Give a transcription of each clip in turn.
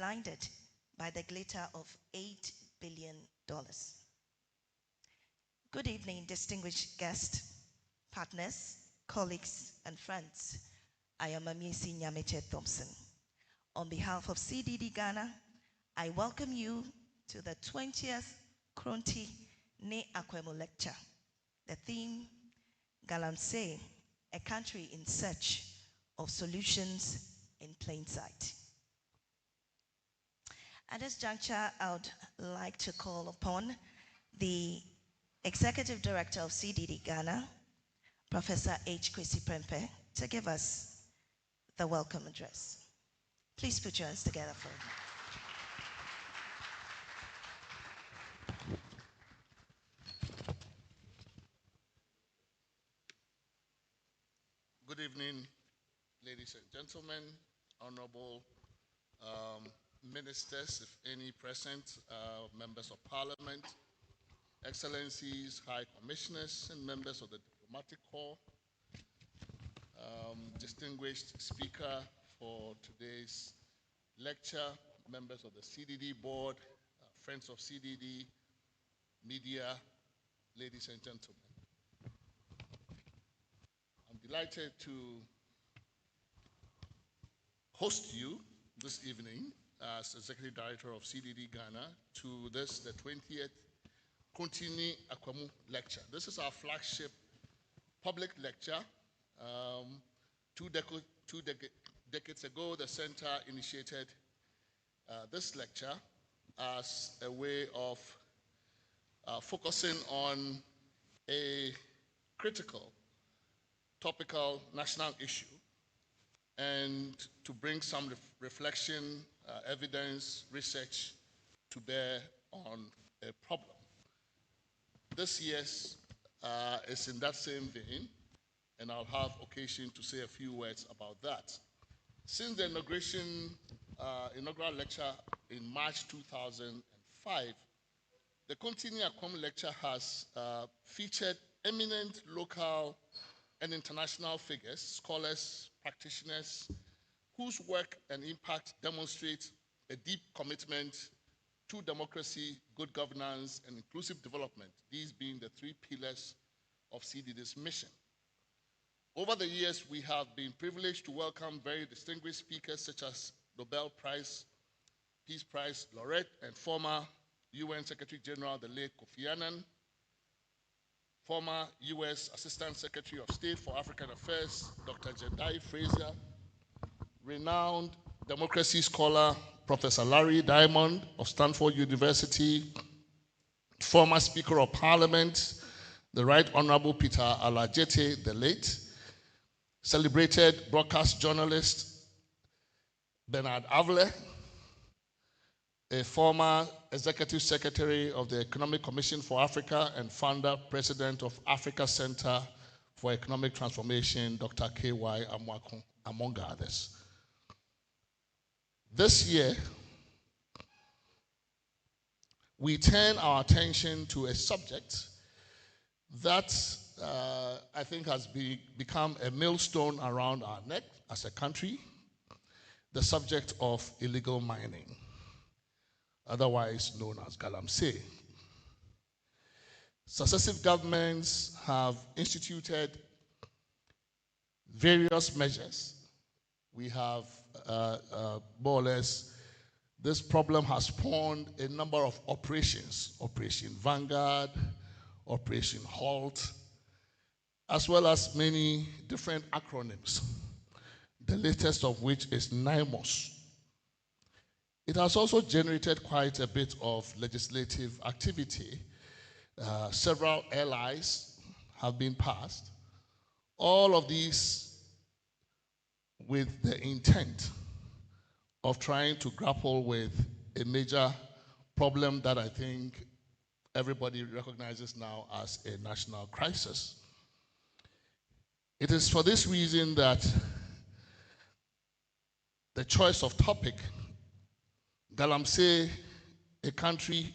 blinded by the glitter of $8 billion. Good evening, distinguished guests, partners, colleagues, and friends. I am Amiesi Nyameche Thompson. On behalf of CDD-Ghana, I welcome you to the 20th Kronti ne Akwamu Lecture. The theme, Galamsey, a country in search of solutions in plain sight. At this juncture, I would like to call upon the Executive Director of CDD-Ghana, Professor H. Kwesi Prempeh, to give us the welcome address. Please put your hands together for him. Good evening, ladies and gentlemen, honorable ministers, if any present, members of parliament, excellencies, high commissioners, and members of the diplomatic corps, distinguished speaker for today's lecture, members of the CDD board, friends of CDD, media, ladies and gentlemen. I'm delighted to host you this evening as Executive Director of CDD Ghana to this, the 20th Kronti ne Akwamu Lecture. This is our flagship public lecture. Two decades ago, the center initiated this lecture as a way of focusing on a critical, topical national issue and to bring some reflection, evidence, research to bear on a problem. This year's is in that same vein, and I'll have occasion to say a few words about that. Since the inaugural lecture in March 2005, the Kronti ne Akwamu Lecture has featured eminent local and international figures, scholars, practitioners, whose work and impact demonstrate a deep commitment to democracy, good governance, and inclusive development, these being the three pillars of CDD's mission. Over the years, we have been privileged to welcome very distinguished speakers such as Nobel Prize, Peace Prize laureate and former UN Secretary General, the late Kofi Annan, former U.S. Assistant Secretary of State for African Affairs, Dr. Jedediah Frazier, renowned democracy scholar, Professor Larry Diamond of Stanford University, former Speaker of Parliament, the Right Honorable Peter Alajete, the late, celebrated broadcast journalist, Bernard Avle, a former Executive Secretary of the Economic Commission for Africa and founder, President of Africa Center for Economic Transformation, Dr. K.Y. Amwako, among others. This year, we turn our attention to a subject that I think has become a millstone around our neck as a country, the subject of illegal mining, otherwise known as Galamsey. Successive governments have instituted various measures. We have more or less, this problem has spawned a number of operations, Operation Vanguard, Operation Halt, as well as many different acronyms, the latest of which is NIMOS. It has also generated quite a bit of legislative activity. Several LIs have been passed. All of these with the intent of trying to grapple with a major problem that I think everybody recognizes now as a national crisis. It is for this reason that the choice of topic, Galamsey, a country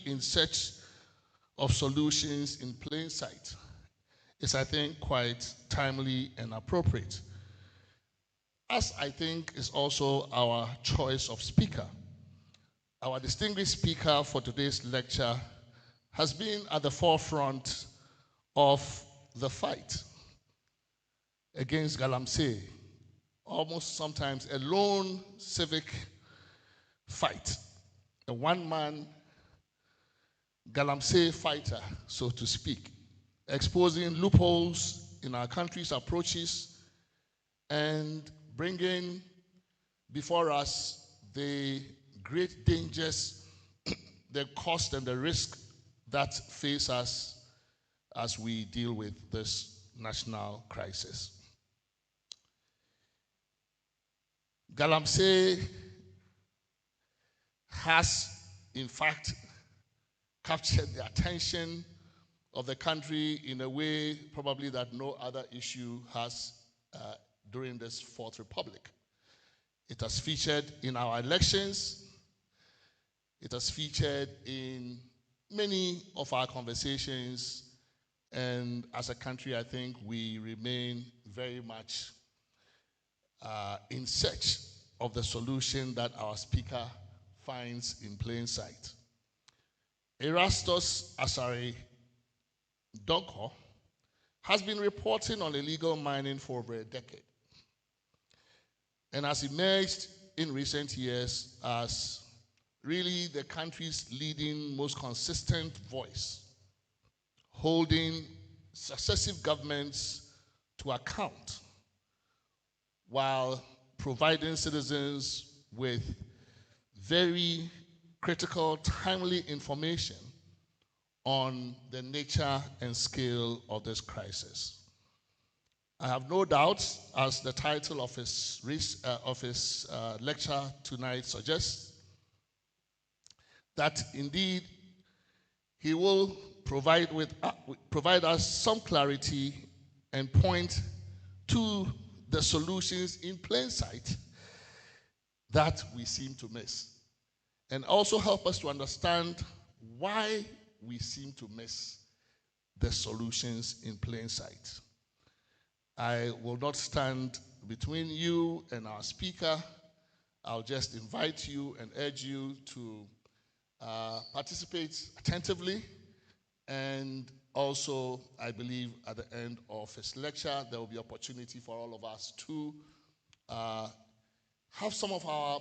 in search of solutions in plain sight, is, I think, quite timely and appropriate. as I think is also our choice of speaker. Our distinguished speaker for today's lecture has been at the forefront of the fight against Galamsey, almost sometimes a lone civic fight, a one-man Galamsey fighter, so to speak, exposing loopholes in our country's approaches and bringing before us the great dangers, the cost and the risk that face us as we deal with this national crisis. Galamsey has, in fact, captured the attention of the country in a way probably that no other issue has during this Fourth Republic. It has featured in our elections. It has featured in many of our conversations. And as a country, I think we remain very much in search of the solution that our speaker finds in plain sight. Erastus Asare Donkor has been reporting on illegal mining for over a decade and has emerged in recent years as really the country's leading, most consistent voice, holding successive governments to account while providing citizens with very critical, timely information on the nature and scale of this crisis. I have no doubt, as the title of his lecture tonight suggests, that indeed he will provide us some clarity and point to the solutions in plain sight that we seem to miss, and also help us to understand why we seem to miss the solutions in plain sight. I will not stand between you and our speaker. I'll just invite you and urge you to participate attentively. And also, I believe at the end of his lecture, there will be opportunity for all of us to have some of our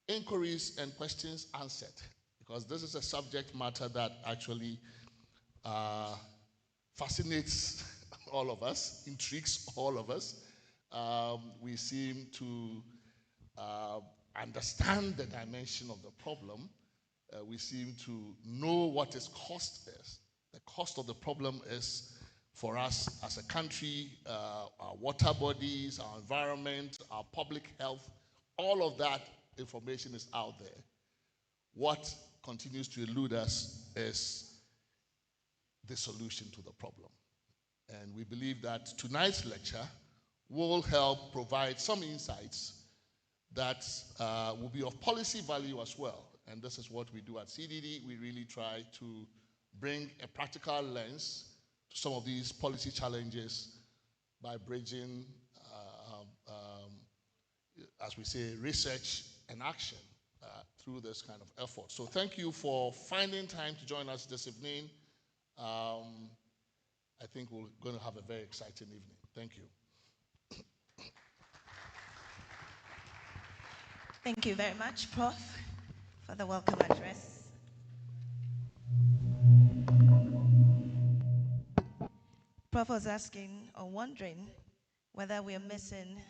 inquiries and questions answered, because this is a subject matter that actually fascinates all of us, intrigues all of us. We seem to understand the dimension of the problem. We seem to know what its cost is. The cost of the problem is, for us as a country, our water bodies, our environment, our public health, all of that information is out there. What continues to elude us is the solution to the problem. And we believe that tonight's lecture will help provide some insights that will be of policy value as well. And this is what we do at CDD. We really try to bring a practical lens to some of these policy challenges by bridging, as we say, research and action through this kind of effort. So thank you for finding time to join us this evening. I think we're going to have a very exciting evening. Thank you. Thank you very much, Prof, for the welcome address. Prof was asking or wondering whether we're missing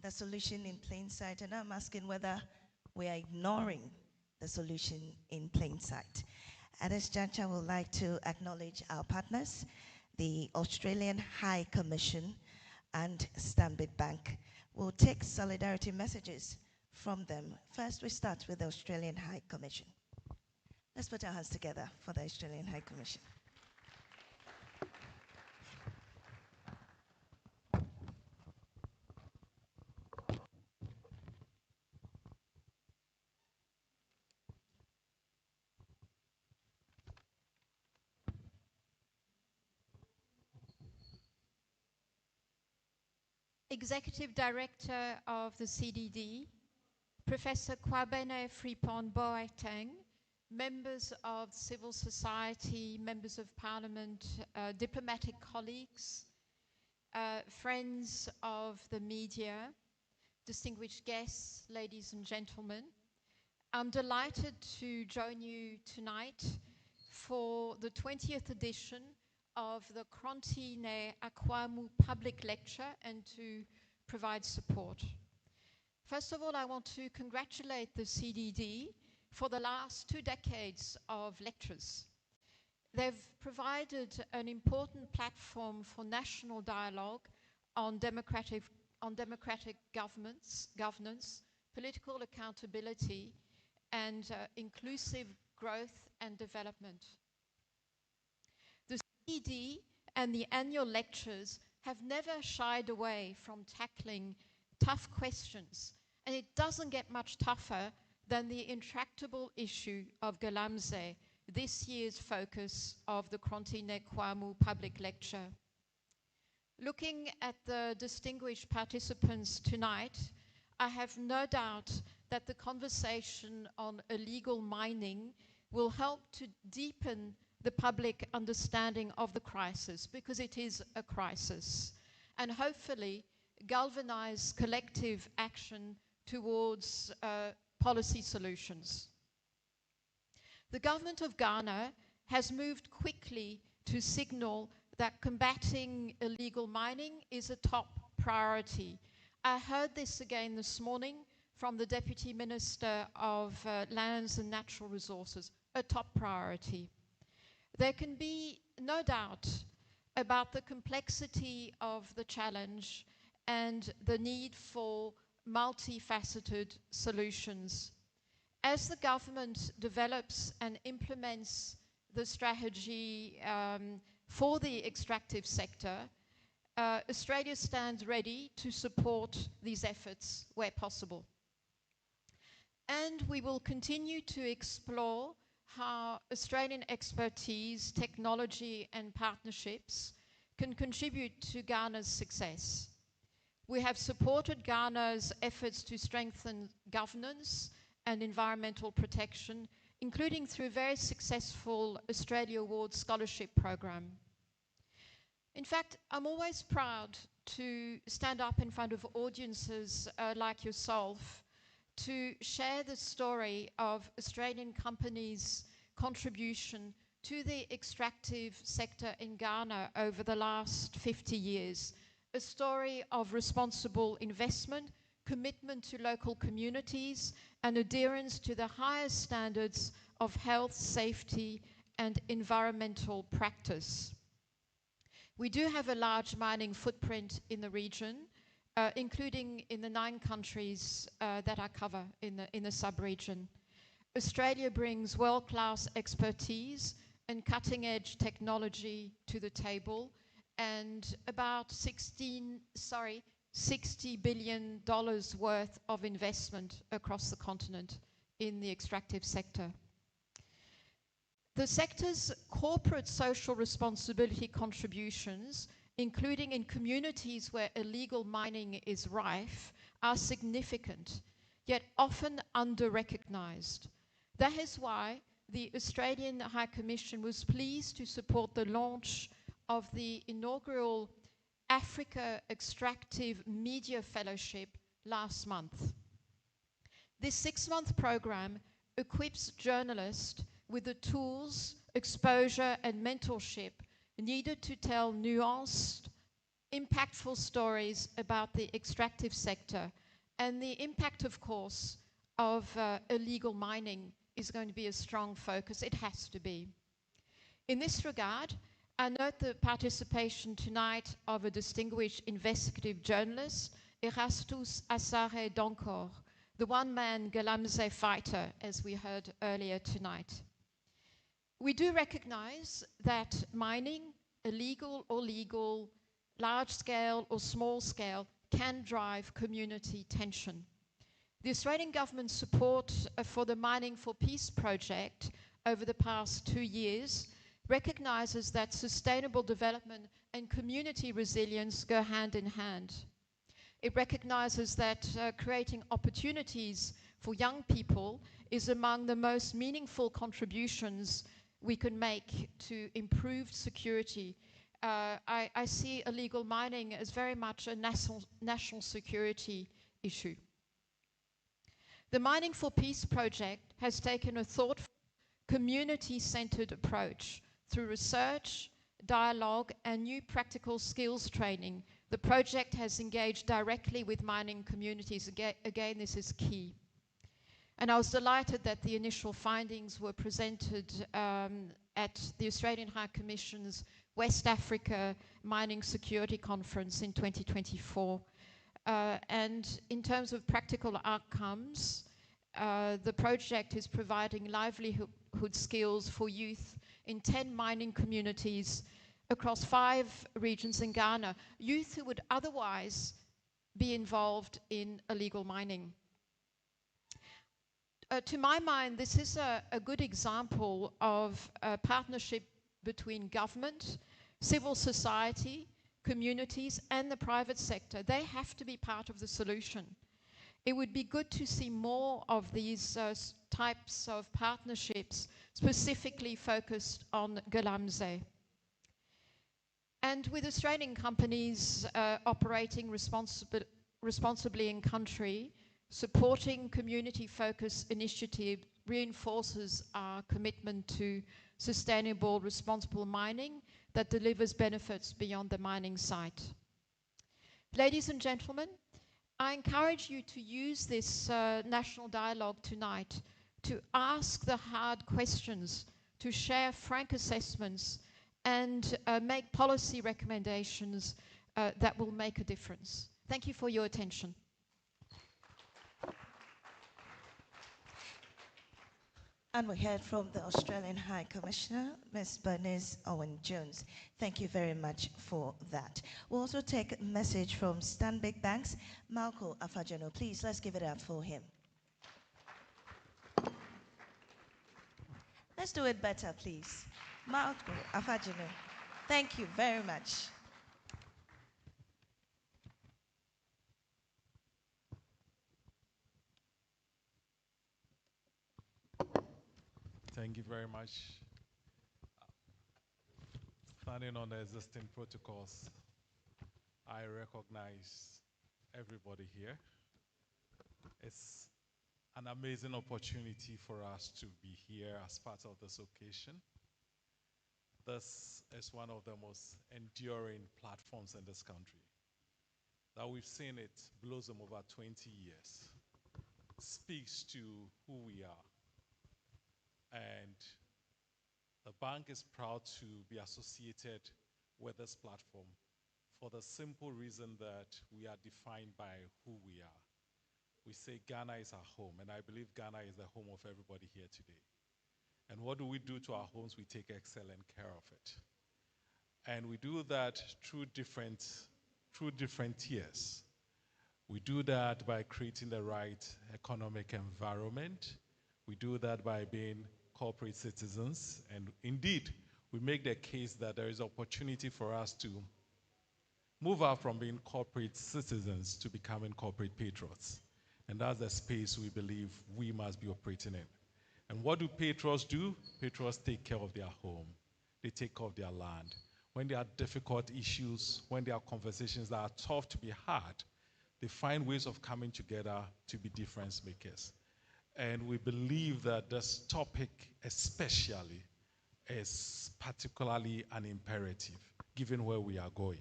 the solution in plain sight, and I'm asking whether we are ignoring the solution in plain sight. At this juncture, I would like to acknowledge our partners, the Australian High Commission and Stanbic Bank. We'll take solidarity messages from them. First, we start with the Australian High Commission. Let's put our hands together for the Australian High Commission. Executive Director of the CDD, Professor Kwabene Frimpong Boateng, members of civil society, members of parliament, diplomatic colleagues, friends of the media, distinguished guests, ladies and gentlemen. I'm delighted to join you tonight for the 20th edition of the Kronti ne Akwamu public lecture and to provide support. First of all, I want to congratulate the CDD for the last 2 decades of lectures. They've provided an important platform for national dialogue on democratic governance, political accountability, and inclusive growth and development. The CDD and the annual lectures have never shied away from tackling tough questions, and it doesn't get much tougher than the intractable issue of Galamsey, this year's focus of the Kronti ne Akwamu public lecture. Looking at the distinguished participants tonight, I have no doubt that the conversation on illegal mining will help to deepen the public understanding of the crisis, because it is a crisis, and hopefully galvanize collective action towards policy solutions. The government of Ghana has moved quickly to signal that combating illegal mining is a top priority. I heard this again this morning from the Deputy Minister of Lands and Natural Resources, a top priority. There can be no doubt about the complexity of the challenge and the need for multifaceted solutions. As the government develops and implements the strategy for the extractive sector, Australia stands ready to support these efforts where possible. And we will continue to explore how Australian expertise, technology, and partnerships can contribute to Ghana's success. We have supported Ghana's efforts to strengthen governance and environmental protection, including through a very successful Australia Award Scholarship Program. In fact, I'm always proud to stand up in front of audiences like yourself to share the story of Australian companies' contribution to the extractive sector in Ghana over the last 50 years. A story of responsible investment, commitment to local communities, and adherence to the highest standards of health, safety, and environmental practice. We do have a large mining footprint in the region, including in the 9 countries that I cover in the sub-region. Australia brings world-class expertise and cutting-edge technology to the table, and about $60 billion worth of investment across the continent in the extractive sector. The sector's corporate social responsibility contributions, including in communities where illegal mining is rife, are significant, yet often under-recognized. That is why the Australian High Commission was pleased to support the launch of the inaugural Africa Extractive Media Fellowship last month. This 6-month program equips journalists with the tools, exposure, and mentorship needed to tell nuanced, impactful stories about the extractive sector. And the impact, of course, of illegal mining is going to be a strong focus. It has to be. In this regard, I note the participation tonight of a distinguished investigative journalist, Erastus Asare Donkor, the one-man Galamsey fighter, as we heard earlier tonight. We do recognize that mining, illegal or legal, large-scale or small-scale, can drive community tension. The Australian government's support for the Mining for Peace project over the past 2 years recognizes that sustainable development and community resilience go hand in hand. It recognizes that creating opportunities for young people is among the most meaningful contributions we can make to improved security. I see illegal mining as very much a national security issue. The Mining for Peace project has taken a thoughtful, community-centered approach through research, dialogue, and new practical skills training. The project has engaged directly with mining communities. Again, this is key. And I was delighted that the initial findings were presented at the Australian High Commission's West Africa Mining Security Conference in 2024. And in terms of practical outcomes, the project is providing livelihood skills for youth in 10 mining communities across 5 regions in Ghana, youth who would otherwise be involved in illegal mining. To my mind, this is a good example of a partnership between government, civil society, communities, and the private sector. They have to be part of the solution. It would be good to see more of these types of partnerships specifically focused on Galamsey. And with Australian companies operating responsibly in country, supporting community-focused initiative reinforces our commitment to sustainable, responsible mining that delivers benefits beyond the mining site. Ladies and gentlemen, I encourage you to use this national dialogue tonight to ask the hard questions, to share frank assessments, and make policy recommendations that will make a difference. Thank you for your attention. And we heard from the Australian High Commissioner, Ms. Bernice Owen-Jones. Thank you very much for that. We'll also take a message from Stanbic Bank's Malcolm Afajano. Please, let's give it up for him. Let's do it better, please. Malcolm Afajano. Thank you very much. Thank you very much. Standing on the existing protocols, I recognize everybody here. It's an amazing opportunity for us to be here as part of this occasion. This is one of the most enduring platforms in this country. That we've seen it blossom over 20 years. Speaks to who we are. And the bank is proud to be associated with this platform for the simple reason that we are defined by who we are. We say Ghana is our home, and I believe Ghana is the home of everybody here today. And what do we do to our homes? We take excellent care of it. And we do that through different tiers. We do that by creating the right economic environment. We do that by being corporate citizens, and indeed, we make the case that there is opportunity for us to move out from being corporate citizens to becoming corporate patriots. And that's the space we believe we must be operating in. And what do patriots do? Patriots take care of their home. They take care of their land. When there are difficult issues, when there are conversations that are tough to be had, they find ways of coming together to be difference makers. And we believe that this topic especially is particularly an imperative, given where we are going.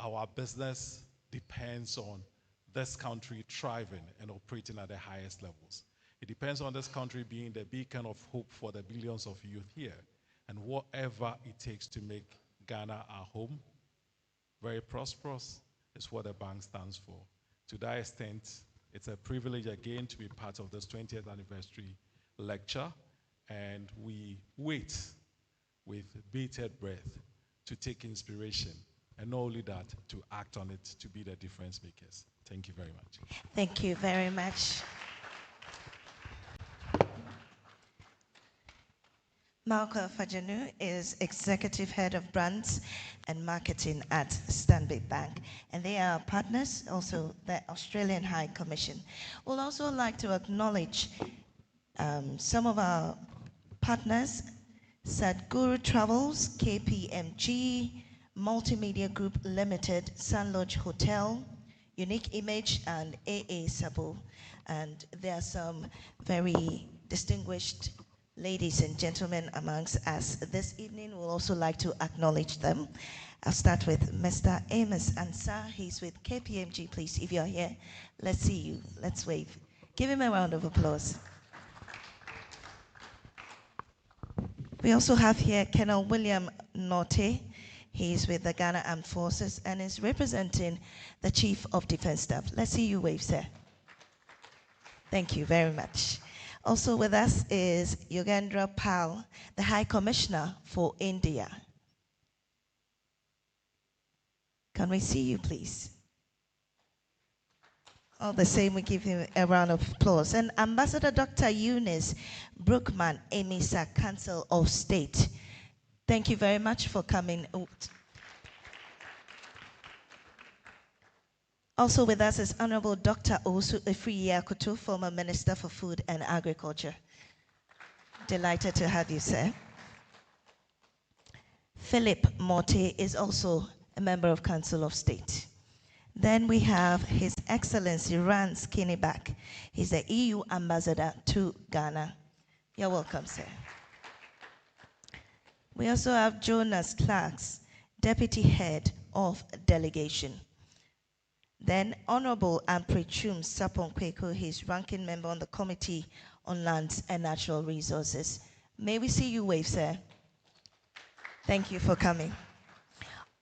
Our business depends on this country thriving and operating at the highest levels. It depends on this country being the beacon of hope for the billions of youth here, and whatever it takes to make Ghana our home very prosperous is what the bank stands for. To that extent, it's a privilege again to be part of this 20th anniversary lecture, and we wait with bated breath to take inspiration, and not only that, to act on it to be the difference makers. Thank you very much. Thank you very much. Malcolm Fajanu is Executive Head of Brands and Marketing at Stanbic Bank, and they are partners, also the Australian High Commission. We'll also like to acknowledge some of our partners: Sadhguru Travels, KPMG, Multimedia Group Limited, Sun Lodge Hotel, Unique Image, and AA Sabo. And there are some very distinguished ladies and gentlemen amongst us this evening. We'll also like to acknowledge them. I'll start with Mr. Amos Ansar. He's with KPMG. Please, if you're here, let's see you. Let's wave. Give him a round of applause. We also have here Colonel William Norte. He's with the Ghana Armed Forces and is representing the Chief of Defense Staff. Let's see you wave, sir. Thank you very much. Also with us is Yogendra Pal, the High Commissioner for India. Can we see you, please? All the same, we give him a round of applause. And Ambassador Dr. Eunice Brookman, EMISA Council of State. Thank you very much for coming. Also with us is Honorable Dr. Osu Efriyi-Akoto, former Minister for Food and Agriculture. Delighted to have you, sir. Philip Morte is also a member of Council of State. Then we have His Excellency Rance Kinniback. He's the EU Ambassador to Ghana. You're welcome, sir. We also have Jonas Clarks, Deputy Head of Delegation. Then Honorable Amprichum Sapon Kweko, he's ranking member on the Committee on Lands and Natural Resources. May we see you wave, sir? Thank you for coming.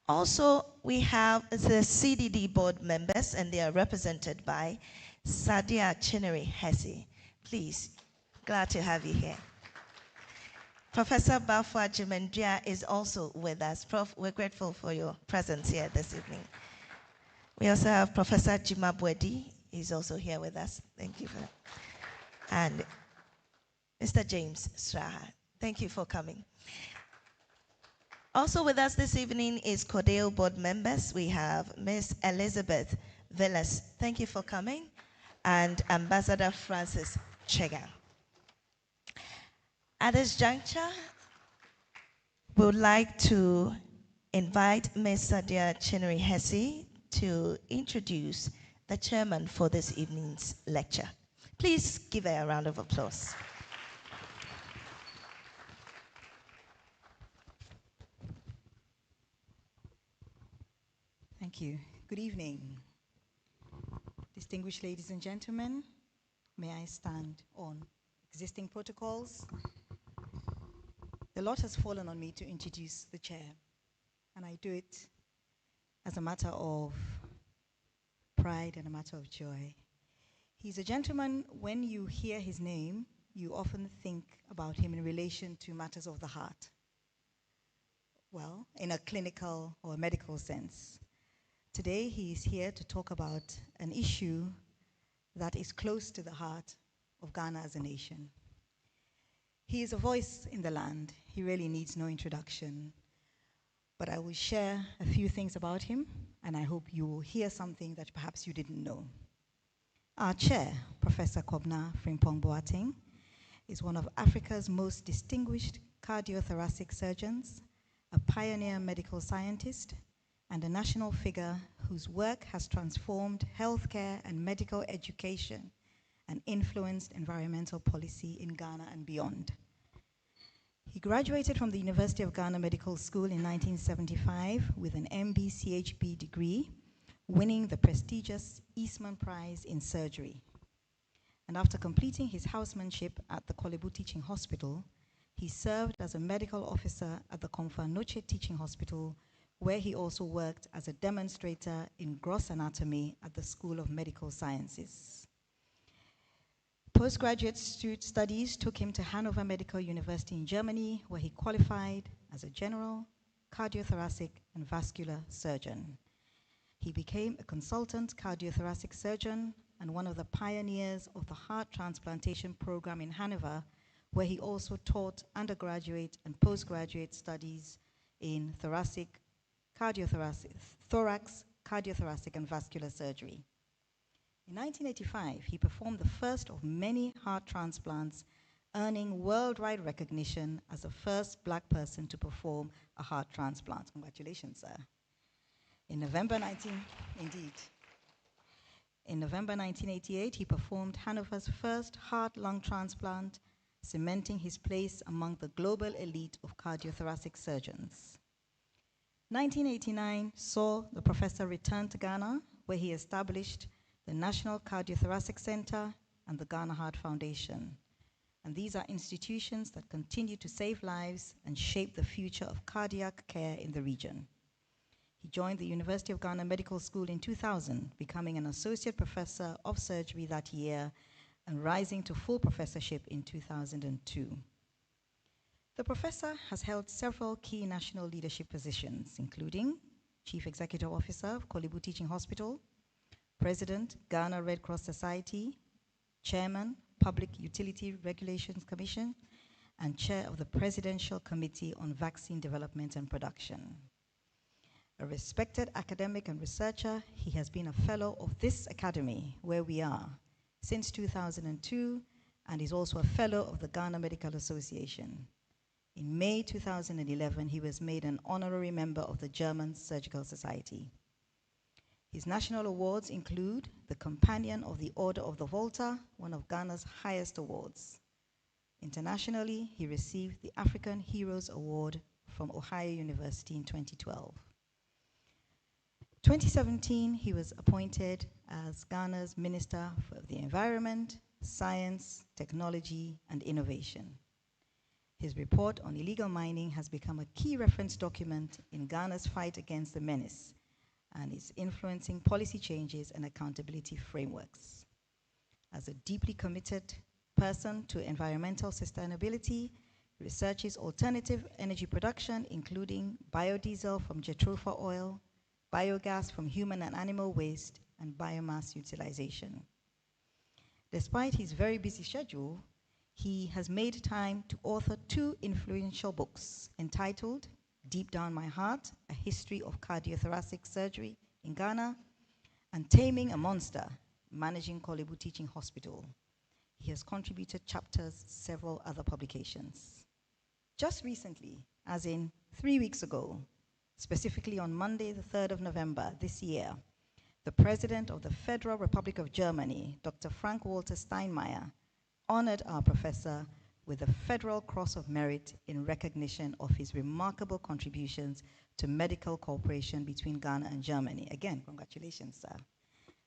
Also, we have the CDD board members, and they are represented by Sadia Chineri Hesse. Please, glad to have you here. Professor Bafwa Jimendria is also with us. Prof, we're grateful for your presence here this evening. We also have Professor Jima Bwedi. He's also here with us. Thank you for that. And Mr. James Straha. Thank you for coming. Also with us this evening is Cordeo board members. We have Ms. Elizabeth Villas. Thank you for coming. And Ambassador Francis Chega. At this juncture, we would like to invite Ms. Sadia Chineri Hesse to introduce the chairman for this evening's lecture. Please give her a round of applause. Thank you. Good evening. Distinguished ladies and gentlemen, may I stand on existing protocols? The lot has fallen on me to introduce the chair, and I do it as a matter of pride and a matter of joy. He's a gentleman. When you hear his name, you often think about him in relation to matters of the heart. Well, in a clinical or medical sense. Today, he is here to talk about an issue that is close to the heart of Ghana as a nation. He is a voice in the land. He really needs no introduction. But I will share a few things about him, and I hope you will hear something that perhaps you didn't know. Our chair, Professor Kobna Frimpong Boateng, is one of Africa's most distinguished cardiothoracic surgeons, a pioneer medical scientist, and a national figure whose work has transformed healthcare and medical education and influenced environmental policy in Ghana and beyond. He graduated from the University of Ghana Medical School in 1975 with an MB-CHB degree, winning the prestigious Eastman Prize in Surgery. And after completing his housemanship at the Kolebu Teaching Hospital, he served as a medical officer at the Komfa Noche Teaching Hospital, where he also worked as a demonstrator in gross anatomy at the School of Medical Sciences. Postgraduate studies took him to Hanover Medical University in Germany, where he qualified as a general, cardiothoracic, and vascular surgeon. He became a consultant cardiothoracic surgeon and one of the pioneers of the heart transplantation program in Hanover, where he also taught undergraduate and postgraduate studies in thorax, cardiothoracic, and vascular surgery. In 1985, he performed the first of many heart transplants, earning worldwide recognition as the first black person to perform a heart transplant. Congratulations, sir. In November 1988, he performed Hanover's first heart-lung transplant, cementing his place among the global elite of cardiothoracic surgeons. 1989 saw the professor return to Ghana, where he established the National Cardiothoracic Center and the Ghana Heart Foundation. And these are institutions that continue to save lives and shape the future of cardiac care in the region. He joined the University of Ghana Medical School in 2000, becoming an associate professor of surgery that year and rising to full professorship in 2002. The professor has held several key national leadership positions, including Chief Executive Officer of Kolebu Teaching Hospital, President, Ghana Red Cross Society, Chairman, Public Utility Regulations Commission, and Chair of the Presidential Committee on Vaccine Development and Production. A respected academic and researcher, he has been a fellow of this academy, where we are, since 2002, and is also a fellow of the Ghana Medical Association. In May 2011, he was made an honorary member of the German Surgical Society. His national awards include the Companion of the Order of the Volta, one of Ghana's highest awards. Internationally, he received the African Heroes Award from Ohio University in 2012. 2017, he was appointed as Ghana's Minister for the Environment, Science, Technology, and Innovation. His report on illegal mining has become a key reference document in Ghana's fight against the menace and is influencing policy changes and accountability frameworks. As a deeply committed person to environmental sustainability, he researches alternative energy production, including biodiesel from jatropha oil, biogas from human and animal waste, and biomass utilization. Despite his very busy schedule, he has made time to author 2 influential books entitled Deep Down My Heart, A History of Cardiothoracic Surgery in Ghana, and Taming a Monster, Managing Kolebu Teaching Hospital. He has contributed chapters to several other publications. Just recently, as in 3 weeks ago, specifically on Monday, the 3rd of November this year, the President of the Federal Republic of Germany, Dr. Frank-Walter Steinmeier, honored our professor with the Federal Cross of Merit in recognition of his remarkable contributions to medical cooperation between Ghana and Germany. Again, congratulations, sir.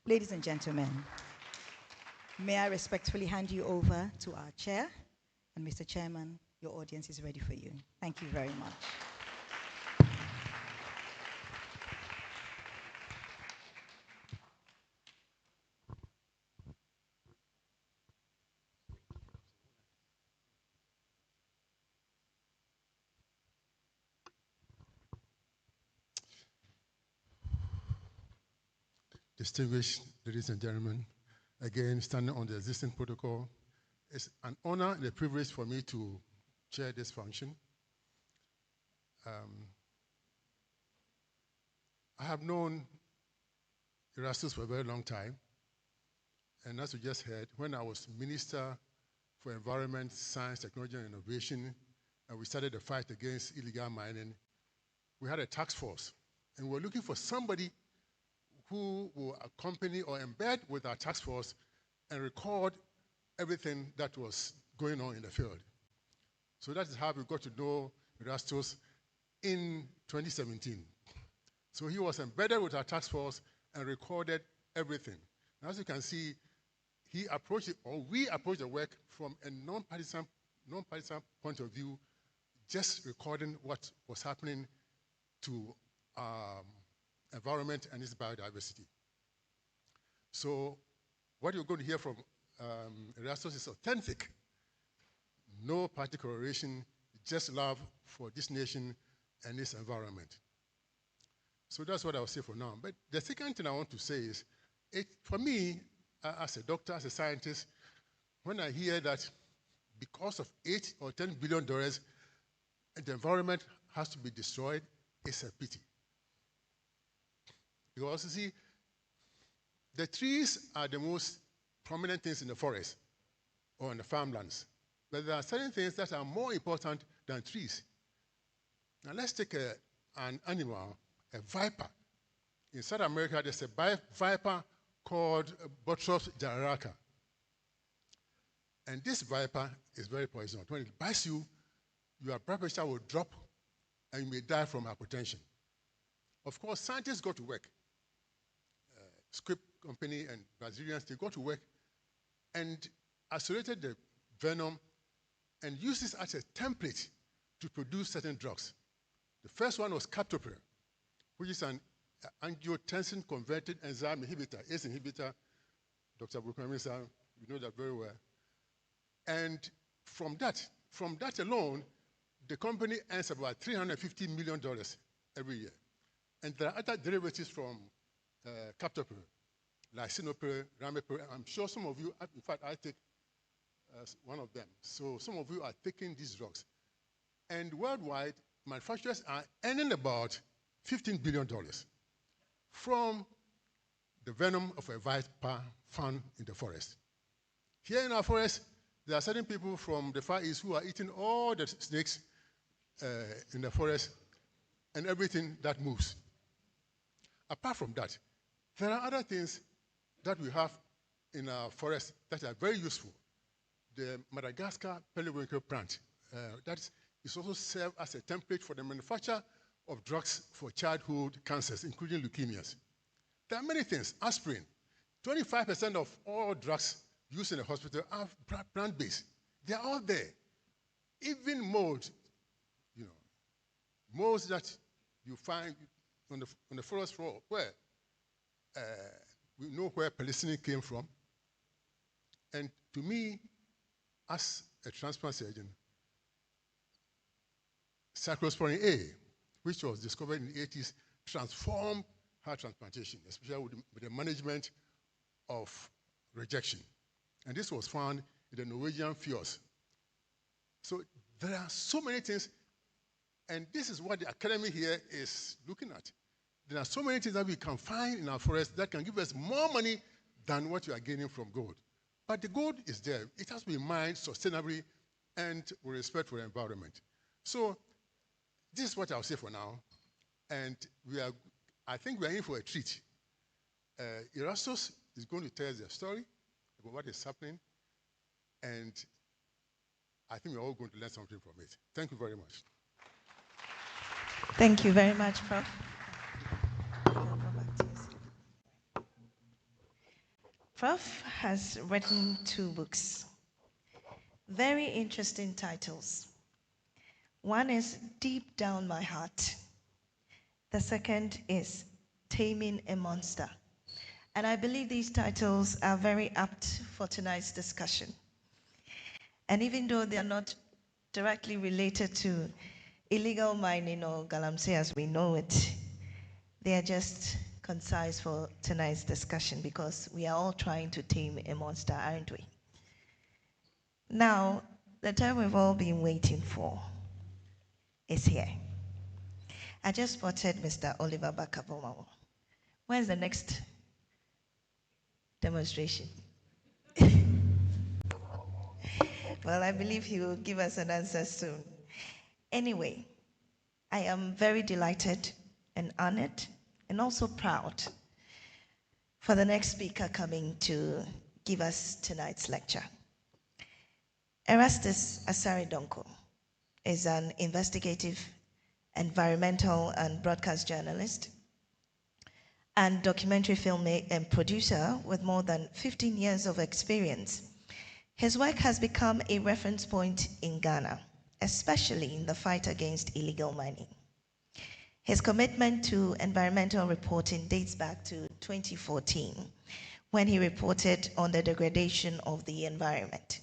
Ladies and gentlemen, may I respectfully hand you over to our chair, and Mr. Chairman, your audience is ready for you. Thank you very much. Distinguished ladies and gentlemen, again, standing on the existing protocol, it's an honor and a privilege for me to chair this function. I have known Erastus for a very long time, and as you just heard, when I was Minister for Environment, Science, Technology, and Innovation, and we started the fight against illegal mining, we had a task force, and we were looking for somebody who will accompany or embed with our task force and record everything that was going on in the field. So that is how we got to know Erastus in 2017. So he was embedded with our task force and recorded everything. And as you can see, he approached it, or we approached the work from a non-partisan point of view, just recording what was happening to environment and its biodiversity. So what you're going to hear from Erastus is authentic. No party coloration, just love for this nation and its environment. So that's what I'll say for now. But the second thing I want to say is, for me, as a doctor, as a scientist, when I hear that because of $8 or $10 billion, and the environment has to be destroyed, is a pity. Because you see, the trees are the most prominent things in the forest or in the farmlands. But there are certain things that are more important than trees. Now let's take an animal, a viper. In South America, there's a viper called Botrus jararaca. And this viper is very poisonous. When it bites you, your blood pressure will drop and you may die from hypertension. Of course, scientists go to work. Script company and Brazilians, they go to work and isolated the venom and used this as a template to produce certain drugs. The first one was captopril, which is an angiotensin-converted enzyme inhibitor, ACE inhibitor. Dr. Bukamisa, you know that very well. And from that alone, the company earns about $350 million every year. And there are other derivatives from captopril, lisinopril, ramipril. I'm sure some of you, in fact, I take one of them. So some of you are taking these drugs. And worldwide, manufacturers are earning about $15 billion from the venom of a viper found in the forest. Here in our forest, there are certain people from the Far East who are eating all the snakes in the forest and everything that moves. Apart from that, there are other things that we have in our forest that are very useful. The Madagascar periwinkle plant, that is also served as a template for the manufacture of drugs for childhood cancers, including leukemias. There are many things. Aspirin. 25% of all drugs used in the hospital are plant-based. They are all there. Even mold, molds that you find on the forest floor, where we know where penicillin came from. And to me, as a transplant surgeon, cyclosporin A, which was discovered in the 80s, transformed heart transplantation, especially with the management of rejection. And this was found in the Norwegian fjords. So there are so many things, and this is what the academy here is looking at. There are so many things that we can find in our forest that can give us more money than what you are gaining from gold. But the gold is there. It has to be mined sustainably and with respect for the environment. So this is what I'll say for now. And I think we are in for a treat. Erastus is going to tell us the story about what is happening. And I think we're all going to learn something from it. Thank you very much. Thank you very much, Prof. Prof has written 2 books, very interesting titles. One is Deep Down My Heart. The second is Taming a Monster. And I believe these titles are very apt for tonight's discussion. And even though they are not directly related to illegal mining or Galamsey as we know it, they are just concise for tonight's discussion because we are all trying to tame a monster, aren't we? Now, the time we've all been waiting for is here. I just spotted Mr. Oliver Bakabomawo. When's the next demonstration? Well, I believe he will give us an answer soon. Anyway, I am very delighted and honored and also proud for the next speaker coming to give us tonight's lecture. Erastus Asare Donkor is an investigative, environmental and broadcast journalist and documentary filmmaker and producer with more than 15 years of experience. His work has become a reference point in Ghana, especially in the fight against illegal mining. His commitment to environmental reporting dates back to 2014, when he reported on the degradation of the environment.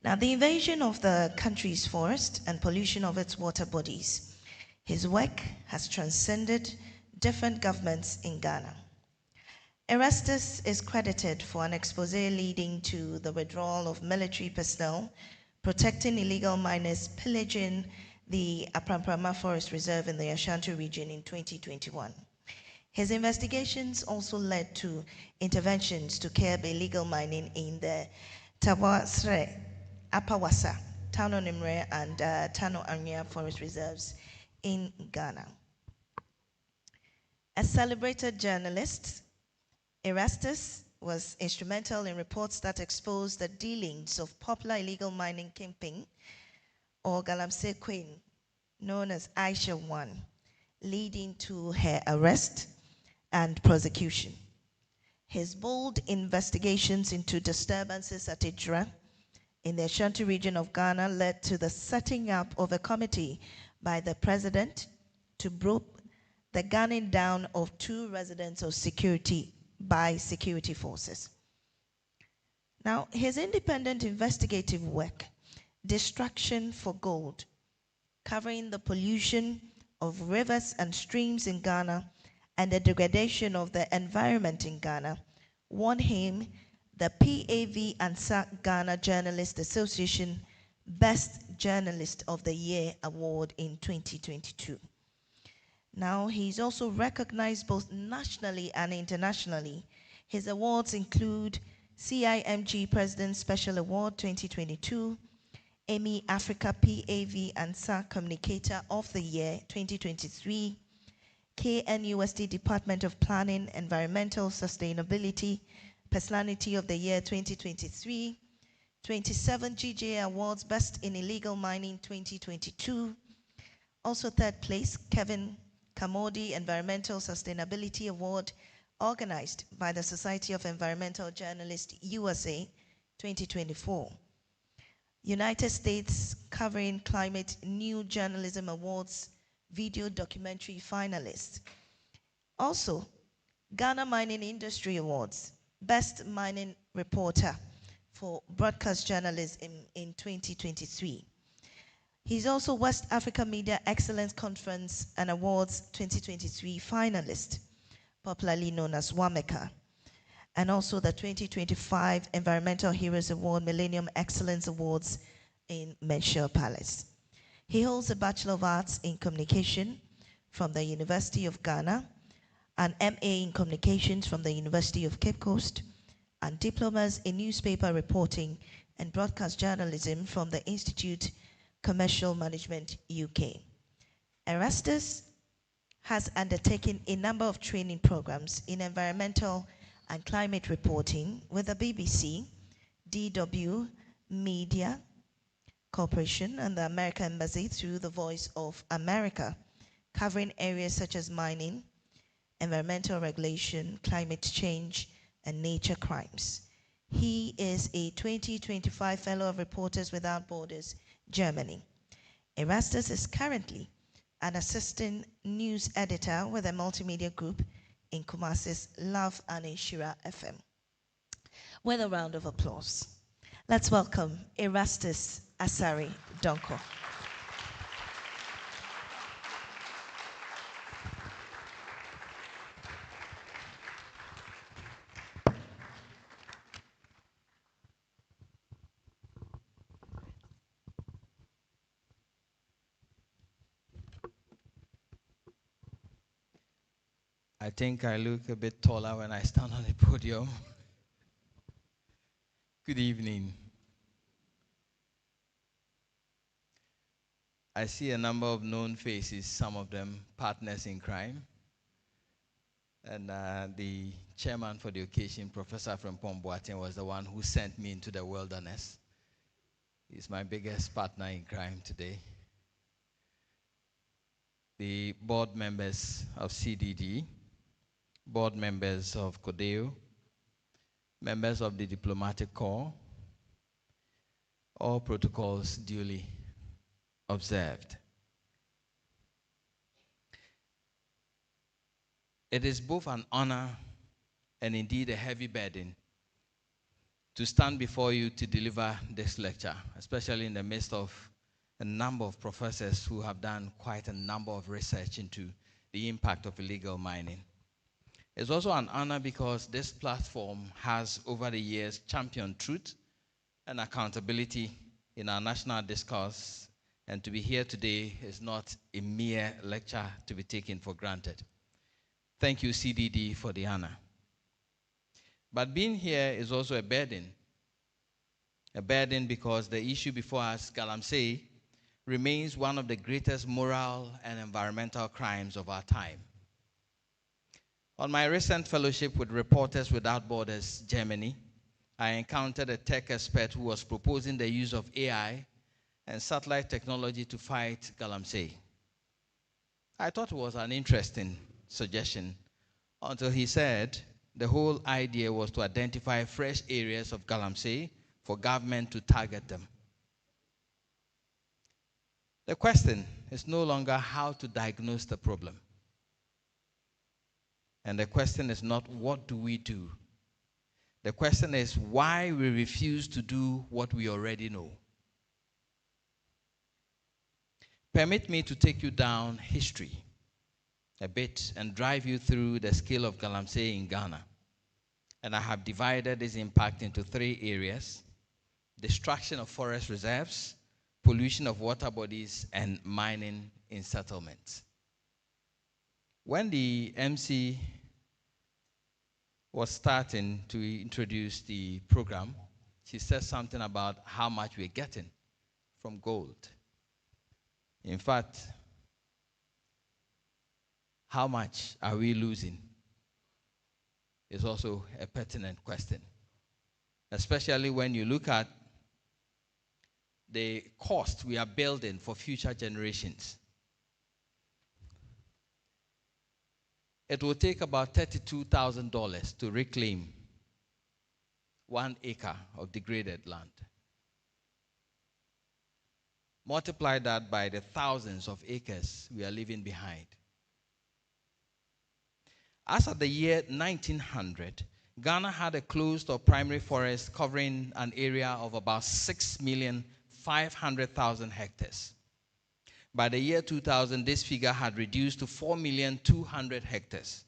Now, the invasion of the country's forest and pollution of its water bodies, his work has transcended different governments in Ghana. Erastus is credited for an expose leading to the withdrawal of military personnel, protecting illegal miners, pillaging the Apramprama Forest Reserve in the Ashanti region in 2021. His investigations also led to interventions to curb illegal mining in the Tawasre, Apawasa, Tano Nimre, and Tano Anya forest reserves in Ghana. A celebrated journalist, Erastus was instrumental in reports that exposed the dealings of popular illegal mining kingpin, or Galamsey Queen, known as Aisha 1, leading to her arrest and prosecution. His bold investigations into disturbances at Idra in the Ashanti region of Ghana led to the setting up of a committee by the president to probe the gunning down of 2 residents of security by security forces. Now, his independent investigative work, Destruction for Gold, covering the pollution of rivers and streams in Ghana and the degradation of the environment in Ghana, won him the PAV and SAC Ghana Journalist Association Best Journalist of the Year Award in 2022. Now, he's also recognized both nationally and internationally. His awards include CIMG President Special Award 2022, Emmy Africa PAV and SAC Communicator of the Year 2023, KNUST Department of Planning, Environmental Sustainability Personality of the Year 2023, 27 GJ Awards Best in Illegal Mining 2022, also 3rd place, Kevin Kamodi Environmental Sustainability Award, organized by the Society of Environmental Journalists USA 2024. United States Covering Climate New Journalism Awards Video Documentary Finalist. Also, Ghana Mining Industry Awards, Best Mining Reporter for Broadcast Journalism in 2023. He's also West Africa Media Excellence Conference and Awards 2023 finalist, popularly known as WAMECA, and also the 2025 Environmental Heroes Award Millennium Excellence Awards in Menshure Palace. He holds a Bachelor of Arts in Communication from the University of Ghana, an MA in Communications from the University of Cape Coast, and diplomas in Newspaper Reporting and Broadcast Journalism from the Institute Commercial Management UK. Erastus has undertaken a number of training programs in environmental and climate reporting with the BBC, DW, Media Corporation, and the American Embassy through the Voice of America, covering areas such as mining, environmental regulation, climate change, and nature crimes. He is a 2025 Fellow of Reporters Without Borders, Germany. Erastus is currently an assistant news editor with a multimedia group in Kumasi's Love and Inshira FM. With a round of applause, let's welcome Erastus Asare Donkor. I think I look a bit taller when I stand on the podium. Good evening. I see a number of known faces, some of them partners in crime. And the chairman for the occasion, Professor Frimpong Boateng, was the one who sent me into the wilderness. He's my biggest partner in crime today. The board members of CDD, board members of CODEO, members of the diplomatic corps, all protocols duly observed. It is both an honor and indeed a heavy burden to stand before you to deliver this lecture, especially in the midst of a number of professors who have done quite a number of research into the impact of illegal mining. It's also an honor because this platform has, over the years, championed truth and accountability in our national discourse, and to be here today is not a mere lecture to be taken for granted. Thank you, CDD, for the honor. But being here is also a burden because the issue before us, Galamsey, remains one of the greatest moral and environmental crimes of our time. On my recent fellowship with Reporters Without Borders, Germany, I encountered a tech expert who was proposing the use of AI and satellite technology to fight Galamsey. I thought it was an interesting suggestion until he said the whole idea was to identify fresh areas of Galamsey for government to target them. The question is no longer how to diagnose the problem. And the question is not what do we do. The question is why we refuse to do what we already know. Permit me to take you down history a bit and drive you through the scale of Galamsey in Ghana. And I have divided this impact into 3 areas: destruction of forest reserves, pollution of water bodies, and mining in settlements. When the MC was starting to introduce the program, she said something about how much we're getting from gold. In fact, how much are we losing is also a pertinent question, especially when you look at the cost we are building for future generations. It will take about $32,000 to reclaim 1 acre of degraded land. Multiply that by the thousands of acres we are leaving behind. As of the year 1900, Ghana had a closed or primary forest covering an area of about 6,500,000 hectares. By the year 2000, this figure had reduced to 4,200,000 hectares.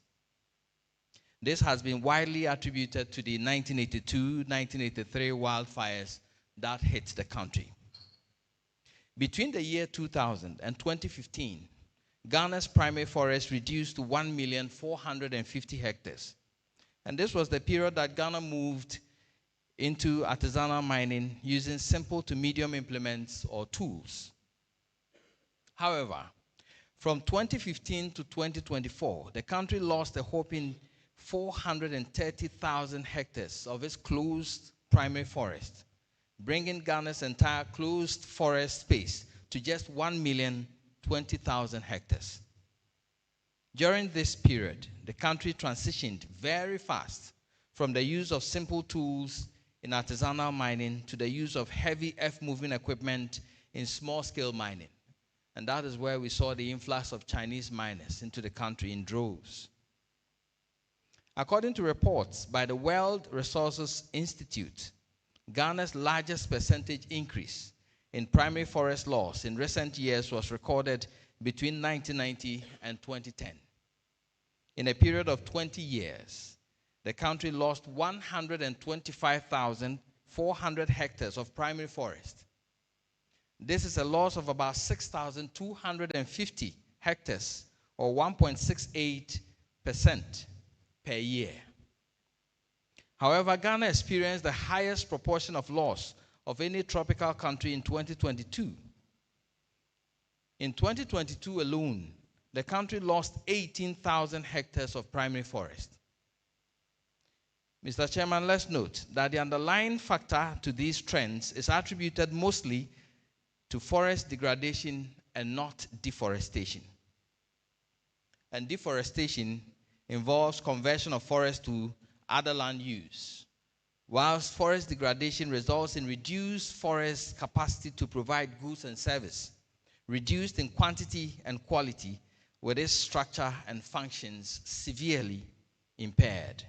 This has been widely attributed to the 1982-1983 wildfires that hit the country. Between the year 2000 and 2015, Ghana's primary forest reduced to 1,450,000 hectares. And this was the period that Ghana moved into artisanal mining using simple to medium implements or tools. However, from 2015 to 2024, the country lost a whopping 430,000 hectares of its closed primary forest, bringing Ghana's entire closed forest space to just 1,020,000 hectares. During this period, the country transitioned very fast from the use of simple tools in artisanal mining to the use of heavy earth-moving equipment in small-scale mining. And that is where we saw the influx of Chinese miners into the country in droves. According to reports by the World Resources Institute, Ghana's largest percentage increase in primary forest loss in recent years was recorded between 1990 and 2010. In a period of 20 years, the country lost 125,400 hectares of primary forest. This is a loss of about 6,250 hectares, or 1.68% per year. However, Ghana experienced the highest proportion of loss of any tropical country in 2022. In 2022 alone, the country lost 18,000 hectares of primary forest. Mr. Chairman, let's note that the underlying factor to these trends is attributed mostly to forest degradation and not deforestation. And deforestation involves conversion of forest to other land use, whilst forest degradation results in reduced forest capacity to provide goods and service, reduced in quantity and quality, with its structure and functions severely impaired.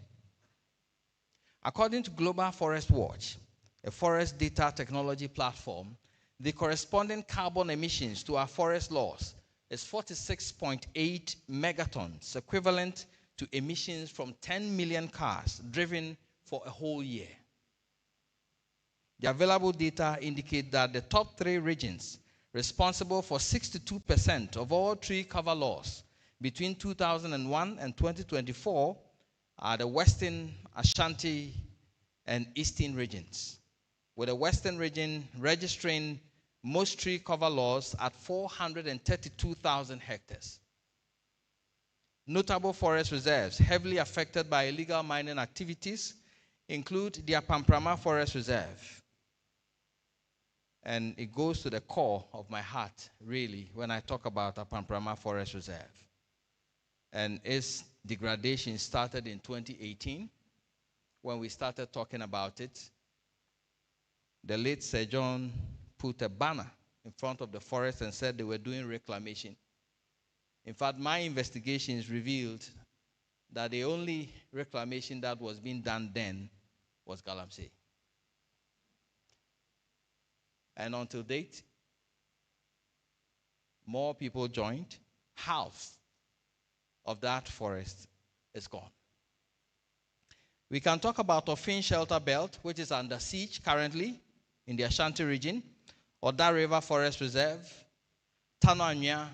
According to Global Forest Watch, a forest data technology platform, the corresponding carbon emissions to our forest loss is 46.8 megatons, equivalent to emissions from 10 million cars driven for a whole year. The available data indicate that the top 3 regions responsible for 62% of all tree cover loss between 2001 and 2024 are the Western, Ashanti, and Eastern regions, with the Western region registering most tree cover loss at 432,000 hectares. Notable forest reserves heavily affected by illegal mining activities include the Apamprama Forest Reserve. And it goes to the core of my heart, really, when I talk about Apamprama Forest Reserve. And its degradation started in 2018 when we started talking about it. The late Sir John put a banner in front of the forest and said they were doing reclamation. In fact, my investigations revealed that the only reclamation that was being done then was Galamsey. And until date, more people joined. Half of that forest is gone. We can talk about Ofin Shelter Belt, which is under siege currently in the Ashanti region, Oda River Forest Reserve, Tano Anya,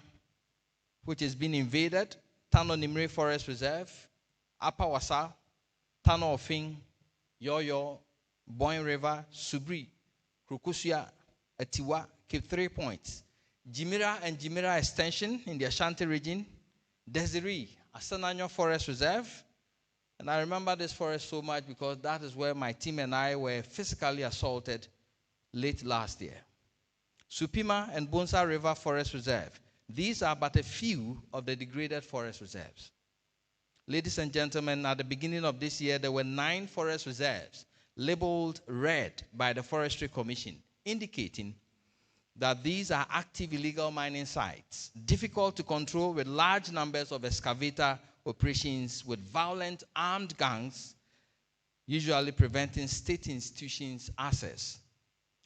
which has been invaded, Tano Nimri Forest Reserve, Upper Wasa, Tano Ofin, Yoyo, Boyne River, Subri, Krukusia, Atiwa, Cape 3 Points, Jimira and Jimira Extension in the Ashanti region, Desiree, Asananyo Forest Reserve. And I remember this forest so much because that is where my team and I were physically assaulted late last year. Supima and Bonsa River Forest Reserve. These are but a few of the degraded forest reserves. Ladies and gentlemen, at the beginning of this year, there were 9 forest reserves labeled red by the Forestry Commission, indicating that these are active illegal mining sites, difficult to control with large numbers of excavator operations with violent armed gangs, usually preventing state institutions' access.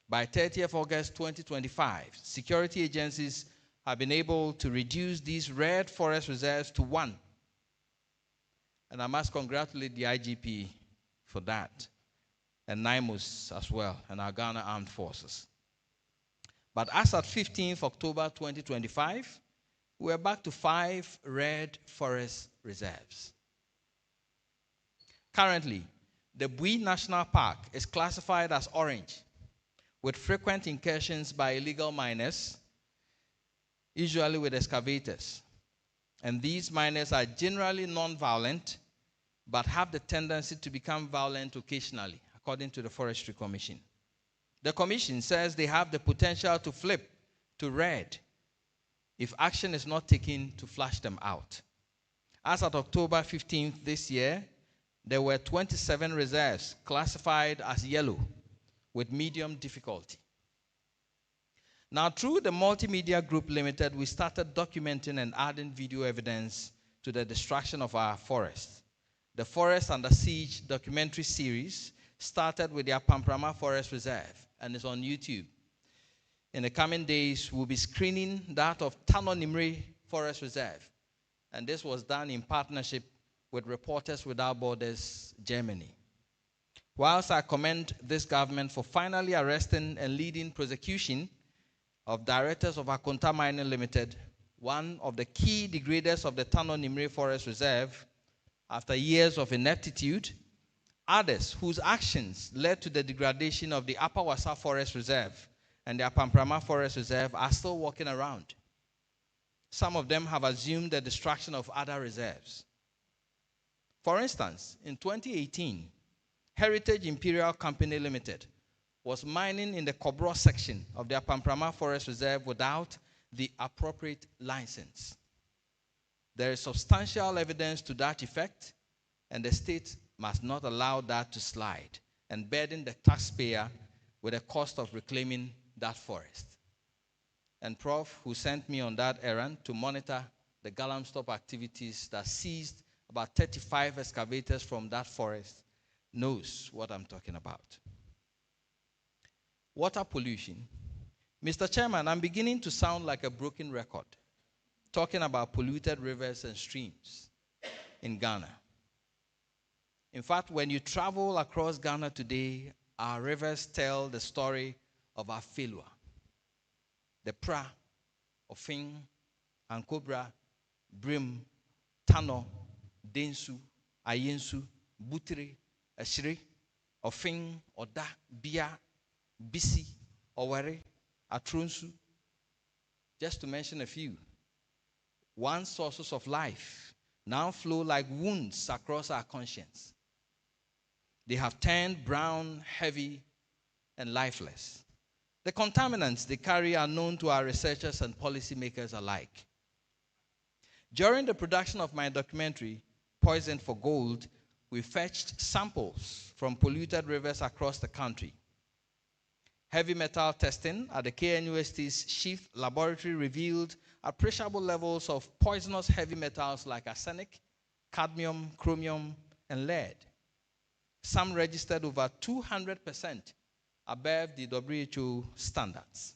By 30th August 2025, security agencies have been able to reduce these red forest reserves to 1. And I must congratulate the IGP for that, and NIMOS as well, and our Ghana Armed Forces. But as at 15th October 2025, we're back to 5 red forest reserves. Currently, the Bui National Park is classified as orange, with frequent incursions by illegal miners, usually with excavators. And these miners are generally non-violent, but have the tendency to become violent occasionally, according to the Forestry Commission. The Commission says they have the potential to flip to red if action is not taken to flush them out. As of October 15th this year, there were 27 reserves classified as yellow with medium difficulty. Now, through the Multimedia Group Limited, we started documenting and adding video evidence to the destruction of our forests. The Forest Under Siege documentary series started with the Apamprama Forest Reserve and is on YouTube. In the coming days, we'll be screening that of Tano Nimri Forest Reserve. And this was done in partnership with Reporters Without Borders, Germany. Whilst I commend this government for finally arresting and leading prosecution of directors of Akonta Mining Limited, one of the key degraders of the Tano Nimri Forest Reserve, after years of ineptitude, others whose actions led to the degradation of the Upper Wasa Forest Reserve and the Apamprama Forest Reserve are still walking around. Some of them have assumed the destruction of other reserves. For instance, in 2018, Heritage Imperial Company Limited was mining in the Kobro section of the Apamprama Forest Reserve without the appropriate license. There is substantial evidence to that effect, and the state must not allow that to slide and burden the taxpayer with the cost of reclaiming that forest. And Prof, who sent me on that errand to monitor the Galamsey activities that seized about 35 excavators from that forest, knows what I'm talking about. Water pollution. Mr. Chairman, I'm beginning to sound like a broken record, talking about polluted rivers and streams. in Ghana. In fact, when you travel across Ghana today, our rivers tell the story of our failure. The Pra, Ofin, Ankobra, Brim, Tano, Densu, Ayensu, Butiri, Ashiri, Ofin, Oda, Bia, Bisi, Owere, Atrunsu, just to mention a few. One sources of life now flow like wounds across our conscience. They have turned brown, heavy, and lifeless. The contaminants they carry are known to our researchers and policymakers alike. During the production of my documentary, Poisoned for Gold, we fetched samples from polluted rivers across the country. Heavy metal testing at the KNUST's Chief Laboratory revealed appreciable levels of poisonous heavy metals like arsenic, cadmium, chromium, and lead. Some registered over 200% above the WHO standards.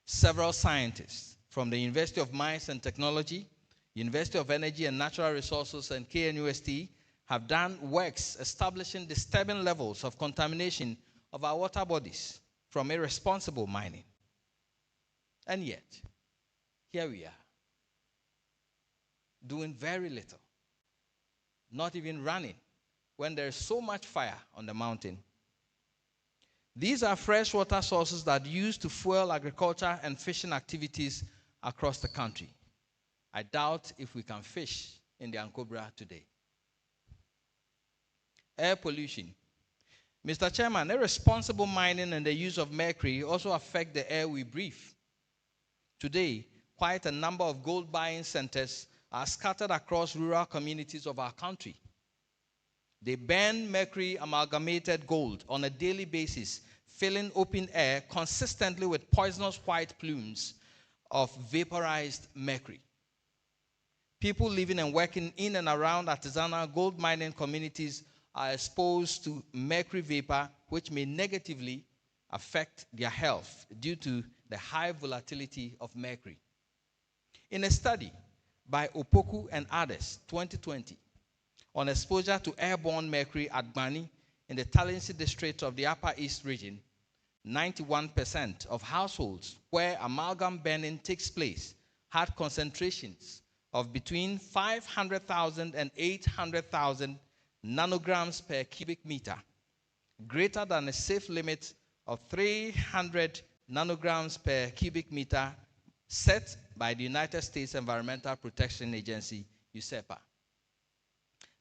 Several scientists from the University of Mines and Technology, University of Energy and Natural Resources, and KNUST have done works establishing disturbing levels of contamination of our water bodies from irresponsible mining. And yet, here we are, doing very little, not even running, when there is so much fire on the mountain. These are freshwater sources that are used to fuel agriculture and fishing activities across the country. I doubt if we can fish in the Ankobra today. Air pollution. Mr. Chairman, irresponsible mining and the use of mercury also affect the air we breathe. Today, quite a number of gold buying centers are scattered across rural communities of our country. They burn mercury amalgamated gold on a daily basis, filling open air consistently with poisonous white plumes of vaporized mercury. People living and working in and around artisanal gold mining communities are exposed to mercury vapor, which may negatively affect their health due to the high volatility of mercury. In a study by Opoku and others, 2020, on exposure to airborne mercury at Bani in the Talensi district of the Upper East region, 91% of households where amalgam burning takes place had concentrations of between 500,000 and 800,000 nanograms per cubic meter, greater than a safe limit of 300 nanograms per cubic meter set by the United States Environmental Protection Agency, USEPA.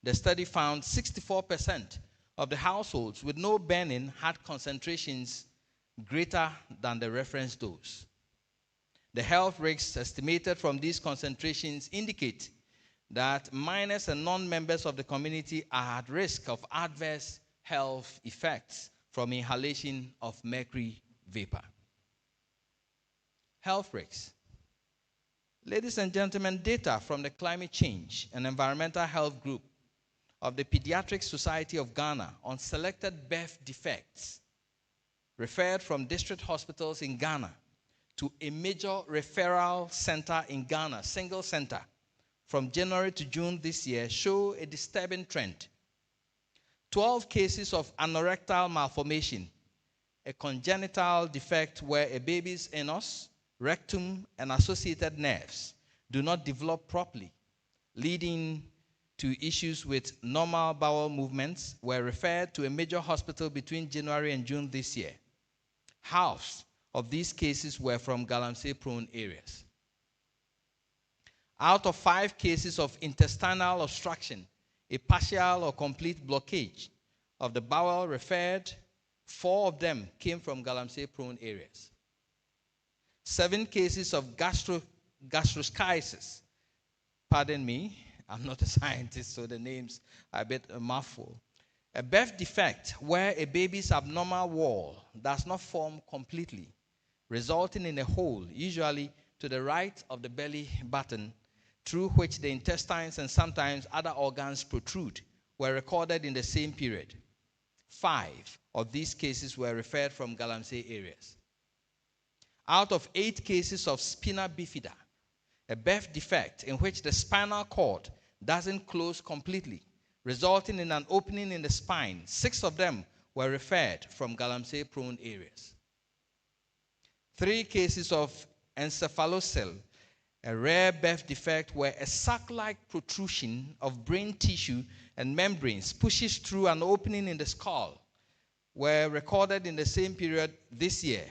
The study found 64% of the households with no burning had concentrations greater than the reference dose. The health risks estimated from these concentrations indicate that minors and non-members of the community are at risk of adverse health effects from inhalation of mercury vapor. Health risks. Ladies and gentlemen, data from the Climate Change and Environmental Health Group of the Pediatric Society of Ghana on selected birth defects referred from district hospitals in Ghana to a major referral center in Ghana, single center, from January to June this year show a disturbing trend. 12 cases of anorectal malformation, a congenital defect where a baby's anus, rectum, and associated nerves do not develop properly, leading to issues with normal bowel movements, were referred to a major hospital between January and June this year. Half of these cases were from Galamsey-prone areas. Out of 5 cases of intestinal obstruction, a partial or complete blockage of the bowel referred, 4 of them came from Galamsey-prone areas. 7 cases of gastroschisis. Pardon me, I'm not a scientist, so the names are a bit a mouthful. A birth defect where a baby's abnormal wall does not form completely, resulting in a hole, usually to the right of the belly button, through which the intestines and sometimes other organs protrude, were recorded in the same period. 5 of these cases were referred from Galamsey areas. Out of 8 cases of spina bifida, a birth defect in which the spinal cord doesn't close completely, resulting in an opening in the spine. 6 of them were referred from Galamsey-prone areas. 3 cases of encephalocele, a rare birth defect where a sac-like protrusion of brain tissue and membranes pushes through an opening in the skull, were recorded in the same period this year.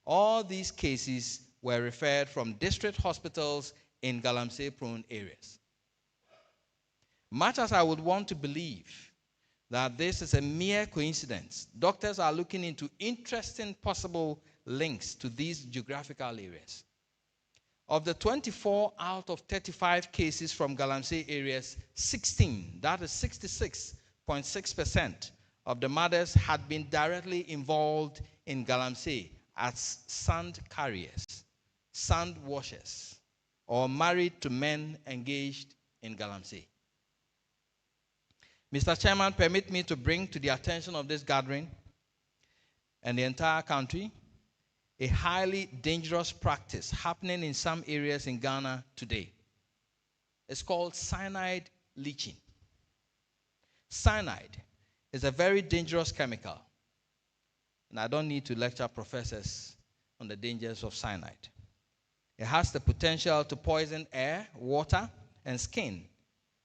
All these cases were referred from district hospitals in Galamsey-prone areas. Much as I would want to believe that this is a mere coincidence, doctors are looking into interesting possible links to these geographical areas. Of the 24 out of 35 cases from Galamsey areas, 16, that is 66.6%, of the mothers had been directly involved in Galamsey as sand carriers, sand washers, or married to men engaged in Galamsey. Mr. Chairman, permit me to bring to the attention of this gathering and the entire country a highly dangerous practice happening in some areas in Ghana today. It's called cyanide leaching. Cyanide is a very dangerous chemical, and I don't need to lecture professors on the dangers of cyanide. It has the potential to poison air, water, and skin.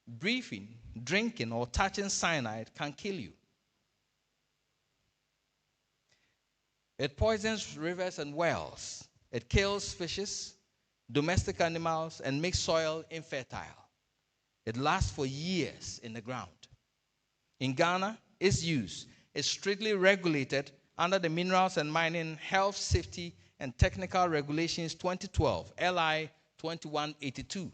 Breathing, drinking, or touching cyanide can kill you. It poisons rivers and wells. It kills fishes, domestic animals, and makes soil infertile. It lasts for years in the ground. In Ghana, its use is strictly regulated under the Minerals and Mining Health, Safety, and Technical Regulations 2012, LI 2182.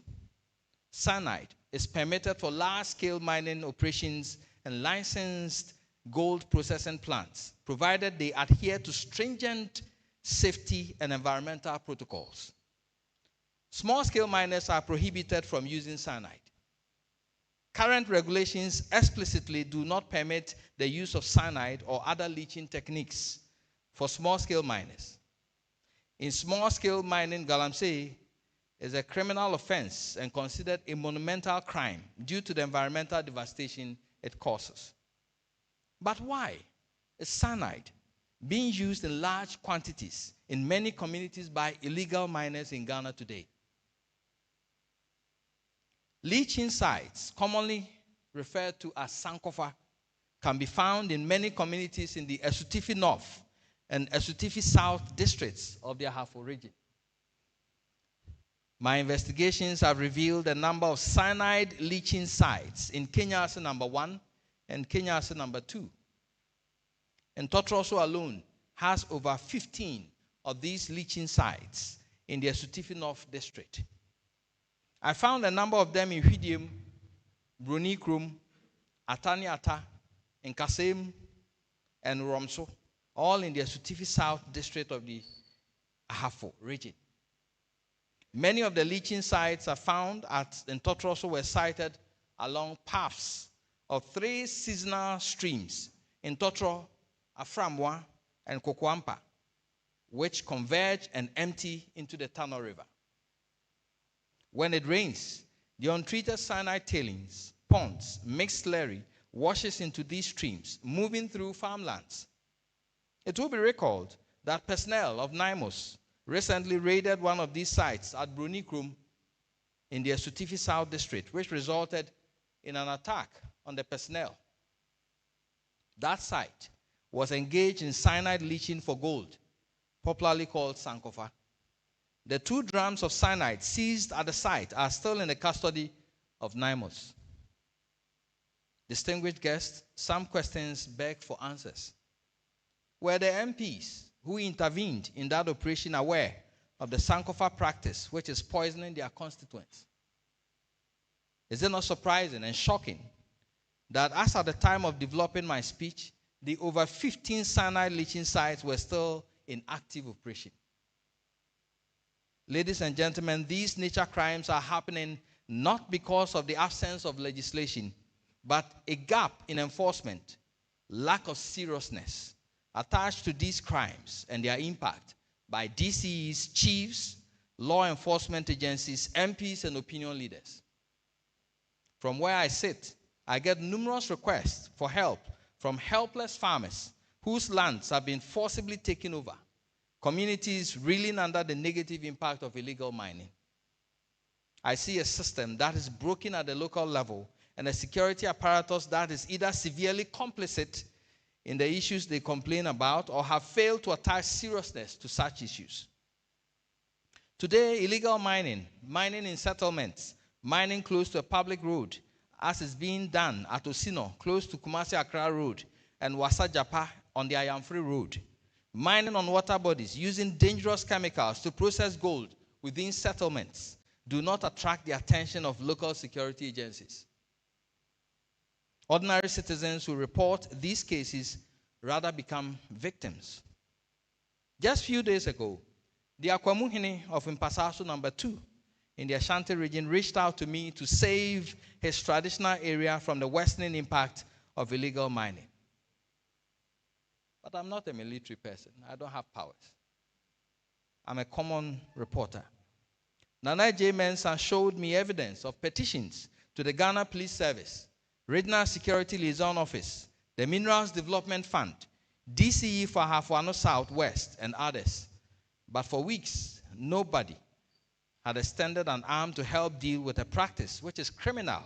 Cyanide is permitted for large-scale mining operations and licensed gold processing plants, provided they adhere to stringent safety and environmental protocols. Small-scale miners are prohibited from using cyanide. Current regulations explicitly do not permit the use of cyanide or other leaching techniques for small-scale miners. In small-scale mining, Galamsey is a criminal offense and considered a monumental crime due to the environmental devastation it causes. But why is cyanide being used in large quantities in many communities by illegal miners in Ghana today? Leaching sites, commonly referred to as sankofa, can be found in many communities in the Esuatifi North and Esuatifi South districts of the Ahafo region. My investigations have revealed a number of cyanide leaching sites in Kenyasi number 1 and Kenyasi number 2. And Totroso alone has over 15 of these leaching sites in the Esuatifi North district. I found a number of them in Hwidiam, Bronikrum, Ataniata, Nkasem, and Romso, all in the Esuatifi South district of the Ahafo region. Many of the leaching sites are found in Totroso were sited along paths of 3 seasonal streams in Totro, Aframwa, and Kokwampa, which converge and empty into the Tano River. When it rains, the untreated cyanide tailings, ponds, mixed slurry washes into these streams, moving through farmlands. It will be recalled that personnel of NIMOS recently raided one of these sites at Bronikrum in the Esuatifi South district, which resulted in an attack on the personnel. That site was engaged in cyanide leaching for gold, popularly called sankofa. The 2 drams of cyanide seized at the site are still in the custody of NIMOS. Distinguished guests, some questions beg for answers. Were the MPs who intervened in that operation aware of the sankofa practice, which is poisoning their constituents? Is it not surprising and shocking that as at the time of developing my speech, the over 15 cyanide leaching sites were still in active operation? Ladies and gentlemen, these nature crimes are happening not because of the absence of legislation, but a gap in enforcement, lack of seriousness attached to these crimes and their impact by DCEs, chiefs, law enforcement agencies, MPs, and opinion leaders. From where I sit, I get numerous requests for help from helpless farmers whose lands have been forcibly taken over, communities reeling under the negative impact of illegal mining. I see a system that is broken at the local level and a security apparatus that is either severely complicit in the issues they complain about or have failed to attach seriousness to such issues. Today, illegal mining in settlements, mining close to a public road, as is being done at Osino, close to Kumasi Accra Road, and Wasa Japa on the Ayamfree Road. Mining on water bodies using dangerous chemicals to process gold within settlements do not attract the attention of local security agencies. Ordinary citizens who report these cases rather become victims. Just a few days ago, the Akwamu Hene of Mpasaso number 2 in the Ashanti region reached out to me to save his traditional area from the worsening impact of illegal mining. But I'm not a military person. I don't have powers. I'm a common reporter. Nana J. Mensah showed me evidence of petitions to the Ghana Police Service, Regional Security Liaison Office, the Minerals Development Fund, DCE for Hafuano Southwest, and others. But for weeks, nobody had extended an arm to help deal with a practice which is criminal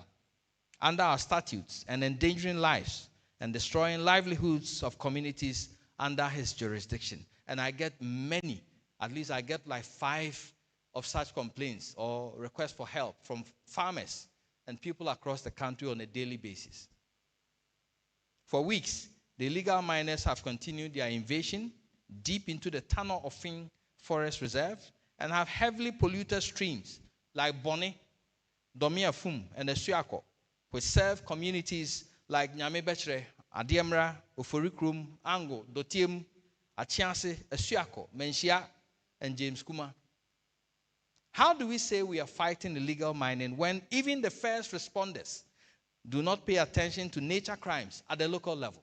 under our statutes and endangering lives and destroying livelihoods of communities under his jurisdiction. And I get many, at least I get like 5 of such complaints or requests for help from farmers and people across the country on a daily basis. For weeks, the illegal miners have continued their invasion deep into the Tano Offing Forest Reserve and have heavily polluted streams like Boni, Domiafum, and Esuako, which serve communities like Nyamebechre, Adiemra, Oforikrum, Ango, Dotiem, Achiase, Esuako, Menshia, and James Kuma. How do we say we are fighting illegal mining when even the first responders do not pay attention to nature crimes at the local level?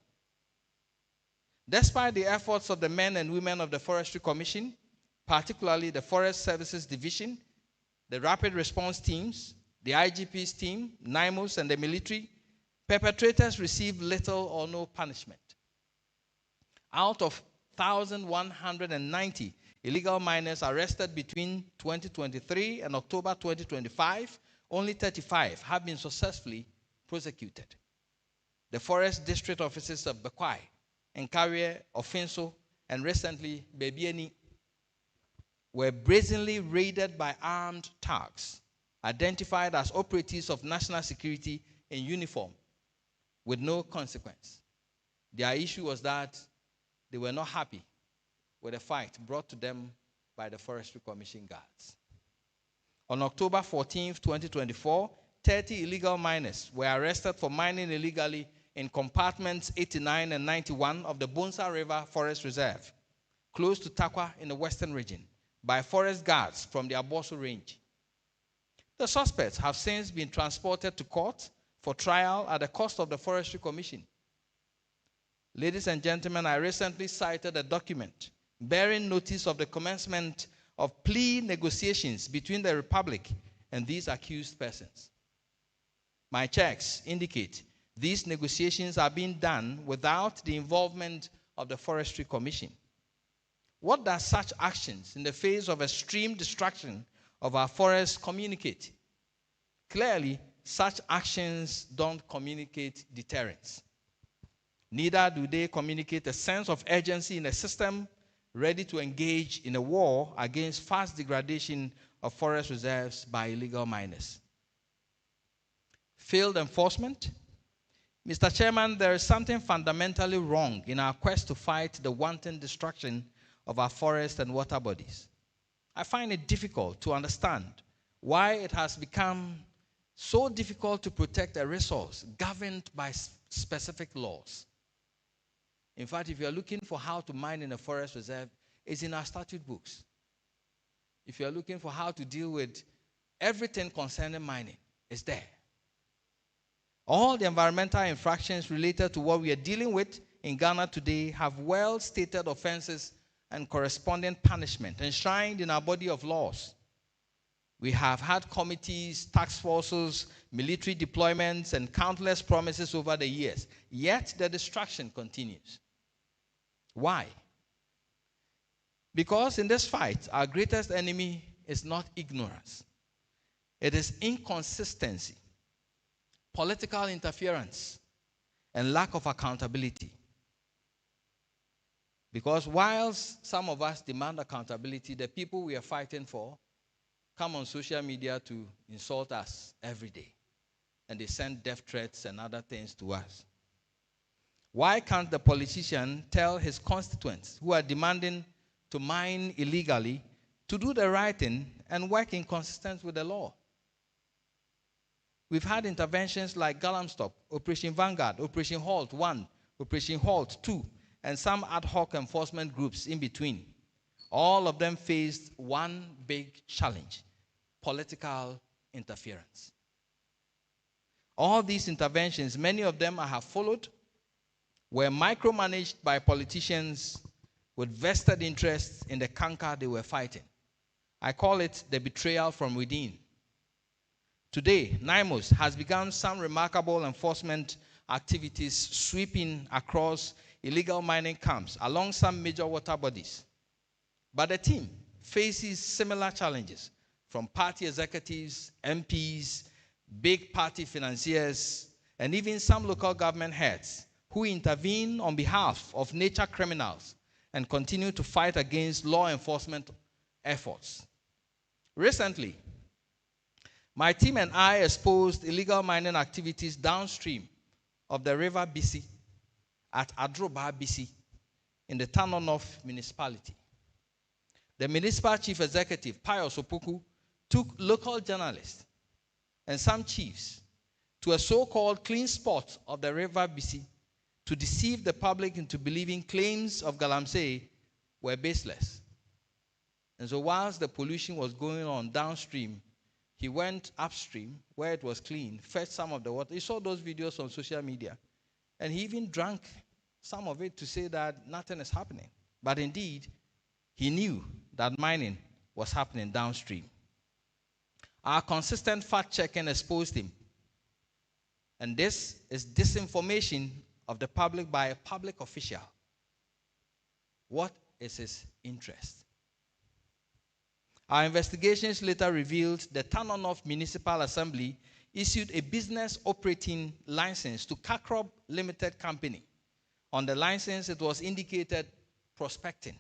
Despite the efforts of the men and women of the Forestry Commission, particularly the Forest Services Division, the Rapid Response Teams, the IGP's team, NIMOS, and the military, perpetrators receive little or no punishment. Out of 1,190 illegal miners arrested between 2023 and October 2025, only 35 have been successfully prosecuted. The forest district offices of Bekwai, Nkawie, Ofinso, and recently Bebieni were brazenly raided by armed thugs, identified as operatives of national security in uniform, with no consequence. Their issue was that they were not happy with a fight brought to them by the Forestry Commission guards. On October 14, 2024, 30 illegal miners were arrested for mining illegally in compartments 89 and 91 of the Bonsa River Forest Reserve, close to Takwa in the western region, by forest guards from the Aboso Range. The suspects have since been transported to court for trial at the cost of the Forestry Commission. Ladies and gentlemen, I recently cited a document bearing notice of the commencement of plea negotiations between the Republic and these accused persons. My checks indicate these negotiations are being done without the involvement of the Forestry Commission. What does such actions in the face of extreme destruction of our forests communicate? Clearly, such actions don't communicate deterrence. Neither do they communicate a sense of urgency in a system ready to engage in a war against fast degradation of forest reserves by illegal miners. Failed enforcement? Mr. Chairman, there is something fundamentally wrong in our quest to fight the wanton destruction of our forests and water bodies. I find it difficult to understand why it has become so difficult to protect a resource governed by specific laws. In fact, if you're looking for how to mine in a forest reserve, it's in our statute books. If you're looking for how to deal with everything concerning mining, it's there. All the environmental infractions related to what we are dealing with in Ghana today have well-stated offenses and corresponding punishment enshrined in our body of laws. We have had committees, task forces, military deployments, and countless promises over the years. Yet the destruction continues. Why? Because in this fight, our greatest enemy is not ignorance. It is inconsistency, political interference, and lack of accountability. Because whilst some of us demand accountability, the people we are fighting for come on social media to insult us every day. And they send death threats and other things to us. Why can't the politician tell his constituents who are demanding to mine illegally to do the right thing and work in consistence with the law? We've had interventions like Galamsey, Operation Vanguard, Operation Halt 1, Operation Halt 2, and some ad hoc enforcement groups in between. All of them faced one big challenge: political interference. All these interventions, many of them I have followed, were micromanaged by politicians with vested interests in the canker they were fighting. I call it the betrayal from within. Today, NIMOS has begun some remarkable enforcement activities sweeping across illegal mining camps along some major water bodies. But the team faces similar challenges from party executives, MPs, big party financiers, and even some local government heads who intervene on behalf of nature criminals and continue to fight against law enforcement efforts. Recently, my team and I exposed illegal mining activities downstream of the river Bisi at Adroba Bisi in the Tanonof municipality. The municipal chief executive, Pius Opoku, took local journalists and some chiefs to a so-called clean spot of the river Bisi to deceive the public into believing claims of Galamsey were baseless. And so whilst the pollution was going on downstream, he went upstream where it was clean, fetched some of the water. He saw those videos on social media, and he even drank some of it to say that nothing is happening. But indeed, he knew that mining was happening downstream. Our consistent fact-checking exposed him. And this is disinformation of the public by a public official. What is his interest? Our investigations later revealed the Tanonof Municipal Assembly issued a business operating license to Kakrob Limited Company. On the license, it was indicated prospecting.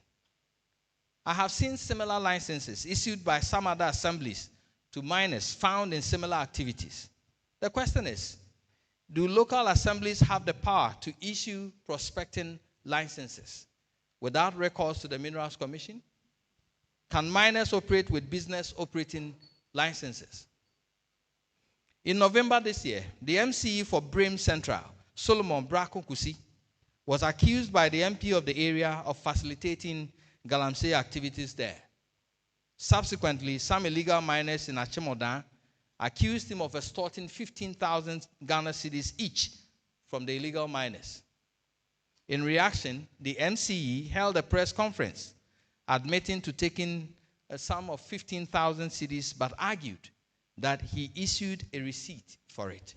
I have seen similar licenses issued by some other assemblies to miners found in similar activities. The question is, do local assemblies have the power to issue prospecting licenses without recourse to the Minerals Commission? Can miners operate with business operating licenses? In November this year, the MCE for Brim Central, Solomon Brako Kusi, was accused by the MP of the area of facilitating Galamsey activities there. Subsequently, some illegal miners in Achimota accused him of extorting 15,000 Ghana cedis each from the illegal miners. In reaction, the MCE held a press conference admitting to taking a sum of 15,000 cedis, but argued that he issued a receipt for it.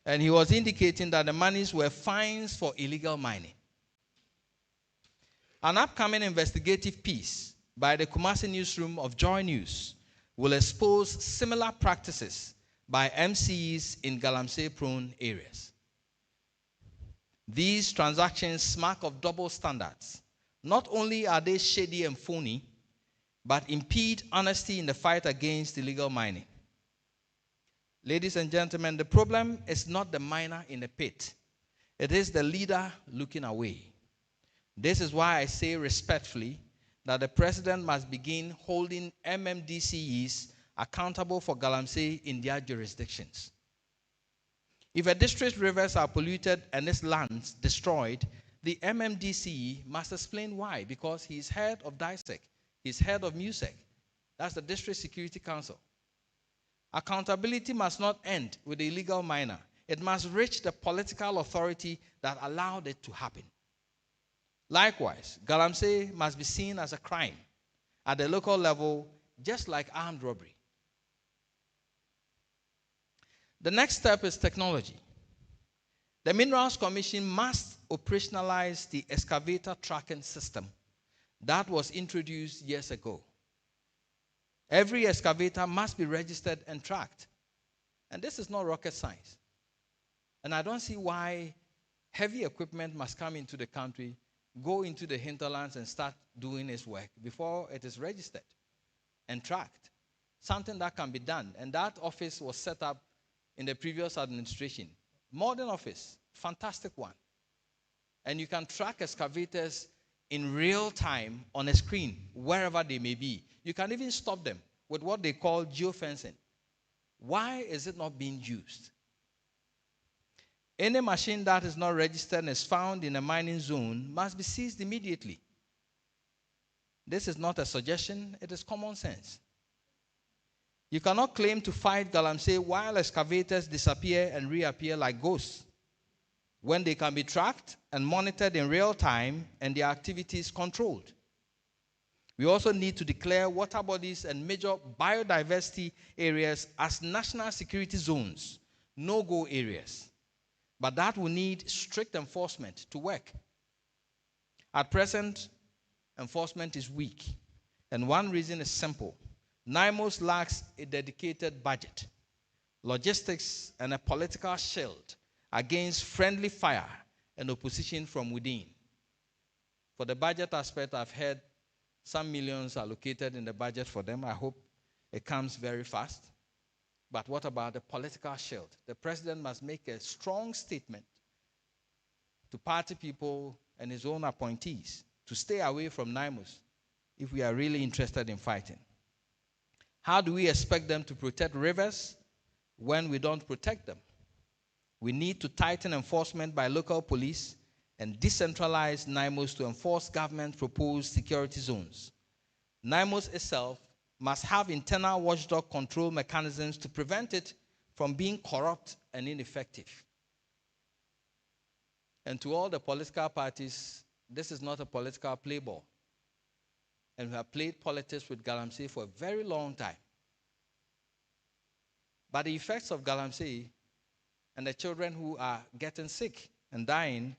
And he was indicating that the monies were fines for illegal mining. An upcoming investigative piece by the Kumasi newsroom of Joy News will expose similar practices by MCEs in Galamsey-prone areas. These transactions smack of double standards. Not only are they shady and phony, but impede honesty in the fight against illegal mining. Ladies and gentlemen, the problem is not the miner in the pit. It is the leader looking away. This is why I say respectfully that the president must begin holding MMDCEs accountable for Galamsey in their jurisdictions. If a district's rivers are polluted and its lands destroyed, the MMDCE must explain why, because he's head of DISEC, he's head of MUSEC. That's the District Security Council. Accountability must not end with the illegal miner. It must reach the political authority that allowed it to happen. Likewise, Galamsey must be seen as a crime at the local level just like armed robbery. The next step is technology. The Minerals Commission must operationalize the excavator tracking system that was introduced years ago. Every excavator must be registered and tracked. And this is not rocket science. And I don't see why heavy equipment must come into the country, go into the hinterlands and start doing its work before it is registered and tracked. Something that can be done. And that office was set up in the previous administration. Modern office, fantastic one. And you can track excavators in real time on a screen, wherever they may be. You can even stop them with what they call geofencing. Why is it not being used? Any machine that is not registered and is found in a mining zone must be seized immediately. This is not a suggestion, it is common sense. You cannot claim to fight Galamsey while excavators disappear and reappear like ghosts, when they can be tracked and monitored in real time and their activities controlled. We also need to declare water bodies and major biodiversity areas as national security zones, no-go areas. But that will need strict enforcement to work. At present, enforcement is weak. And one reason is simple. NIMOS lacks a dedicated budget, logistics, and a political shield against friendly fire and opposition from within. For the budget aspect, I've heard some millions allocated in the budget for them. I hope it comes very fast. But what about the political shield? The president must make a strong statement to party people and his own appointees to stay away from NIMOS if we are really interested in fighting. How do we expect them to protect rivers when we don't protect them? We need to tighten enforcement by local police and decentralize NIMOS to enforce government-proposed security zones. NIMOS itself must have internal watchdog control mechanisms to prevent it from being corrupt and ineffective. And to all the political parties, this is not a political play ball. And we have played politics with Galamsey for a very long time. But the effects of Galamsey and the children who are getting sick and dying,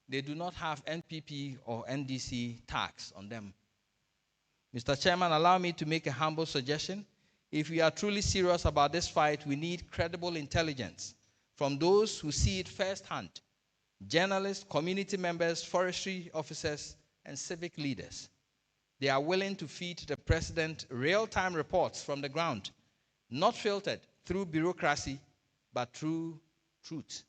they do not have NPP or NDC tax on them. Mr. Chairman, allow me to make a humble suggestion. If we are truly serious about this fight, we need credible intelligence from those who see it firsthand: journalists, community members, forestry officers, and civic leaders. They are willing to feed the president real-time reports from the ground, not filtered through bureaucracy, but through truth.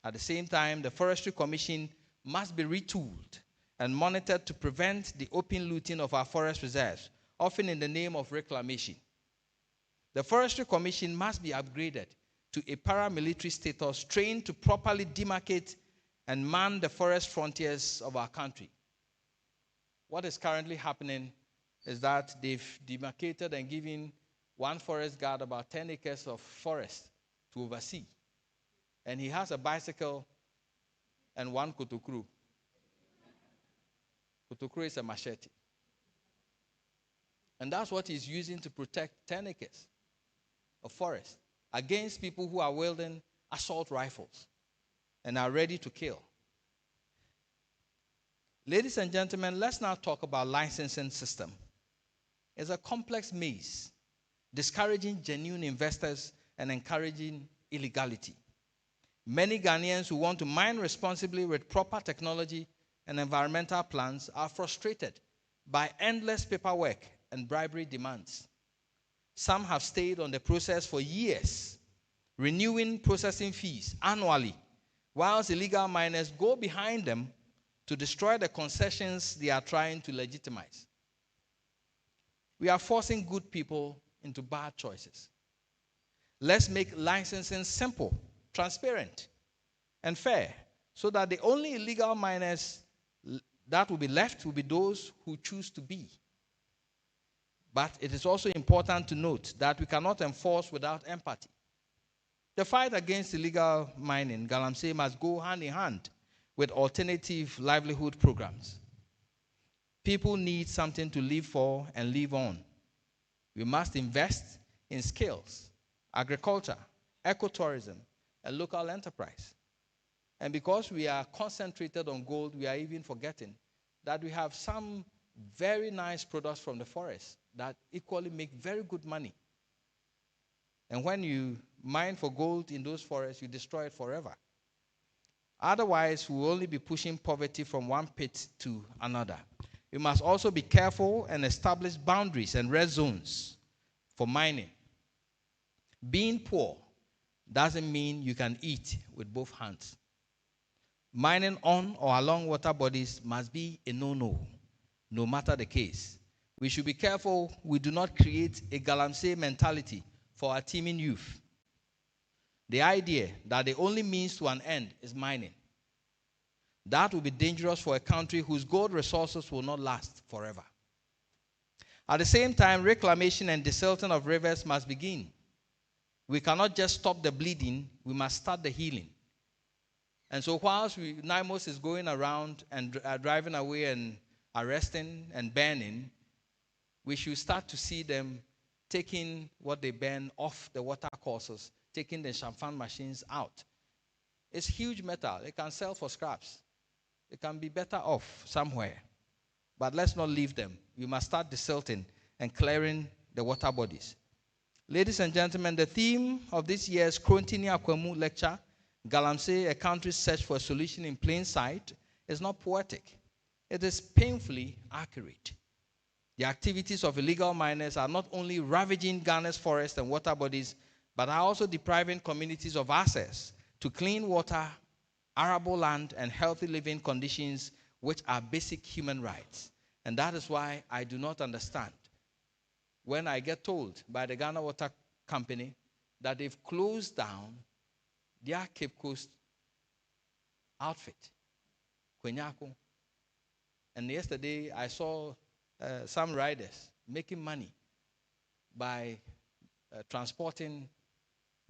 At the same time, the Forestry Commission must be retooled and monitored to prevent the open looting of our forest reserves, often in the name of reclamation. The Forestry Commission must be upgraded to a paramilitary status trained to properly demarcate and man the forest frontiers of our country. What is currently happening is that they've demarcated and given one forest guard about 10 acres of forest to oversee. And he has a bicycle and one kotokru. Kotokru is a machete. And that's what he's using to protect 10 acres of forest against people who are wielding assault rifles and are ready to kill. Ladies and gentlemen, let's now talk about licensing system. It's a complex maze, discouraging genuine investors and encouraging illegality. Many Ghanaians who want to mine responsibly with proper technology and environmental plans are frustrated by endless paperwork and bribery demands. Some have stayed on the process for years, renewing processing fees annually, whilst illegal miners go behind them to destroy the concessions they are trying to legitimize. We are forcing good people into bad choices. Let's make licensing simple, transparent, and fair, so that the only illegal miners that will be left will be those who choose to be. But it is also important to note that we cannot enforce without empathy. The fight against illegal mining, Galamsey, must go hand in hand with alternative livelihood programs. People need something to live for and live on. We must invest in skills, agriculture, ecotourism, and local enterprise. And because we are concentrated on gold, we are even forgetting that we have some very nice products from the forest that equally make very good money. And when you mine for gold in those forests, you destroy it forever. Otherwise, we will only be pushing poverty from one pit to another. We must also be careful and establish boundaries and red zones for mining. Being poor doesn't mean you can eat with both hands. Mining on or along water bodies must be a no-no, no matter the case. We should be careful we do not create a Galamsey mentality for our teeming youth. The idea that the only means to an end is mining. That will be dangerous for a country whose gold resources will not last forever. At the same time, reclamation and desilting of rivers must begin. We cannot just stop the bleeding, we must start the healing. And so whilst NIMOS is going around and driving away and arresting and banning, we should start to see them taking what they ban off the water courses, taking the champagne machines out. It's huge metal. It can sell for scraps. It can be better off somewhere. But let's not leave them. We must start desilting and clearing the water bodies. Ladies and gentlemen, the theme of this year's Kronti Akwamu Lecture, Galamsey, a country's search for a solution in plain sight, is not poetic. It is painfully accurate. The activities of illegal miners are not only ravaging Ghana's forests and water bodies, but are also depriving communities of access to clean water, arable land, and healthy living conditions, which are basic human rights. And that is why I do not understand when I get told by the Ghana Water Company that they've closed down their Cape Coast outfit, Kwenyako. And yesterday I saw some riders making money by transporting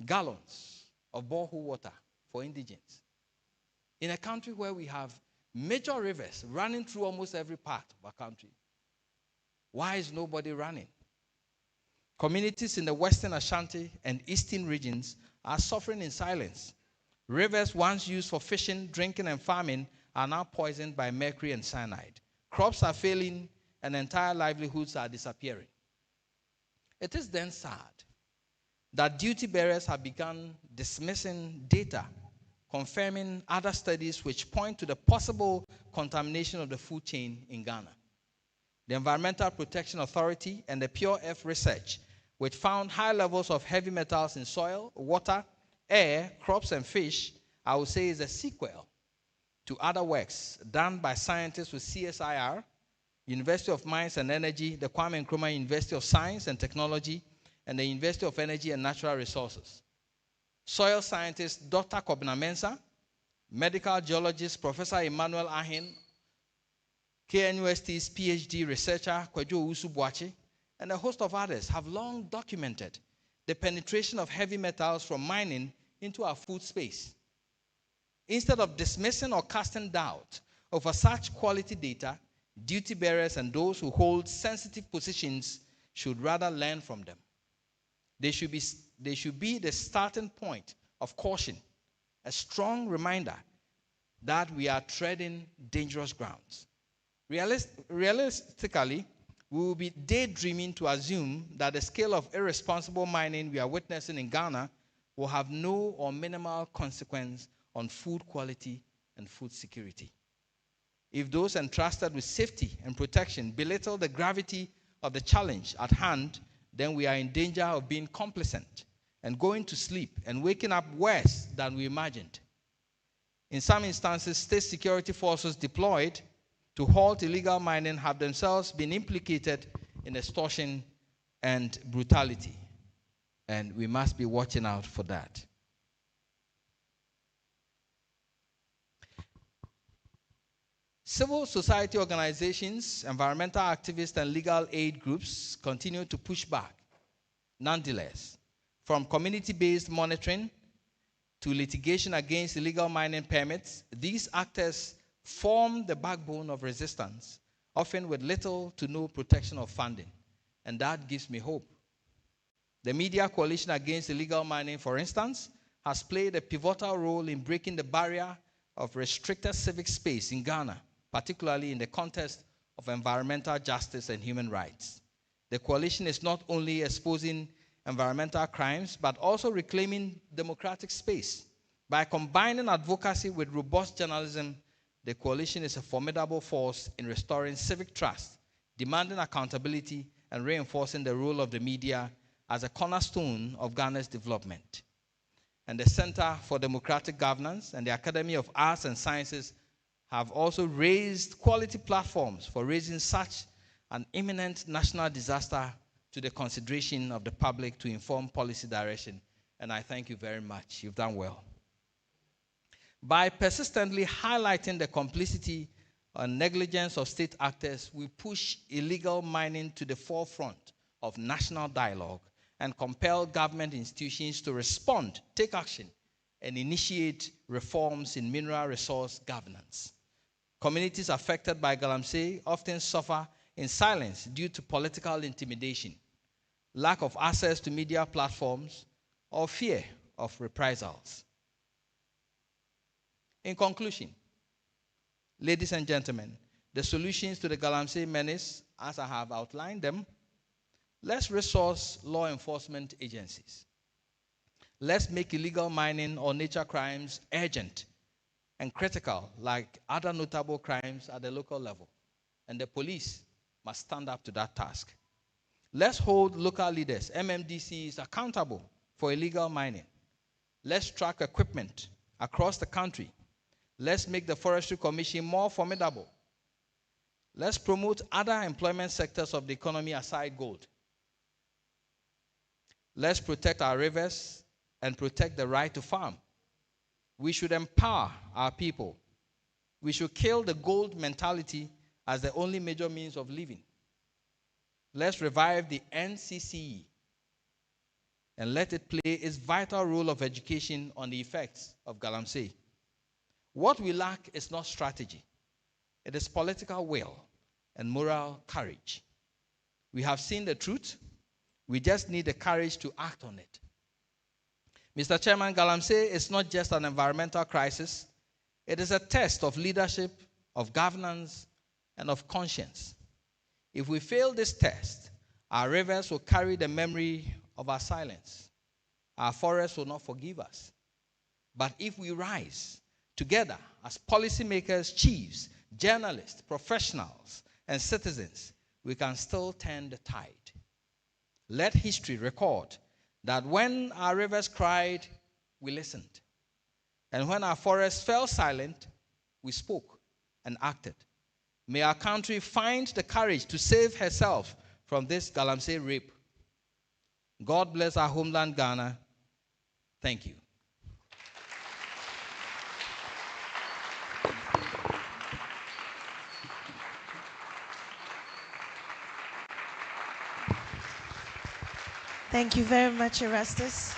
gallons of borehole water for indigents. In a country where we have major rivers running through almost every part of our country, why is nobody running? Communities in the Western Ashanti and Eastern regions are suffering in silence. Rivers once used for fishing, drinking, and farming are now poisoned by mercury and cyanide. Crops are failing and entire livelihoods are disappearing. It is then sad that duty bearers have begun dismissing data confirming other studies which point to the possible contamination of the food chain in Ghana. The Environmental Protection Authority and the Pure Earth Research, which found high levels of heavy metals in soil, water, air, crops, and fish, I would say is a sequel to other works done by scientists with CSIR, University of Mines and Energy, the Kwame Nkrumah University of Science and Technology, and the University of Energy and Natural Resources. Soil scientist Dr. Kobina Mensah, medical geologist Professor Emmanuel Ahin, KNUST's PhD researcher Kwadwo Owusu-Boakye, and a host of others have long documented the penetration of heavy metals from mining into our food space. Instead of dismissing or casting doubt over such quality data, duty bearers and those who hold sensitive positions should rather learn from them. They should be the starting point of caution, a strong reminder that we are treading dangerous grounds. Realistically, we will be daydreaming to assume that the scale of irresponsible mining we are witnessing in Ghana will have no or minimal consequence on food quality and food security. If those entrusted with safety and protection belittle the gravity of the challenge at hand, then we are in danger of being complacent and going to sleep and waking up worse than we imagined. In some instances, state security forces deployed to halt illegal mining have themselves been implicated in extortion and brutality. And we must be watching out for that. Civil society organizations, environmental activists, and legal aid groups continue to push back. Nonetheless, from community-based monitoring to litigation against illegal mining permits, these actors form the backbone of resistance, often with little to no protection of funding. and that gives me hope. The Media Coalition Against Illegal Mining, for instance, has played a pivotal role in breaking the barrier of restricted civic space in Ghana, particularly in the context of environmental justice and human rights. The coalition is not only exposing environmental crimes, but also reclaiming democratic space. By combining advocacy with robust journalism, the coalition is a formidable force in restoring civic trust, demanding accountability, and reinforcing the role of the media as a cornerstone of Ghana's development. And the Center for Democratic Governance and the Academy of Arts and Sciences have also raised quality platforms for raising such an imminent national disaster to the consideration of the public to inform policy direction. And I thank you very much. You've done well. By persistently highlighting the complicity and negligence of state actors, we push illegal mining to the forefront of national dialogue and compel government institutions to respond, take action, and initiate reforms in mineral resource governance. Communities affected by Galamsey often suffer in silence due to political intimidation, lack of access to media platforms, or fear of reprisals. In conclusion, ladies and gentlemen, the solutions to the Galamsey menace, as I have outlined them, let's resource law enforcement agencies. Let's make illegal mining or nature crimes urgent and critical, like other notable crimes at the local level. And the police must stand up to that task. Let's hold local leaders, MMDCs, accountable for illegal mining. Let's track equipment across the country. Let's make the Forestry Commission more formidable. Let's promote other employment sectors of the economy aside gold. Let's protect our rivers and protect the right to farm. We should empower our people. We should kill the gold mentality as the only major means of living. Let's revive the NCCE and let it play its vital role of education on the effects of Galamsey. What we lack is not strategy. It is political will and moral courage. We have seen the truth. We just need the courage to act on it. Mr. Chairman, Galamsey is not just an environmental crisis. It is a test of leadership, of governance, and of conscience. If we fail this test, our rivers will carry the memory of our silence. Our forests will not forgive us. But if we rise together as policymakers, chiefs, journalists, professionals, and citizens, we can still turn the tide. Let history record that when our rivers cried, we listened. And when our forests fell silent, we spoke and acted. May our country find the courage to save herself from this Galamsey rape. God bless our homeland, Ghana. Thank you. Thank you very much, Erastus.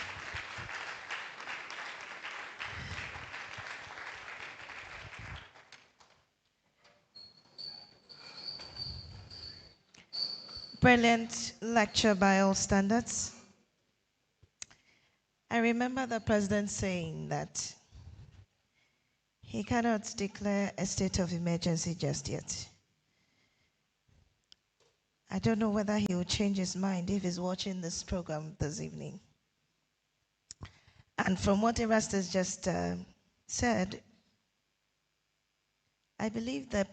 Brilliant lecture by all standards. I remember the president saying that he cannot declare a state of emergency just yet. I don't know whether he will change his mind if he's watching this program this evening. And from what Erastus just said, I believe the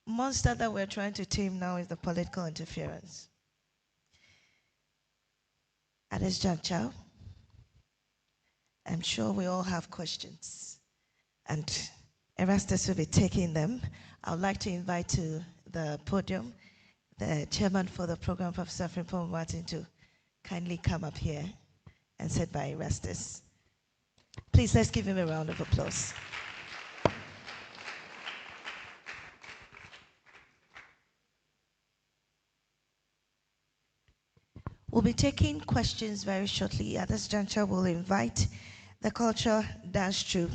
monster that we're trying to tame now is the political interference. At this juncture, I'm sure we all have questions, and Erastus will be taking them. I would like to invite to the podium the chairman for the program, Professor Frimpong Martin, to kindly come up here and sit by Erastus. Please, let's give him a round of applause. We'll be taking questions very shortly. At this juncture, we'll invite the culture dance troupe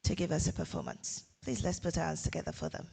to give us a performance. Please, let's put our hands together for them.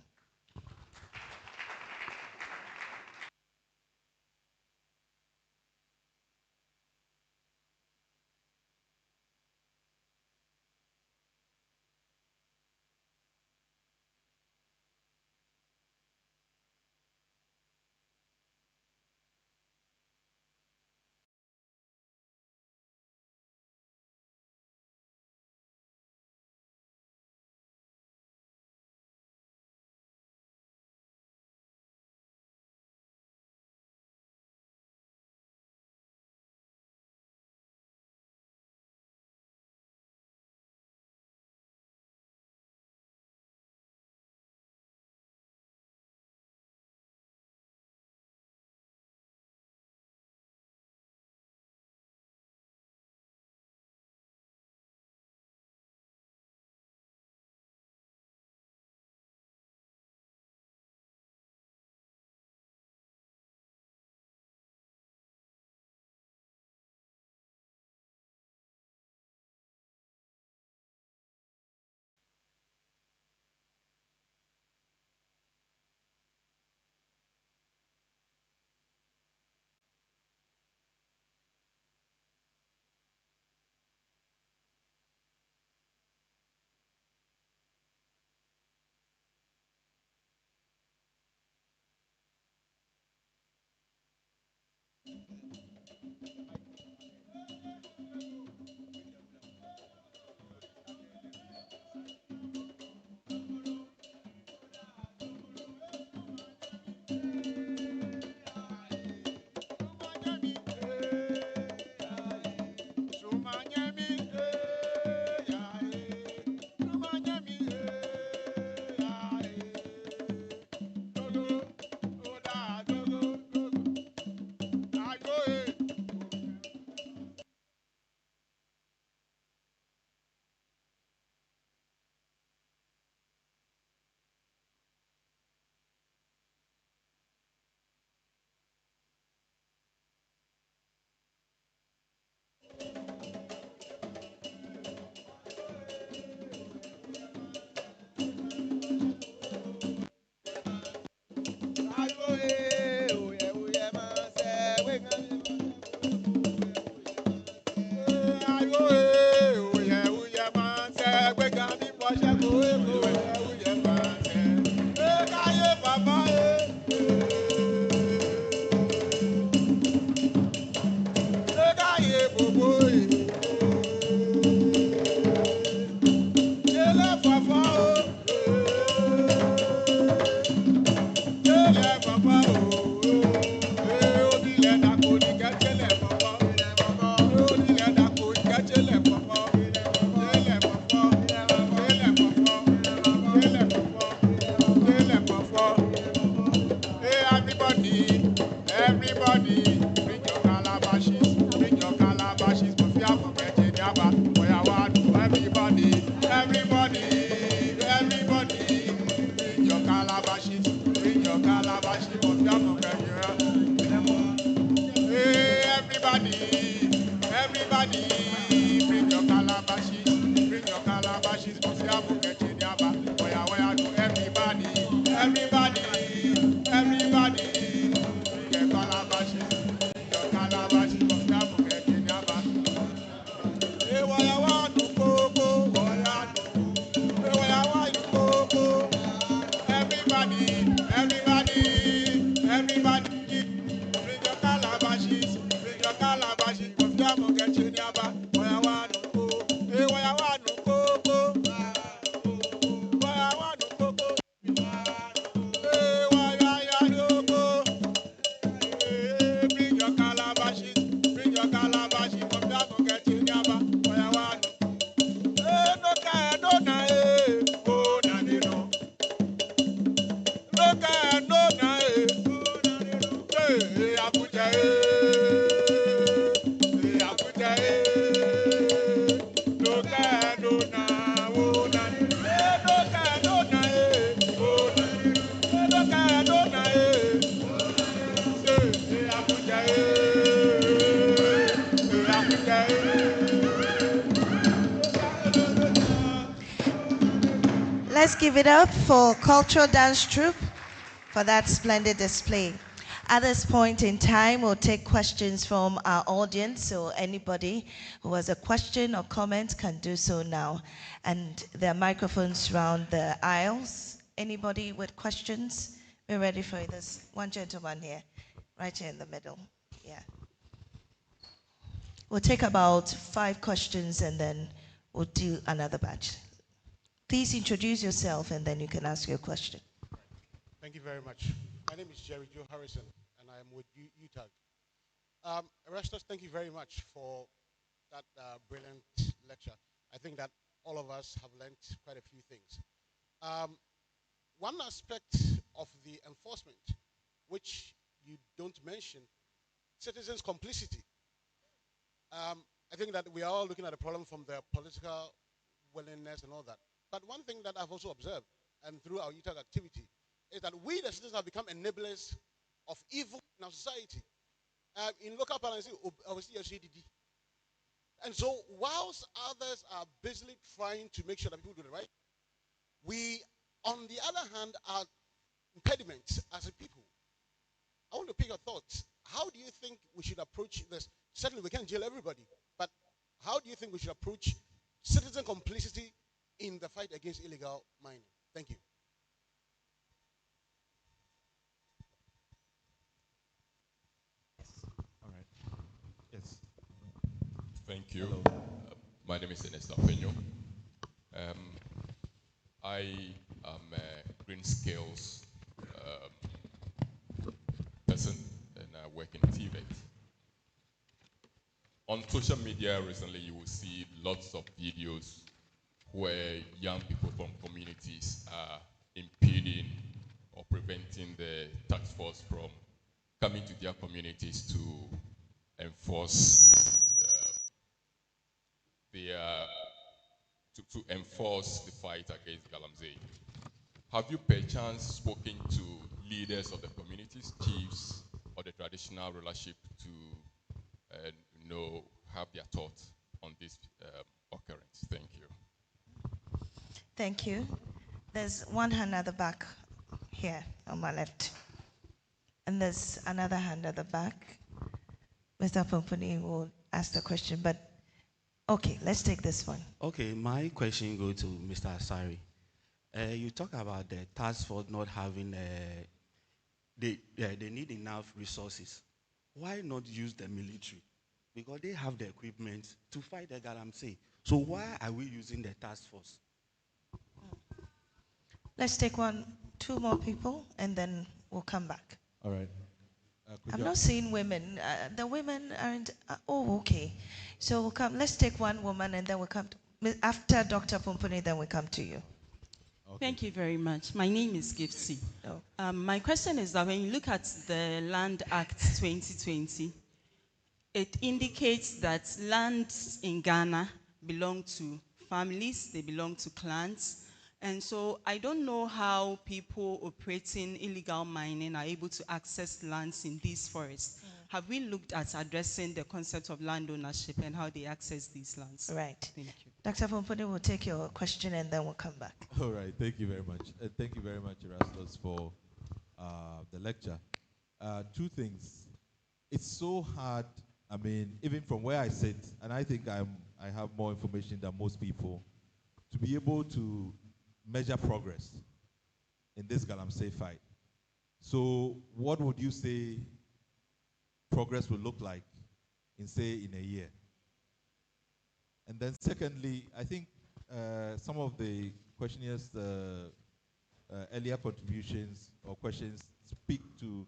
Everybody, bring your calabashes, bring your calabashes, but we are forgetting Yaba. Everybody, bring your calabashes, but we are forgetting Hey, everybody, bring your calabashes, but we are forgetting Yaba. Where do everybody, bring your calabashes, but we are forgetting Yaba. Hey, why I want to go, everybody, bring your calabashes, but we are forgetting Yaba. Why I want to go, hey, why I want to go, hey, why I go, hey, bring your calabashes, but we are forgetting Yaba. Why I want to hey, no kind, no na, oh, na, no. No kind, no na, hey, Abuja, Abuja, no kind, no na, oh, na, no kind, no na, oh, na, no kind, no na, Abuja, Abuja, Let's give it up for Cultural Dance Troupe for that splendid display. At this point in time, we'll take questions from our audience. So anybody who has a question or comment can do so now. And there are microphones around the aisles. Anybody with questions? We're ready for this. One gentleman here, right here in the middle. Yeah. We'll take about 5 questions and then we'll do another batch. Please introduce yourself and then you can ask your question. Thank you very much. My name is Jerry Joe Harrison and I am with UTAG. Erastus, thank you very much for that brilliant lecture. I think that all of us have learned quite a few things. One aspect of the enforcement, which you don't mention, citizens' complicity. I think that we are all looking at the problem from the political willingness and all that. But one thing that I've also observed, and through our UTAG activity, is that we, the citizens, have become enablers of evil in our society. In local parlance, obviously, CDD. And so, whilst others are busily trying to make sure that people do the right, we, on the other hand, are impediments as a people. I want to pick your thoughts. How do you think we should approach this? Certainly, we can't jail everybody, but how do you think we should approach citizen complicity in the fight against illegal mining? Thank you. All right. Thank you. Hello. My name is Erastus Asare Donkor. I am a green scales person, and I work in TVET. On social media recently, you will see lots of videos where young people from communities are impeding or preventing the task force from coming to their communities to enforce to enforce the fight against Galamsey. Have you perchance spoken to leaders of the communities, chiefs, or the traditional rulership to have their thoughts on this occurrence? Thank you. Thank you. There's one hand at the back here on my left. And there's another hand at the back. Mr. Pomponi will ask the question, but okay, let's take this one. Okay, my question goes to Mr. Asare. You talk about the task force not having, they need enough resources. Why not use the military? Because they have the equipment to fight the Galamsey. So why are we using the task force? Let's take two more people, and then we'll come back. All right. I'm not seeing women. The women aren't. Oh, okay. So we'll come. Let's take one woman, and then we'll come after Dr. Pomponi. Then we come to you. Okay. Thank you very much. My name is Gifty. Oh. My question is that when you look at the Land Act 2020, it indicates that lands in Ghana belong to families, they belong to clans. And so I don't know how people operating illegal mining are able to access lands in these forests. Have we looked at addressing the concept of land ownership and how they access these lands? Right. Thank you. Dr. Pomponi will take your question and then we'll come back. All right. Thank you very much. Thank you very much, Erastus, for the lecture. Two things. It's so hard, I mean, even from where I sit, and I think I have more information than most people, to be able to measure progress in this Galamsey fight. So what would you say progress will look like in a year? And then secondly, I think some of the questionnaires' earlier contributions or questions speak to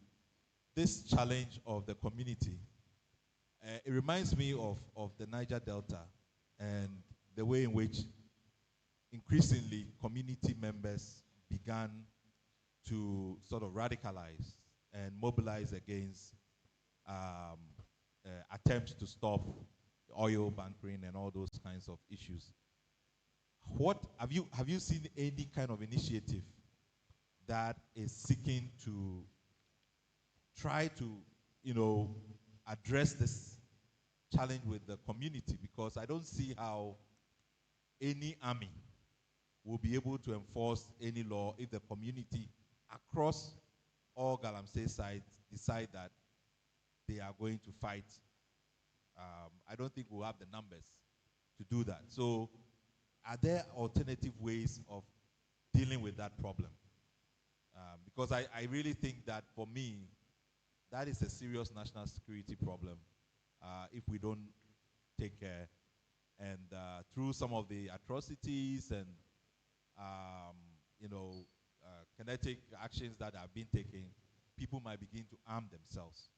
this challenge of the community. It reminds me of the Niger Delta and the way in which increasingly community members began to sort of radicalize and mobilize against attempts to stop oil bunkering and all those kinds of issues. What have you seen any kind of initiative that is seeking to try to address this challenge with the community? Because I don't see how any army will be able to enforce any law if the community across all Galamsey sites decide that they are going to fight. I don't think we'll have the numbers to do that. So are there alternative ways of dealing with that problem? Because I really think that for me, that is a serious national security problem if we don't take care. And through some of the atrocities and kinetic actions that have been taken, people might begin to arm themselves.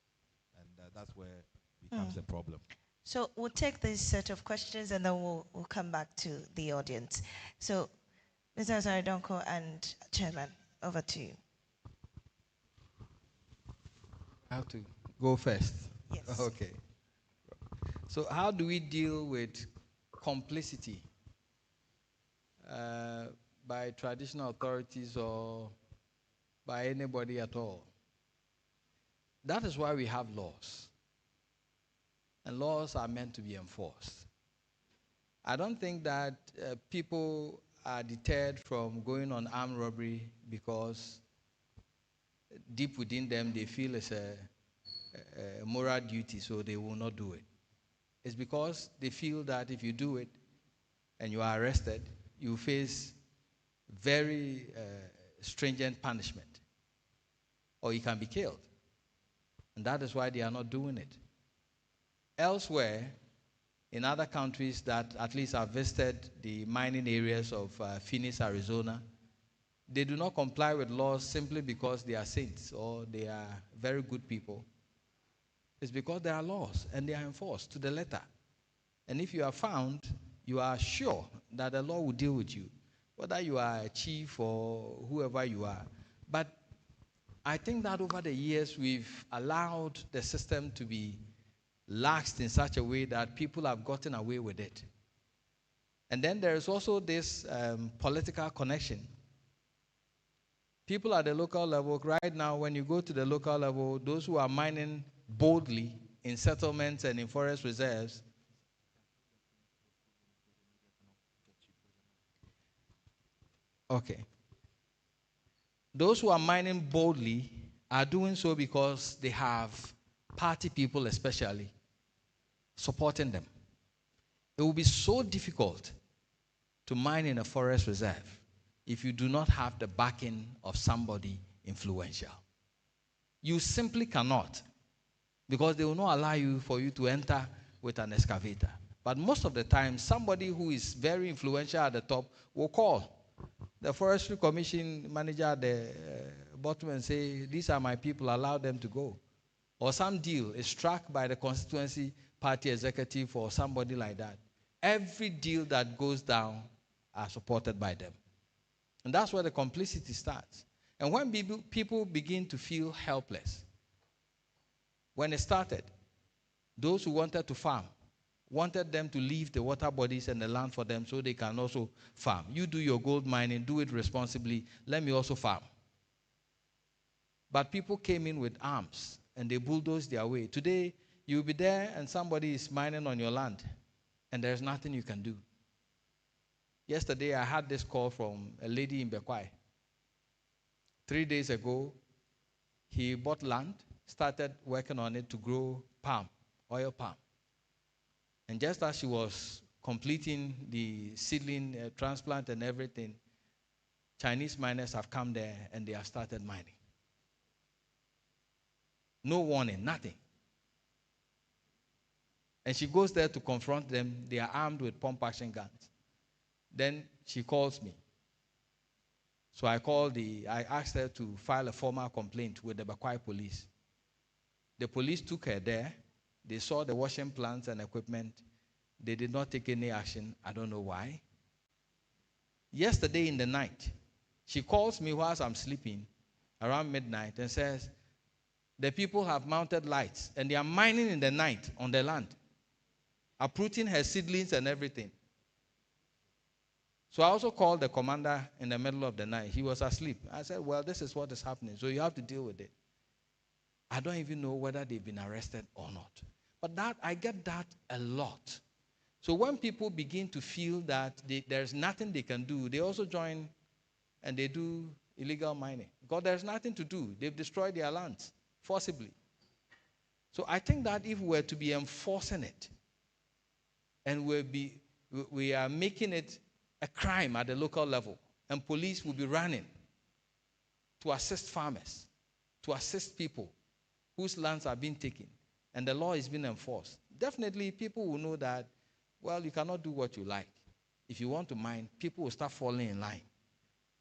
And that's where it becomes a problem. So we'll take this set of questions and then we'll come back to the audience. So, Mr. Asare Donkor and Chairman, over to you. I have to go first. Yes. Okay. So how do we deal with complicity by traditional authorities or by anybody at all? That is why we have laws. And laws are meant to be enforced. I don't think that people are deterred from going on armed robbery because deep within them they feel it's a moral duty, so they will not do it. It's because they feel that if you do it and you are arrested, you face very stringent punishment, or you can be killed. And that is why they are not doing it. Elsewhere, in other countries that at least have visited the mining areas of Phoenix, Arizona, they do not comply with laws simply because they are saints or they are very good people. It's because there are laws and they are enforced to the letter. And if you are found, you are sure that the law will deal with you, whether you are a chief or whoever you are. But I think that over the years, we've allowed the system to be laxed in such a way that people have gotten away with it. And then there is also this political connection. People at the local level, right now, when you go to the local level, those who are mining boldly in settlements and in forest reserves, okay. Those who are mining boldly are doing so because they have party people especially supporting them. It will be so difficult to mine in a forest reserve if you do not have the backing of somebody influential. You simply cannot, because they will not allow you for you to enter with an excavator. But most of the time, somebody who is very influential at the top will call the Forestry Commission manager at the bottom and say, these are my people, allow them to go. Or some deal is struck by the constituency party executive or somebody like that. Every deal that goes down are supported by them. And that's where the complicity starts. And when people begin to feel helpless, when it started, those who wanted to farm wanted them to leave the water bodies and the land for them so they can also farm. You do your gold mining, do it responsibly, let me also farm. But people came in with arms and they bulldozed their way. Today, you'll be there and somebody is mining on your land and there's nothing you can do. Yesterday, I had this call from a lady in Bekwai. 3 days ago, he bought land, started working on it to grow palm, oil palm. And just as she was completing the seedling transplant and everything, Chinese miners have come there and they have started mining. No warning, nothing. And she goes there to confront them. They are armed with pump-action guns. Then she calls me. So I asked her to file a formal complaint with the Bekwai police. The police took her there. They saw the washing plants and equipment. They did not take any action. I don't know why. Yesterday in the night, she calls me whilst I'm sleeping around midnight and says, the people have mounted lights and they are mining in the night on the land, uprooting her seedlings and everything. So I also called the commander in the middle of the night. He was asleep. I said, well, this is what is happening, so you have to deal with it. I don't even know whether they've been arrested or not. But I get that a lot. So when people begin to feel that there's nothing they can do, they also join and they do illegal mining. Because there's nothing to do. They've destroyed their lands forcibly. So I think that if we were to be enforcing it, and we are making it a crime at the local level, and police will be running to assist farmers, to assist people whose lands are being taken, and the law is being enforced, definitely people will know that, well, you cannot do what you like. If you want to mine, people will start falling in line.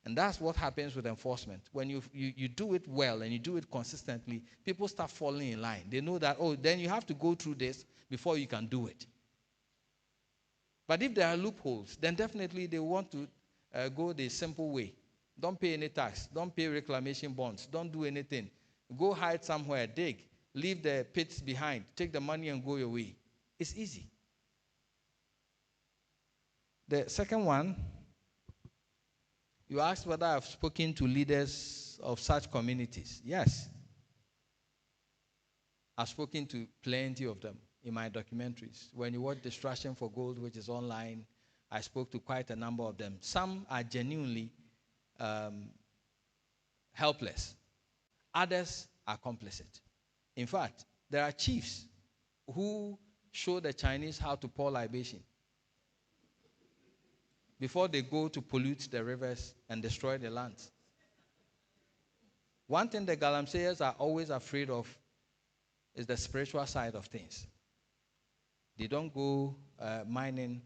And that's what happens with enforcement. When you do it well and you do it consistently, people start falling in line. They know that, oh, then you have to go through this before you can do it. But if there are loopholes, then definitely they want to go the simple way. Don't pay any tax. Don't pay reclamation bonds. Don't do anything. Go hide somewhere, dig, leave the pits behind, take the money and go your way. It's easy. The second one, you asked whether I've spoken to leaders of such communities. Yes. I've spoken to plenty of them in my documentaries. When you watch Distraction for Gold, which is online, I spoke to quite a number of them. Some are genuinely helpless. Others are complicit. In fact, there are chiefs who show the Chinese how to pour libation before they go to pollute the rivers and destroy the lands. One thing the Galamseyers are always afraid of is the spiritual side of things. They don't go mining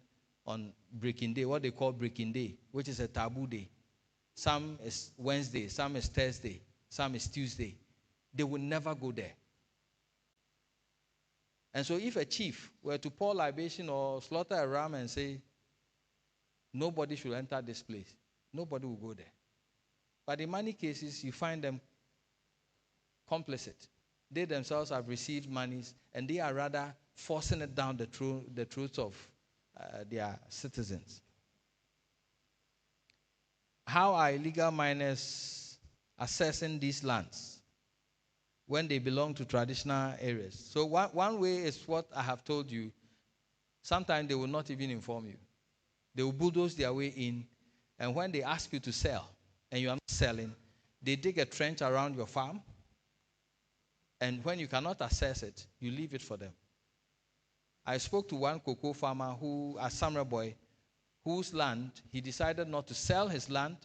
on breaking day, what they call breaking day, which is a taboo day. Some is Wednesday, some is Thursday, some is Tuesday. They will never go there. And so if a chief were to pour libation or slaughter a ram and say, nobody should enter this place, nobody will go there. But in many cases, you find them complicit. They themselves have received monies, and they are rather forcing it down the throats of their citizens. How are illegal miners assessing these lands when they belong to traditional areas? So one way is what I have told you. Sometimes they will not even inform you. They will bulldoze their way in, and when they ask you to sell, and you are not selling, they dig a trench around your farm, and when you cannot access it, you leave it for them. I spoke to one cocoa farmer who, a Samra boy, whose land, he decided not to sell his land.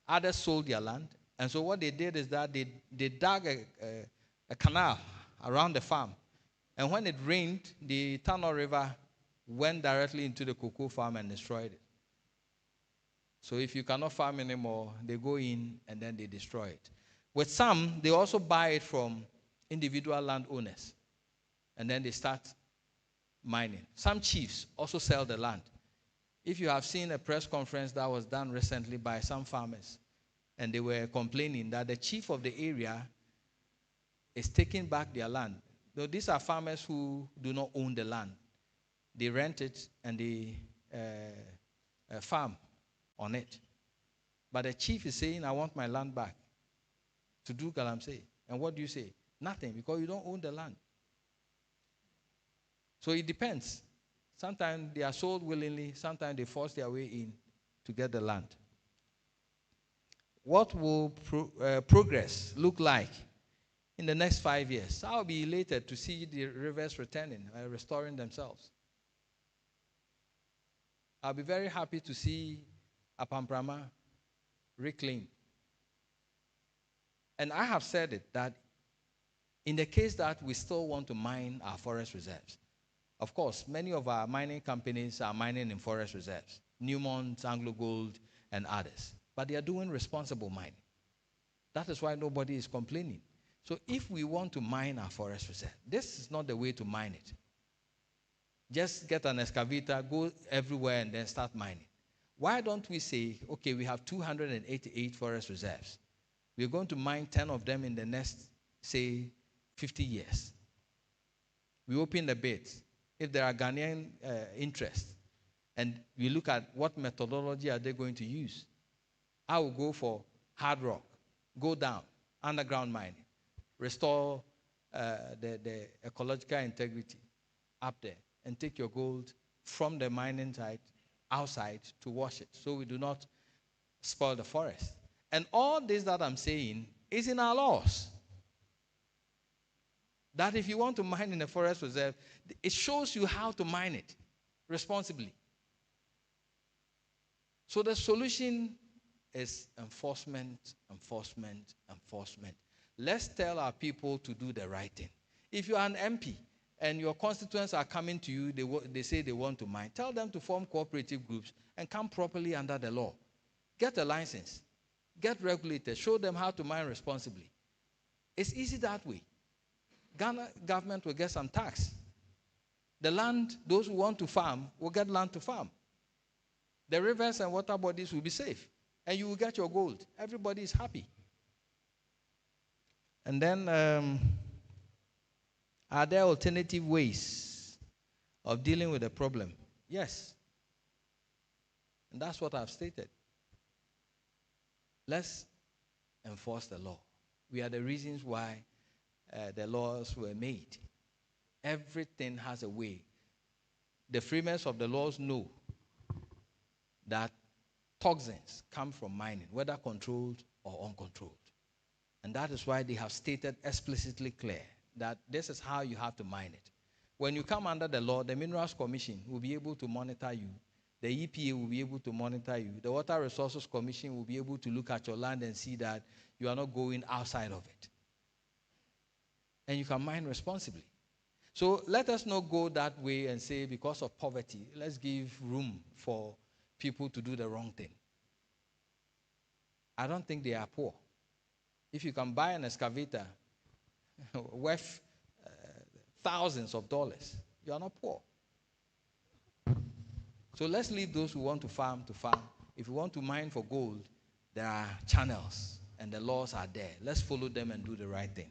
Others sold their land. And so what they did is that they dug a canal around the farm. And when it rained, the Tano River went directly into the cocoa farm and destroyed it. So if you cannot farm anymore, they go in and then they destroy it. With some, they also buy it from individual landowners. And then they start mining. Some chiefs also sell the land. If you have seen a press conference that was done recently by some farmers, and they were complaining that the chief of the area is taking back their land. Though these are farmers who do not own the land. They rent it and they farm on it. But the chief is saying, I want my land back to do Galamsey. And what do you say? Nothing, because you don't own the land. So it depends. Sometimes they are sold willingly, sometimes they force their way in to get the land. What will progress look like in the next 5 years? I'll be elated to see the rivers returning, restoring themselves. I'll be very happy to see Apamprama reclaimed. And I have said it, that in the case that we still want to mine our forest reserves, of course, many of our mining companies are mining in forest reserves, Newmont, Anglo Gold, and others. But they are doing responsible mining. That is why nobody is complaining. So if we want to mine our forest reserve, this is not the way to mine it. Just get an excavator, go everywhere, and then start mining. Why don't we say, okay, we have 288 forest reserves. We're going to mine 10 of them in the next, say, 50 years. We open the bids. If there are Ghanaian interests, and we look at what methodology are they going to use, I will go for hard rock, go down, underground mining, restore the ecological integrity up there, and take your gold from the mining site outside to wash it, so we do not spoil the forest. And all this that I'm saying is in our laws. That if you want to mine in a forest reserve, it shows you how to mine it responsibly. So the solution is enforcement, enforcement, enforcement. Let's tell our people to do the right thing. If you are an MP and your constituents are coming to you, they say they want to mine, tell them to form cooperative groups and come properly under the law. Get a license. Get regulated. Show them how to mine responsibly. It's easy that way. Ghana government will get some tax. The land, those who want to farm, will get land to farm. The rivers and water bodies will be safe. And you will get your gold. Everybody is happy. And then, are there alternative ways of dealing with the problem? Yes. And that's what I've stated. Let's enforce the law. We are the reasons why the laws were made. Everything has a way. The framers of the laws know that toxins come from mining, whether controlled or uncontrolled. And that is why they have stated explicitly clear that this is how you have to mine it. When you come under the law, the Minerals Commission will be able to monitor you. The EPA will be able to monitor you. The Water Resources Commission will be able to look at your land and see that you are not going outside of it. And you can mine responsibly. So let us not go that way and say because of poverty, let's give room for people to do the wrong thing. I don't think they are poor. If you can buy an excavator worth thousands of dollars, you are not poor. So let's leave those who want to farm to farm. If you want to mine for gold, there are channels and the laws are there. Let's follow them and do the right thing.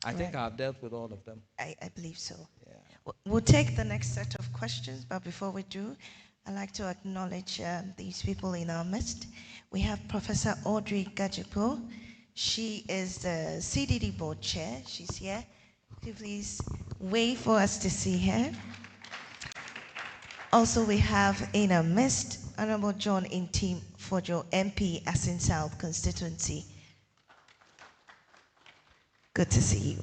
I think I've dealt with all of them. I believe so. Yeah. We'll take the next set of questions, but before we do, I'd like to acknowledge these people in our midst. We have Professor Audrey Gajipo. She is the CDD board chair. She's here. Could you please wave for us to see her? Also, we have in our midst Honorable John Intim Fojo, MP, Asin South constituency. Good to see you.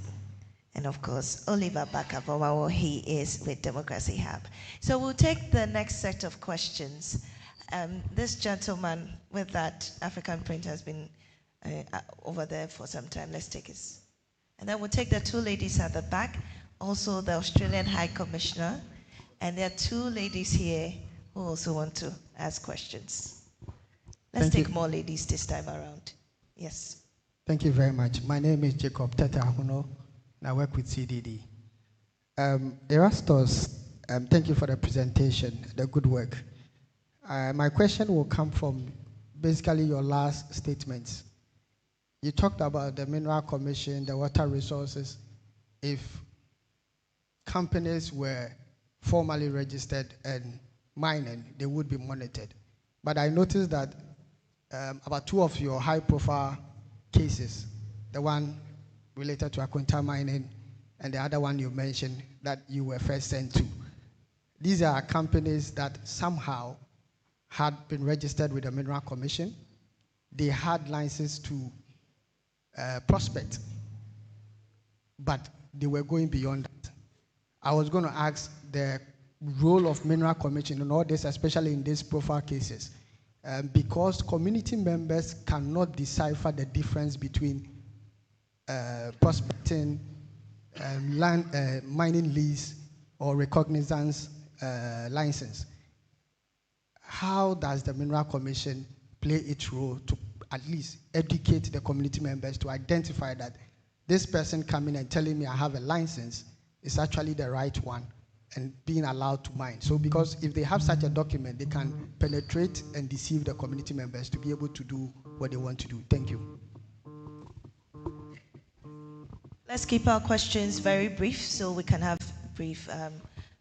And of course, Oliver Bakavomawo, he is with Democracy Hub. So we'll take the next set of questions. This gentleman with that African print has been over there for some time. Let's take his. And then we'll take the two ladies at the back, also the Australian High Commissioner. And there are two ladies here who also want to ask questions. Let's take more ladies this time around. Yes. Thank you very much. My name is Jacob Teta Ahuno, and I work with CDD. Erastus, thank you for the presentation, the good work. My question will come from basically your last statements. You talked about the Mineral Commission, the water resources. If companies were formally registered and mining, they would be monitored. But I noticed that about two of your high-profile cases, the one related to Akwanta mining and the other one you mentioned that you were first sent to. These are companies that somehow had been registered with the Mineral Commission. They had licenses to prospect, but they were going beyond that. I was going to ask the role of Mineral Commission in all this, especially in these profile cases, because community members cannot decipher the difference between prospecting, land, mining lease, or recognizance license. How does the Mineral Commission play its role to at least educate the community members to identify that this person coming and telling me I have a license is actually the right one and being allowed to mine? So because if they have such a document, they can penetrate and deceive the community members to be able to do what they want to do. Thank you. Let's keep our questions very brief so we can have brief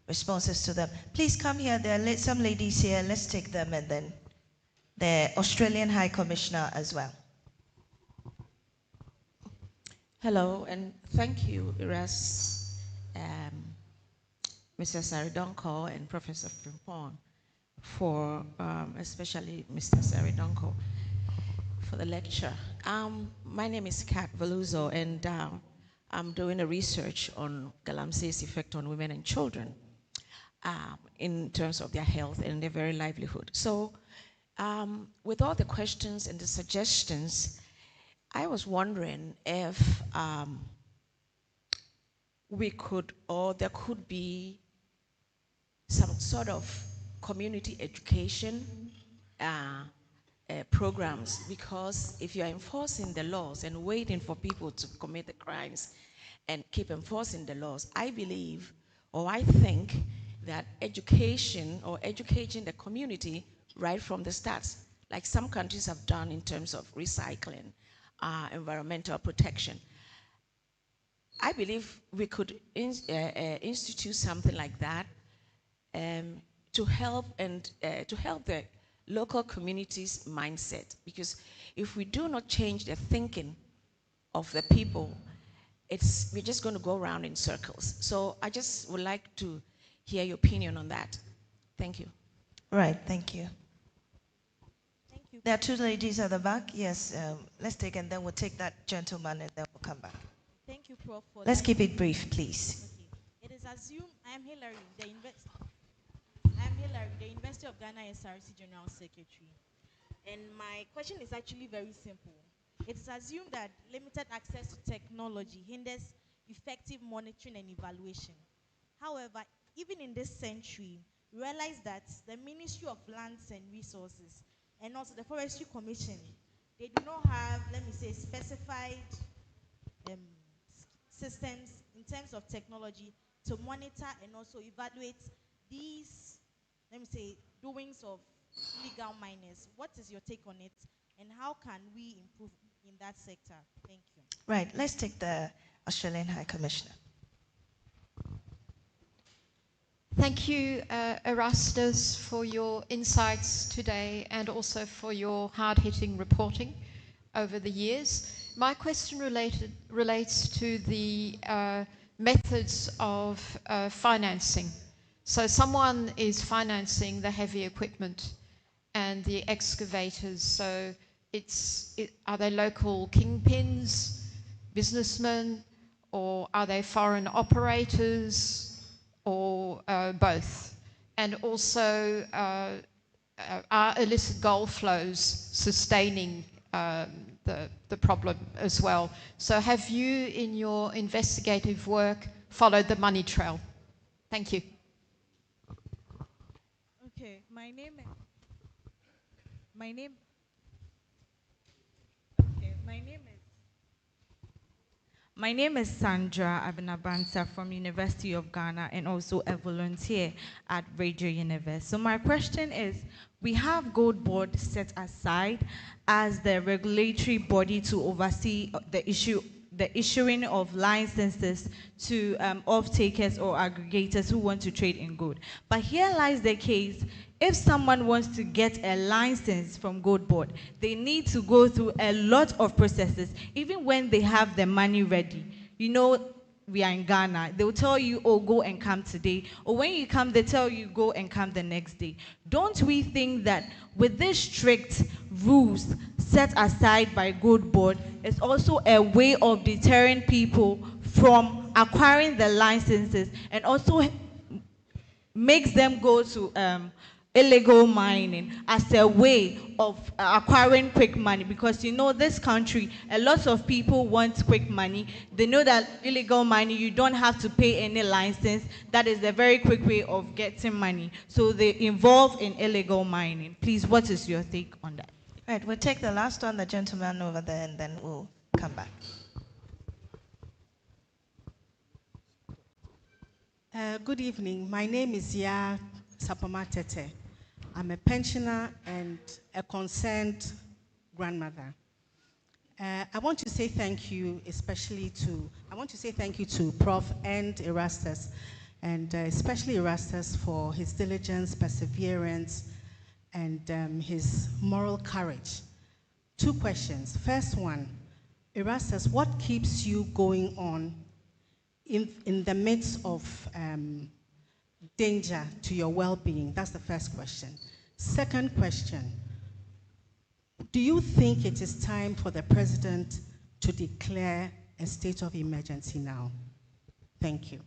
responses to them. Please come here. There are some ladies here. Let's take them, and then the Australian High Commissioner as well. Hello, and thank you, Mr. Asare Donkor and Professor Frimpong, for, especially Mr. Asare Donkor, for the lecture. My name is Kat Veluzo, and I'm doing a research on Galamsey's effect on women and children in terms of their health and their very livelihood. So with all the questions and the suggestions, I was wondering if we could, or there could be some sort of community education programs, because if you're enforcing the laws and waiting for people to commit the crimes and keep enforcing the laws, I believe, or I think that education or educating the community right from the start, like some countries have done in terms of recycling, environmental protection. I believe we could institute something like that to help the local communities' mindset. Because if we do not change the thinking of the people, we're just going to go around in circles. So I just would like to hear your opinion on that. Thank you. Right, thank you. There are two ladies at the back. Yes, let's take, and then we'll take that gentleman, and then we'll come back. Thank you, Prof. Let's keep it brief, please. Okay. It is assumed, I'm Hilary, the University of Ghana SRC General Secretary. And my question is actually very simple. It is assumed that limited access to technology hinders effective monitoring and evaluation. However, even in this century, we realize that the Ministry of Lands and Resources and also the Forestry Commission, they do not have, let me say, specified systems in terms of technology to monitor and also evaluate these, let me say, doings of illegal miners. What is your take on it, and how can we improve in that sector? Thank you. Right, let's take the Australian High Commissioner. Thank you, Erastus, for your insights today and also for your hard-hitting reporting over the years. My question relates to the methods of financing. So someone is financing the heavy equipment and the excavators. So are they local kingpins, businessmen, or are they foreign operators, or both? And also, are illicit gold flows sustaining the problem as well? So have you, in your investigative work, followed the money trail? Thank you. Okay, my name is Sandra Abinabansa from University of Ghana and also a volunteer at Radio Universe. So my question is, we have Gold Board set aside as the regulatory body to oversee the issuing of licenses to off-takers or aggregators who want to trade in gold. But here lies the case: if someone wants to get a license from Gold Board, they need to go through a lot of processes, even when they have the money ready. You know, we are in Ghana. They'll tell you, oh, go and come today. Or when you come, they tell you, go and come the next day. Don't we think that with these strict rules set aside by Gold Board, it's also a way of deterring people from acquiring the licenses, and also makes them go to illegal mining as a way of acquiring quick money? Because you know, this country, a lot of people want quick money. They know that illegal mining, you don't have to pay any license. That is a very quick way of getting money. So they involve in illegal mining. Please, what is your take on that? Right, we'll take the last one, the gentleman over there, and then we'll come back. Good evening. My name is Ya Sapama Tete. I'm a pensioner and a concerned grandmother. I want to say thank you, to Prof. and Erastus, and especially Erastus for his diligence, perseverance, and his moral courage. Two questions. First one, Erastus, what keeps you going on in the midst of danger to your well-being? That's the first question. Second question, do you think it is time for the president to declare a state of emergency now? Thank you.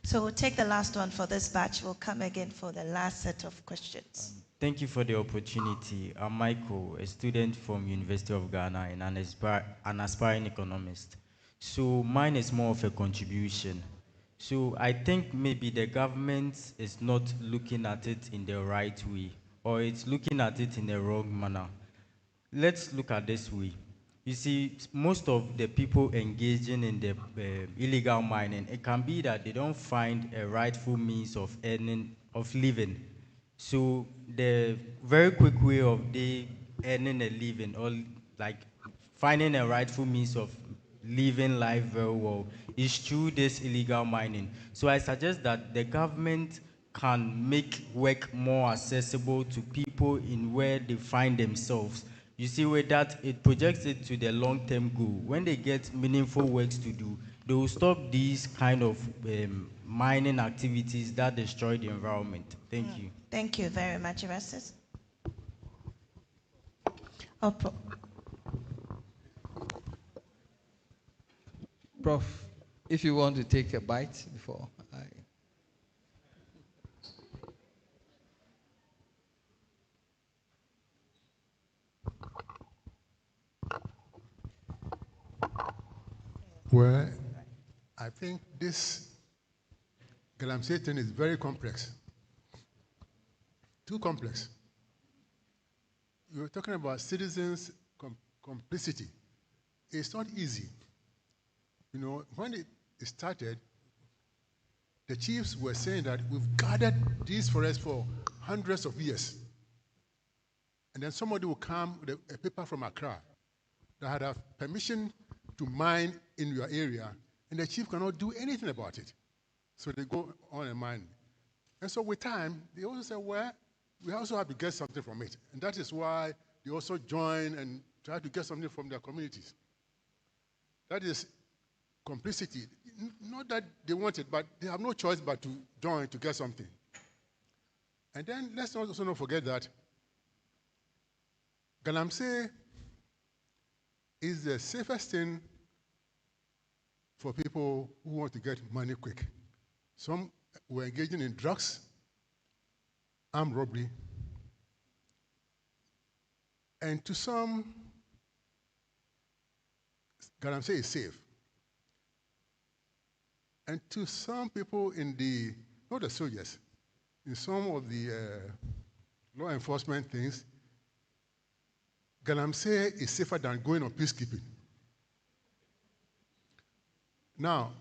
So we'll take the last one for this batch. We'll come again for the last set of questions. Thank you for the opportunity. I'm Michael, a student from University of Ghana and an aspiring economist. So mine is more of a contribution. So I think maybe the government is not looking at it in the right way, or it's looking at it in the wrong manner. Let's look at this way. You see, most of the people engaging in the illegal mining, it can be that they don't find a rightful means of living. So the very quick way of earning a living, or like finding a rightful means of living life very well, is through this illegal mining. So I suggest that the government can make work more accessible to people in where they find themselves. You see, with that, it projects it to the long-term goal. When they get meaningful works to do, they will stop these kind of mining activities that destroy the environment. Thank you. Thank you very much, Erastus. Prof, if you want to take a bite before I... Well, I think this Galamsey thing is very complex. Too complex. You're talking about citizens' complicity. It's not easy. You know, when it started, the chiefs were saying that we've gathered these forests for hundreds of years. And then somebody will come with a paper from Accra that had a permission to mine in your area, and the chief cannot do anything about it. So they go on and mine. And so with time, they also say, well, we also have to get something from it. And that is why they also join and try to get something from their communities. That is complicity. Not that they want it, but they have no choice but to join to get something. And then let's also not forget that Galamsey is the safest thing for people who want to get money quick. Some were engaging in drugs, armed robbery, and to some, Galamsey is safe. And to some people in the, not the soldiers, in some of the law enforcement things, Galamsey is safer than going on peacekeeping. Now,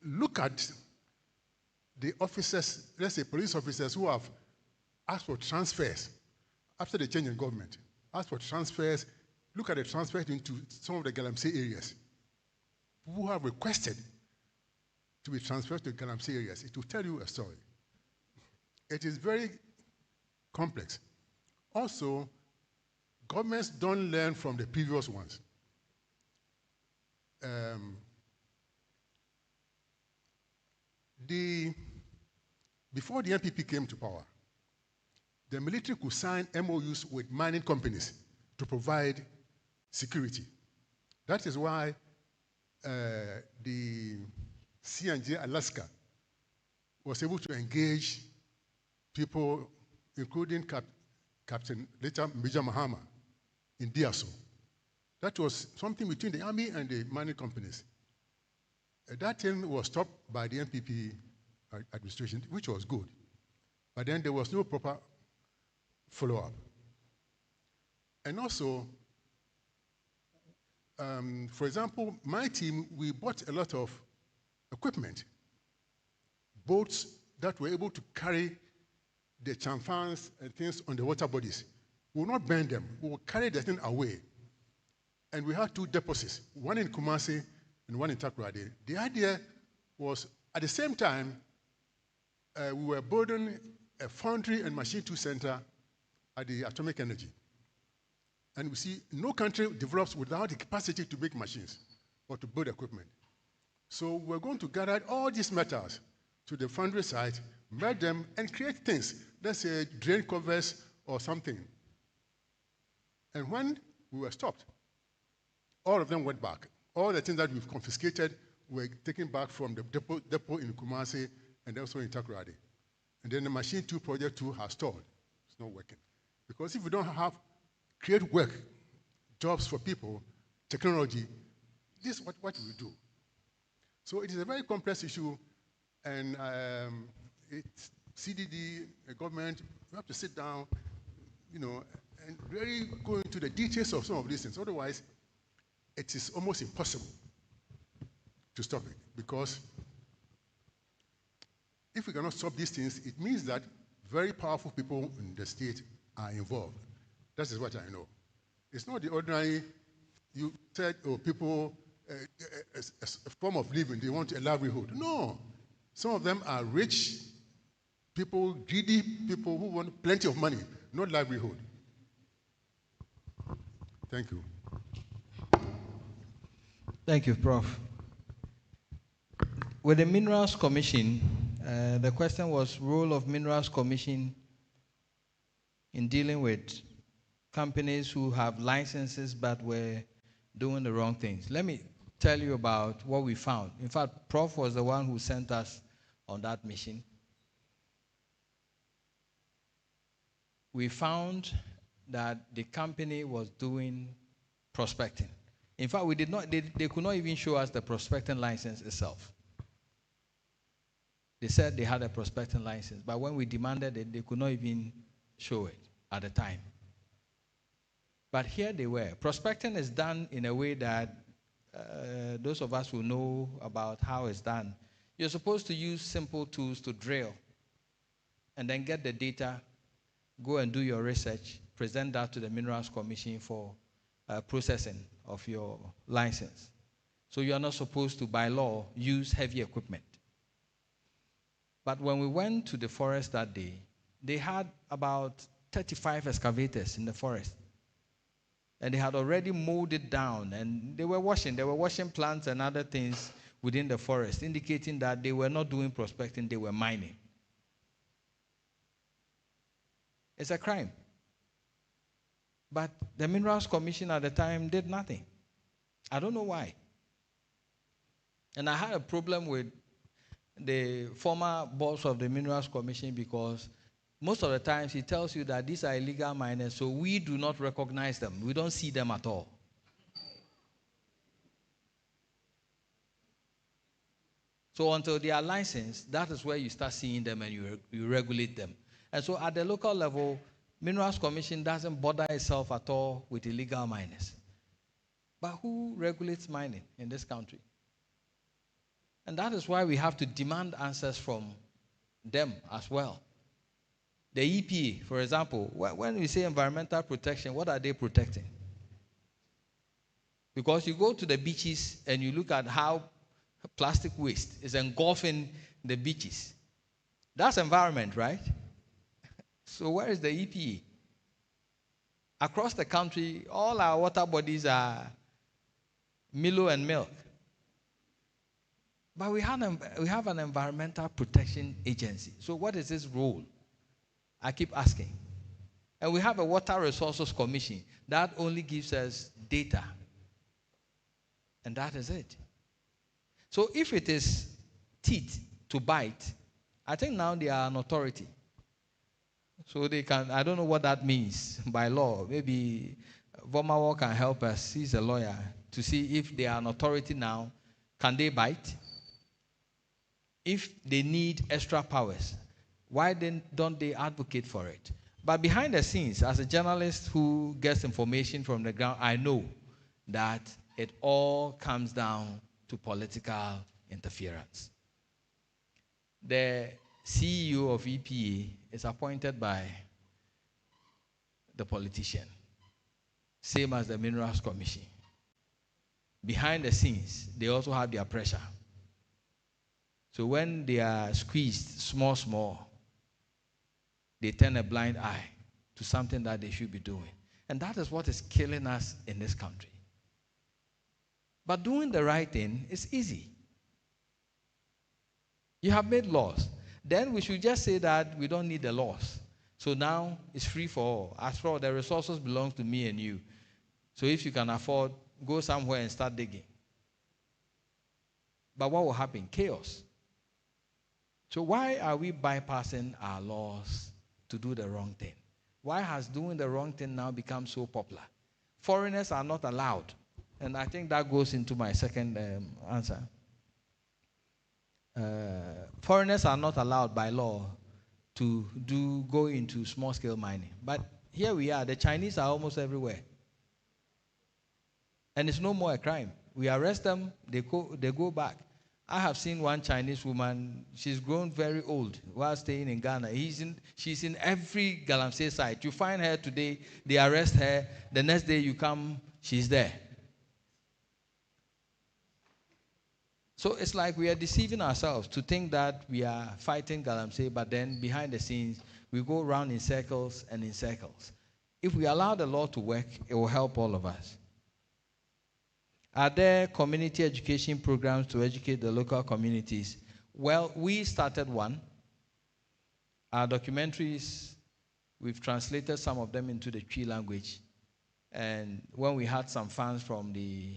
look at the officers, let's say police officers who have asked for transfers after the change in government, asked for transfers, look at the transfers into some of the Galamsey areas, who have requested to be transferred to Galamsey areas. It will tell you a story. It is very complex. Also, governments don't learn from the previous ones. Before the NPP came to power, the military could sign MOUs with mining companies to provide security. That is why the C&J Alaska was able to engage people, including Captain later Major Mahama in Diaso. That was something between the army and the mining companies. That thing was stopped by the NPP administration, which was good. But then there was no proper follow-up. And also, for example, my team, we bought a lot of equipment, boats that were able to carry the chamfans and things on the water bodies. We will not burn them. We will carry the thing away. And we had two deposits, one in Kumasi and one in Takoradi. The idea was, at the same time, we were building a foundry and machine tool center at the atomic energy. And we see no country develops without the capacity to make machines or to build equipment. So we're going to gather all these metals to the foundry site, melt them, and create things. Let's say drain covers or something. And when we were stopped, all of them went back. All the things that we've confiscated were taken back from the depot in Kumasi and also in Takoradi. And then the machine 2 project 2 has stalled. It's not working. Because if we don't have create work, jobs for people, technology, this is what we do. So it is a very complex issue, and it's CDD, the government, we have to sit down, you know, and really go into the details of some of these things. Otherwise, it is almost impossible to stop it, because if we cannot stop these things, it means that very powerful people in the state are involved. That is what I know. It's not the ordinary, you said, oh, people, a form of living, they want a livelihood. No. Some of them are rich people, greedy people who want plenty of money, not livelihood. Thank you. Thank you, Prof. With the Minerals Commission, the question was role of Minerals Commission in dealing with companies who have licenses but were doing the wrong things. Let me tell you about what we found. In fact, Prof was the one who sent us on that mission. We found that the company was doing prospecting. In fact, they could not even show us the prospecting license itself. They said they had a prospecting license, but when we demanded it, they could not even show it at the time. But here they were. Prospecting is done in a way that those of us who know about how it's done, you're supposed to use simple tools to drill and then get the data, go and do your research, present that to the Minerals Commission for processing of your license. So you are not supposed to, by law, use heavy equipment. But when we went to the forest that day, they had about 35 excavators in the forest. And they had already mowed it down, and they were washing plants and other things within the forest, indicating that they were not doing prospecting, they were mining. It's a crime. But the Minerals Commission at the time did nothing. I don't know why. And I had a problem with the former boss of the Minerals Commission because most of the times he tells you that these are illegal miners, so we do not recognize them. We don't see them at all. So until they are licensed, that is where you start seeing them and you regulate them. And so at the local level, Minerals Commission doesn't bother itself at all with illegal miners. But who regulates mining in this country? And that is why we have to demand answers from them as well. The EPA, for example, when we say environmental protection, what are they protecting? Because you go to the beaches and you look at how plastic waste is engulfing the beaches. That's environment, right? So where is the EPA? Across the country, all our water bodies are Milo and milk. But we have an environmental protection agency. So what is its role? I keep asking. And we have a Water Resources Commission that only gives us data. And that is it. So if it is teeth to bite, I think now they are an authority. So they can, I don't know what that means by law. Maybe Vomawo can help us, he's a lawyer, to see if they are an authority now, can they bite? If they need extra powers, why then don't they advocate for it? But behind the scenes, as a journalist who gets information from the ground, I know that it all comes down to political interference. The CEO of EPA is appointed by the politician, same as the Minerals Commission. Behind the scenes, they also have their pressure. So when they are squeezed small, they turn a blind eye to something that they should be doing. And that is what is killing us in this country. But doing the right thing is easy. You have made laws. Then we should just say that we don't need the laws. So now it's free for all. After all, the resources belong to me and you. So if you can afford, go somewhere and start digging. But what will happen? Chaos. So why are we bypassing our laws to do the wrong thing? Why has doing the wrong thing now become so popular? Foreigners are not allowed. And I think that goes into my second answer. Foreigners are not allowed by law to go into small-scale mining. But here we are. The Chinese are almost everywhere. And it's no more a crime. We arrest them, they go back. I have seen one Chinese woman, she's grown very old while staying in Ghana. She's in every Galamsey site. You find her today, they arrest her. The next day you come, she's there. So it's like we are deceiving ourselves to think that we are fighting Galamsey, but then behind the scenes, we go around in circles and in circles. If we allow the law to work, it will help all of us. Are there community education programs to educate the local communities? Well, we started one. Our documentaries, we've translated some of them into the Twi language. And when we had some fans from the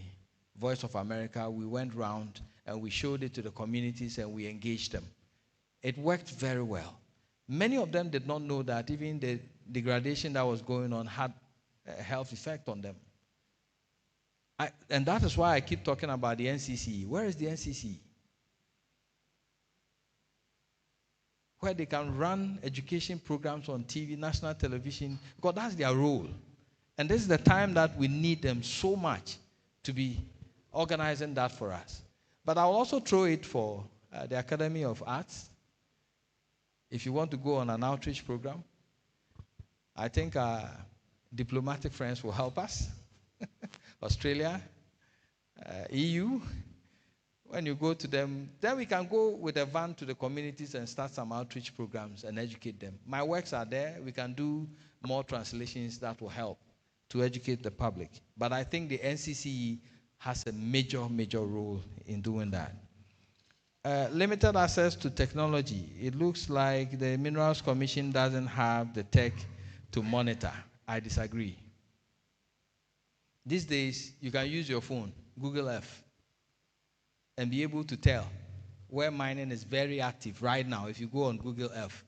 Voice of America, we went round and we showed it to the communities and we engaged them. It worked very well. Many of them did not know that even the degradation that was going on had a health effect on them. And that is why I keep talking about the NCC. Where is the NCC? Where they can run education programs on TV, national television, because that's their role. And this is the time that we need them so much to be organizing that for us. But I'll also throw it for the Academy of Arts. If you want to go on an outreach program, I think our diplomatic friends will help us. Australia, EU. When you go to them, then we can go with a van to the communities and start some outreach programs and educate them. My works are there. We can do more translations that will help to educate the public. But I think the NCCE has a major, major role in doing that. Limited access to technology. It looks like the Minerals Commission doesn't have the tech to monitor. I disagree. These days, you can use your phone, Google Earth, and be able to tell where mining is very active right now. If you go on Google Earth,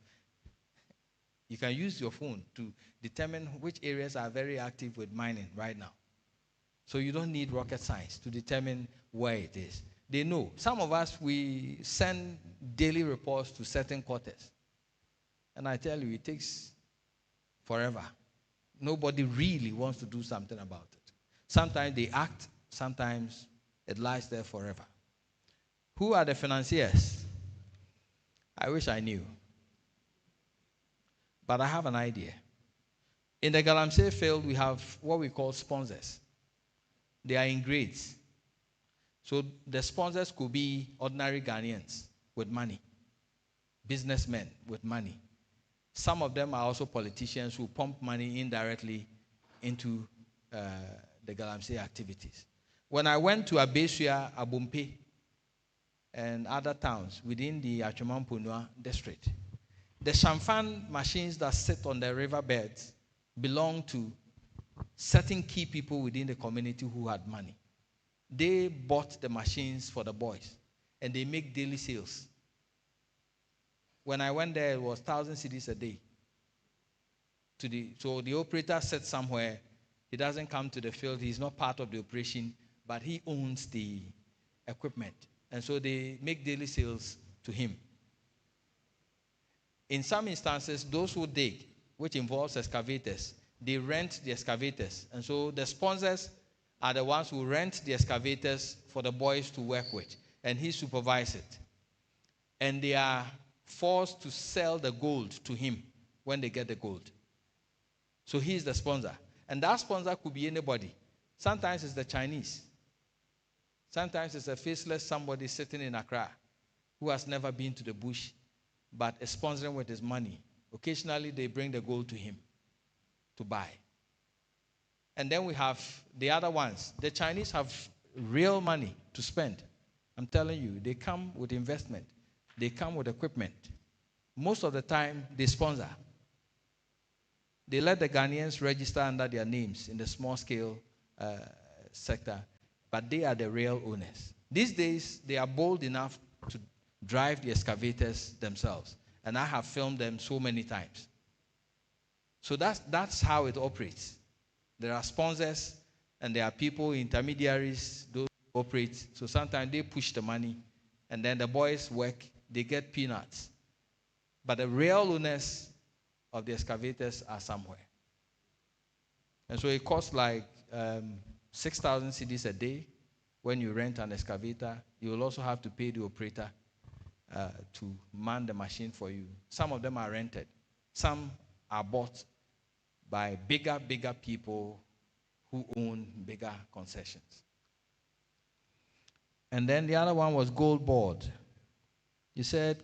you can use your phone to determine which areas are very active with mining right now. So you don't need rocket science to determine where it is. They know. Some of us, we send daily reports to certain quarters. And I tell you, it takes forever. Nobody really wants to do something about it. Sometimes they act, sometimes it lies there forever. Who are the financiers? I wish I knew. But I have an idea. In the Galamsey field, we have what we call sponsors. They are in grades. So the sponsors could be ordinary Ghanaians with money, businessmen with money. Some of them are also politicians who pump money indirectly into the Galamsey activities. When I went to Abesia, Abumpe, and other towns within the Achumampunua district, the champagne machines that sit on the riverbeds belong to certain key people within the community who had money. They bought the machines for the boys, and they make daily sales. When I went there, it was 1,000 cedis a day. So the operator sits somewhere. He doesn't come to the field. He's not part of the operation, but he owns the equipment. And so they make daily sales to him. In some instances, those who dig, which involves excavators, they rent the excavators. And so the sponsors are the ones who rent the excavators for the boys to work with. And he supervises it. And they are forced to sell the gold to him when they get the gold. So he's the sponsor. And that sponsor could be anybody. Sometimes it's the Chinese. Sometimes it's a faceless somebody sitting in Accra who has never been to the bush but is sponsoring with his money. Occasionally they bring the gold to him to buy. And then we have the other ones. The Chinese have real money to spend. I'm telling you, they come with investment. They come with equipment. Most of the time, they sponsor. They let the Ghanaians register under their names in the small-scale sector, but they are the real owners. These days, they are bold enough to drive the excavators themselves, and I have filmed them so many times. So that's how it operates. There are sponsors, and there are people, intermediaries, those who operate. So sometimes they push the money, and then the boys work, they get peanuts. But the real owners of the excavators are somewhere. And so it costs like 6,000 cedis a day when you rent an excavator. You will also have to pay the operator to man the machine for you. Some of them are rented. Some are bought by bigger people who own bigger concessions. And then the other one was Gold Board. You said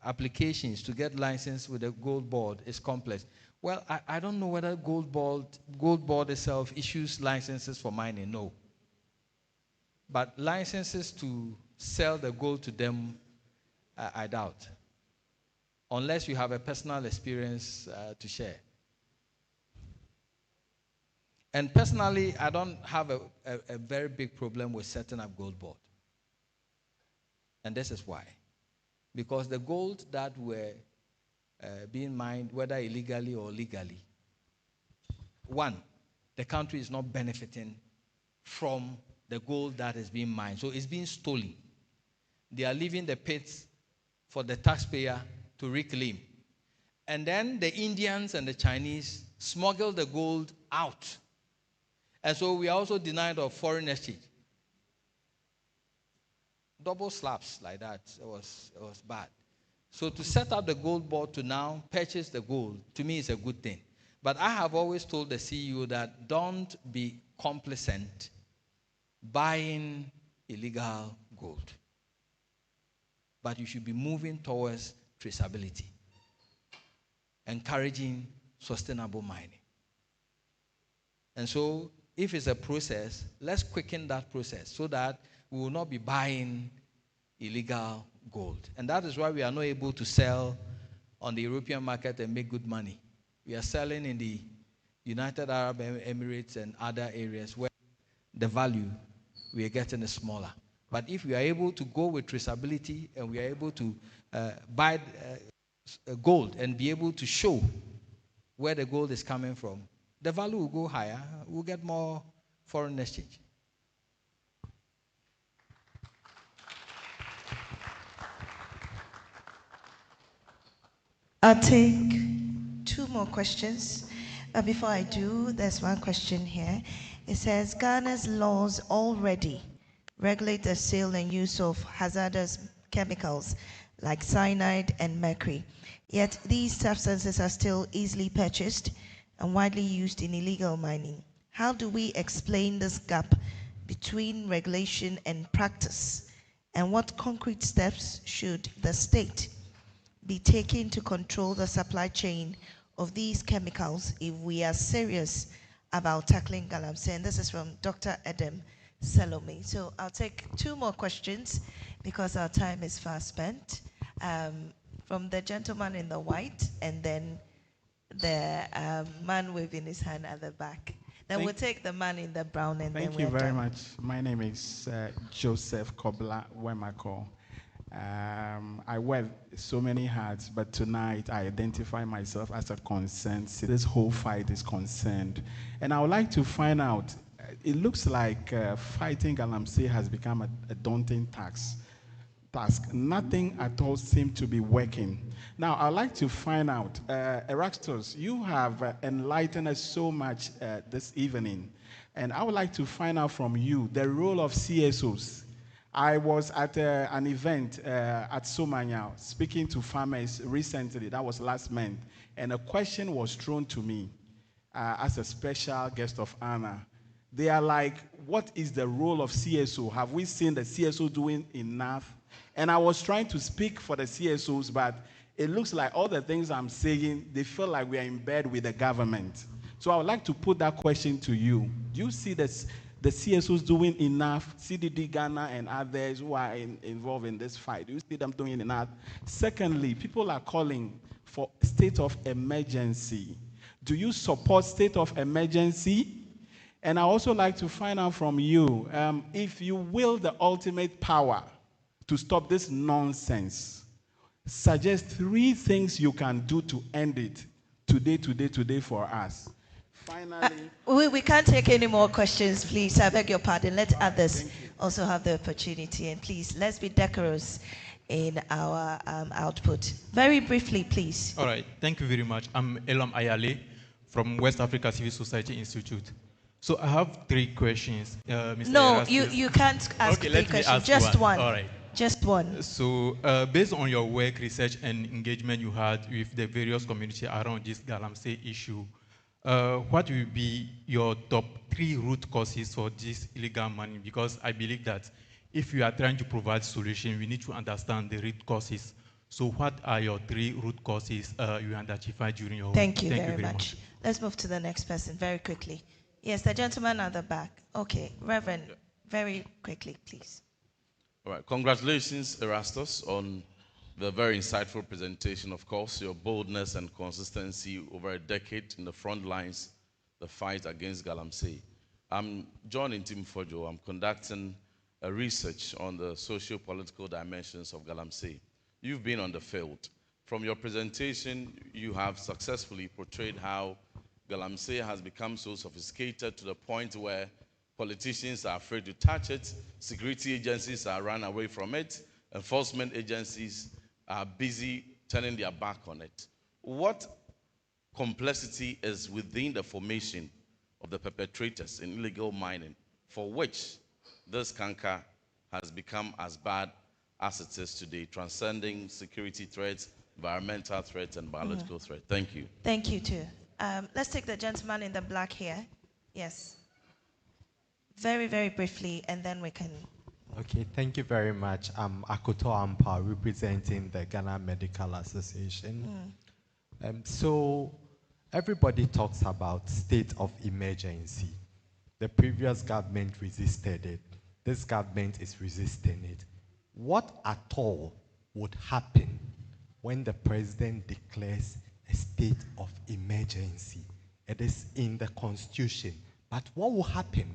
applications to get licensed with a Gold Board is complex. Well, I don't know whether Gold Board itself issues licenses for mining. No. But licenses to sell the gold to them, I doubt. Unless you have a personal experience to share. And personally, I don't have a very big problem with setting up Gold Board. And this is why. Because the gold that were being mined, whether illegally or legally, one, the country is not benefiting from the gold that is being mined. So it's being stolen. They are leaving the pits for the taxpayer to reclaim. And then the Indians and the Chinese smuggle the gold out. And so we are also denied of foreign exchange. Double slaps like that, it was bad. So to set up the gold board to now purchase the gold, to me is a good thing. But I have always told the CEO that don't be complacent buying illegal gold. But you should be moving towards traceability, encouraging sustainable mining. And so if it's a process, let's quicken that process so that we will not be buying illegal gold. And that is why we are not able to sell on the European market and make good money. We are selling in the United Arab Emirates and other areas where the value we are getting is smaller. But if we are able to go with traceability and we are able to buy gold and be able to show where the gold is coming from, the value will go higher. We'll get more foreign exchange. I'll take 2 more questions. Before I do, there's one question here. It says, Ghana's laws already regulate the sale and use of hazardous chemicals like cyanide and mercury. Yet these substances are still easily purchased and widely used in illegal mining. How do we explain this gap between regulation and practice? And what concrete steps should the state be taking to control the supply chain of these chemicals if we are serious about tackling Galamsey? And this is from Dr. Edem Salome. So I'll take 2 more questions because our time is fast spent. From the gentleman in the white and then the man waving his hand at the back. Then we'll take the man in the brown and then we're done. Thank you very much. My name is Joseph Kobla Wemako. I wear so many hats, but tonight I identify myself as a concerned. This whole fight is concerned. And I would like to find out, it looks like fighting Galamsey has become a daunting task. Nothing at all seems to be working. Now, I'd like to find out, Erastus, you have enlightened us so much this evening. And I would like to find out from you the role of CSOs. I was at an event at Somanya speaking to farmers recently. That was last month. And a question was thrown to me as a special guest of honor. They are like, what is the role of CSO? Have we seen the CSO doing enough? And I was trying to speak for the CSOs, but it looks like all the things I'm saying, they feel like we are in bed with the government. So I would like to put that question to you. Do you see the CSOs doing enough, CDD-Ghana and others who are involved in this fight? Do you see them doing enough? Secondly, people are calling for state of emergency. Do you support state of emergency? And I also like to find out from you, if you will the ultimate power to stop this nonsense, suggest 3 things you can do to end it today for us. Finally, we can't take any more questions, please. I beg your pardon. Let others also have the opportunity. And please, let's be decorous in our output. Very briefly, please. All right. Thank you very much. I'm Elam Ayale from West Africa Civil Society Institute. So I have 3 questions. Mr. No, Erastus. you can't ask okay, 3 let me questions. ask Just one. All right. Just one. So based on your work, research, and engagement you had with the various communities around this Galamsey issue, what will be your top 3 root causes for this illegal mining? Because I believe that if you are trying to provide solution, we need to understand the root causes. So what are your 3 root causes you identified during your work? Thank you very much. Let's move to the next person very quickly. Yes, the gentleman at the back. Okay, Reverend, very quickly, please. All right. Congratulations, Erastus, on the very insightful presentation. Of course, your boldness and consistency over a decade in the front lines, the fight against Galamsey. I'm John Intimfojo. I'm conducting a research on the socio-political dimensions of Galamsey. You've been on the field. From your presentation, you have successfully portrayed how Galamsey has become so sophisticated to the point where politicians are afraid to touch it, security agencies are run away from it, enforcement agencies are busy turning their back on it. What complexity is within the formation of the perpetrators in illegal mining, for which this canker has become as bad as it is today, transcending security threats, environmental threats, and biological threats? Thank you. Thank you, too. Let's take the gentleman in the black here. Yes. Very, very briefly, and then we can... Okay, thank you very much. I'm Akoto Ampa, representing the Ghana Medical Association. So everybody talks about state of emergency. The previous government resisted it. This government is resisting it. What at all would happen when the president declares a state of emergency? It is in the Constitution. But what will happen?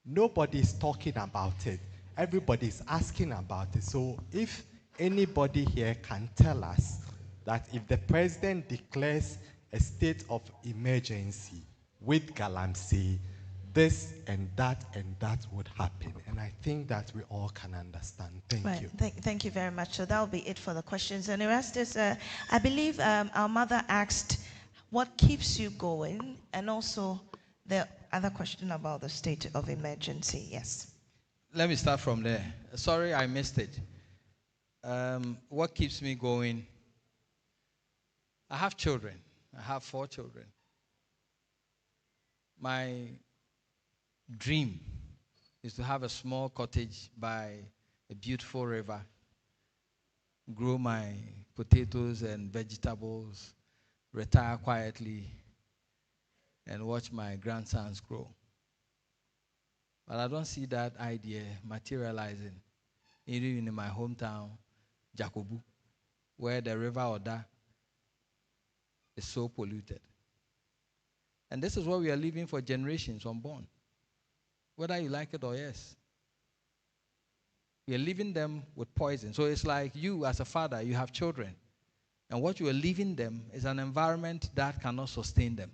Nobody is talking about it. Everybody is asking about it. So if anybody here can tell us that if the president declares a state of emergency with Galamsey, this and that would happen. And I think that we all can understand. Thank you. Thank you very much. So that will be it for the questions. And Erastus, I believe our mother asked what keeps you going, and also the other question about the state of emergency. Yes. Let me start from there. Sorry, I missed it. What keeps me going? I have children. I have 4 children. My dream is to have a small cottage by a beautiful river, grow my potatoes and vegetables, retire quietly, and watch my grandsons grow. But I don't see that idea materializing, even in my hometown, Jakobu, where the river Oda is so polluted. And this is what we are leaving for generations unborn, whether you like it or yes. We are leaving them with poison. So it's like you, as a father, you have children, and what you are leaving them is an environment that cannot sustain them.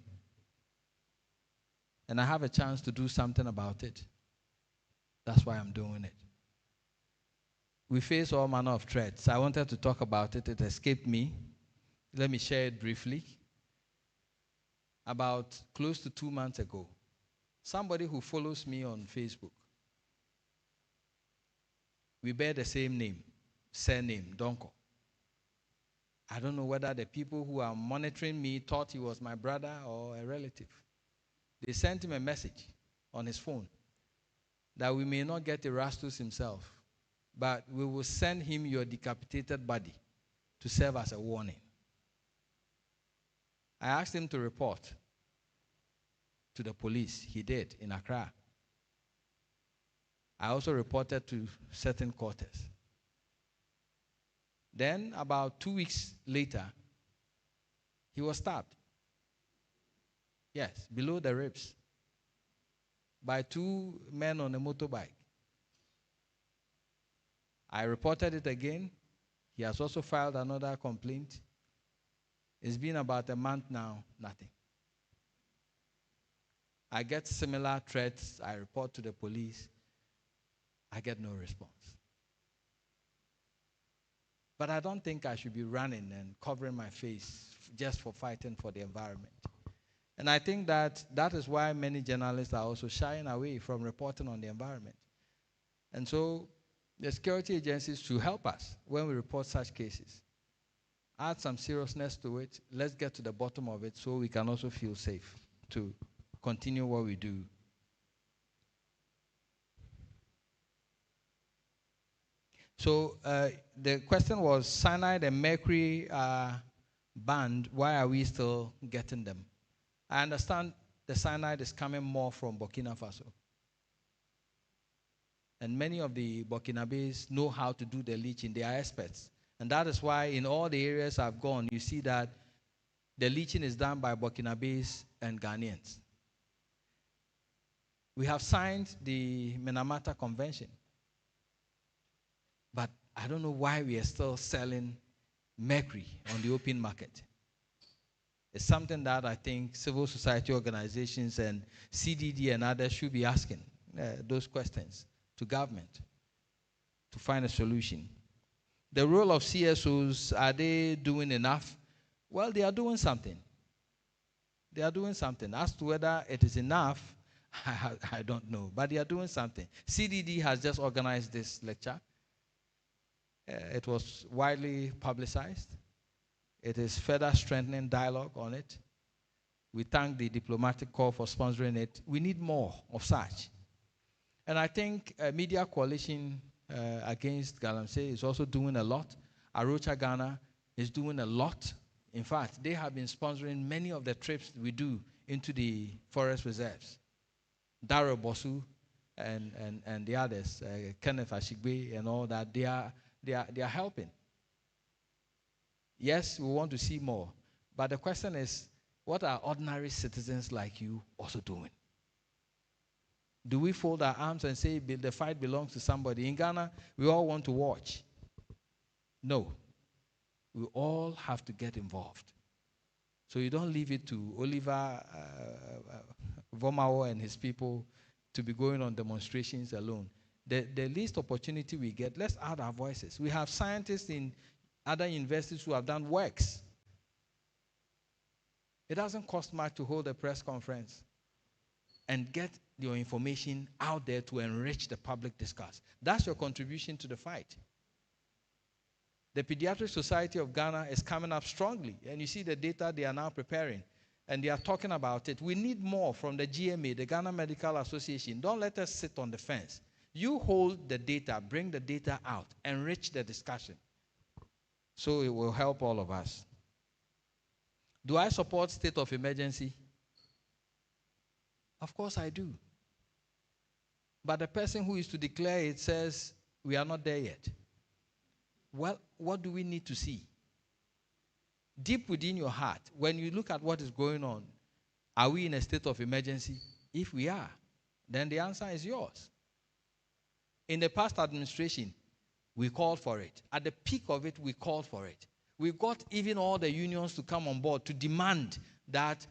And I have a chance to do something about it. That's why I'm doing it. We face all manner of threats. I wanted to talk about it. It escaped me. Let me share it briefly. About close to 2 months ago, somebody who follows me on Facebook, we bear the same name, surname, Donkor. I don't know whether the people who are monitoring me thought he was my brother or a relative. They sent him a message on his phone that we may not get Erastus himself, but we will send him your decapitated body to serve as a warning. I asked him to report to the police. He did in Accra. I also reported to certain quarters. Then, about 2 weeks later, he was stabbed. Yes, below the ribs, by 2 men on a motorbike. I reported it again. He has also filed another complaint. It's been about a month now, nothing. I get similar threats. I report to the police. I get no response. But I don't think I should be running and covering my face just for fighting for the environment. And I think that is why many journalists are also shying away from reporting on the environment. And so the security agencies should help us when we report such cases. Add some seriousness to it. Let's get to the bottom of it so we can also feel safe to continue what we do. So the question was, cyanide and mercury are banned. Why are we still getting them? I understand the cyanide is coming more from Burkina Faso. And many of the Burkinabes know how to do the leaching. They are experts. And that is why in all the areas I've gone, you see that the leaching is done by Burkinabes and Ghanaians. We have signed the Minamata Convention. But I don't know why we are still selling mercury on the open market. It's something that I think civil society organizations and CDD and others should be asking those questions to government to find a solution. The role of CSOs, are they doing enough? Well, they are doing something. They are doing something. As to whether it is enough, I don't know. But they are doing something. CDD has just organized this lecture. It was widely publicized. It is further strengthening dialogue on it. We thank the Diplomatic Corps for sponsoring it. We need more of such. And I think Media Coalition Against Galamsey is also doing a lot. Arocha Ghana is doing a lot. In fact, they have been sponsoring many of the trips we do into the forest reserves. Daro Bosu and the others, Kenneth Ashigbe and all that, they are helping. Yes, we want to see more. But the question is, what are ordinary citizens like you also doing? Do we fold our arms and say the fight belongs to somebody? In Ghana, we all want to watch. No. We all have to get involved. So you don't leave it to Oliver Vomao and his people to be going on demonstrations alone. The least opportunity we get, let's add our voices. We have scientists in other universities who have done works. It doesn't cost much to hold a press conference and get your information out there to enrich the public discourse. That's your contribution to the fight. The Pediatric Society of Ghana is coming up strongly, and you see the data they are now preparing, and they are talking about it. We need more from the GMA, the Ghana Medical Association. Don't let us sit on the fence. You hold the data, bring the data out, enrich the discussion. So it will help all of us. Do I support state of emergency? Of course I do. But the person who is to declare it says, we are not there yet. Well, what do we need to see? Deep within your heart, when you look at what is going on, are we in a state of emergency? If we are, then the answer is yours. In the past administration, we called for it. At the peak of it, we called for it. We got even all the unions to come on board to demand that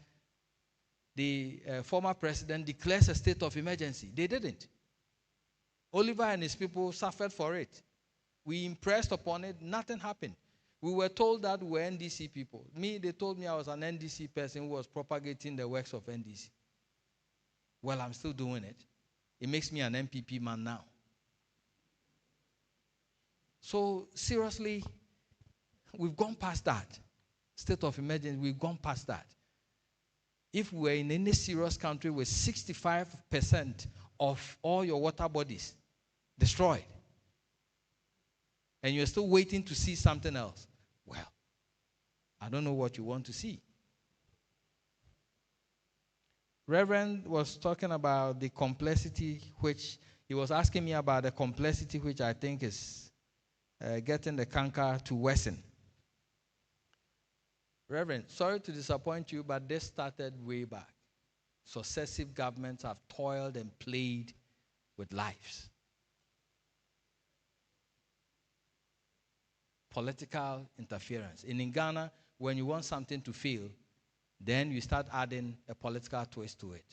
the former president declares a state of emergency. They didn't. Oliver and his people suffered for it. We impressed upon it, nothing happened. We were told that we were NDC people. They told me I was an NDC person who was propagating the works of NDC. Well, I'm still doing it. It makes me an MPP man now. So, seriously, we've gone past that. State of emergency, we've gone past that. If we were in any serious country with 65% of all your water bodies destroyed, and you're still waiting to see something else, well, I don't know what you want to see. Reverend was talking about the complexity, which he was asking me about the complexity, which I think is getting the canker to worsen. Reverend, sorry to disappoint you, but this started way back. Successive governments have toiled and played with lives. Political interference. In Ghana, when you want something to fail, then you start adding a political twist to it.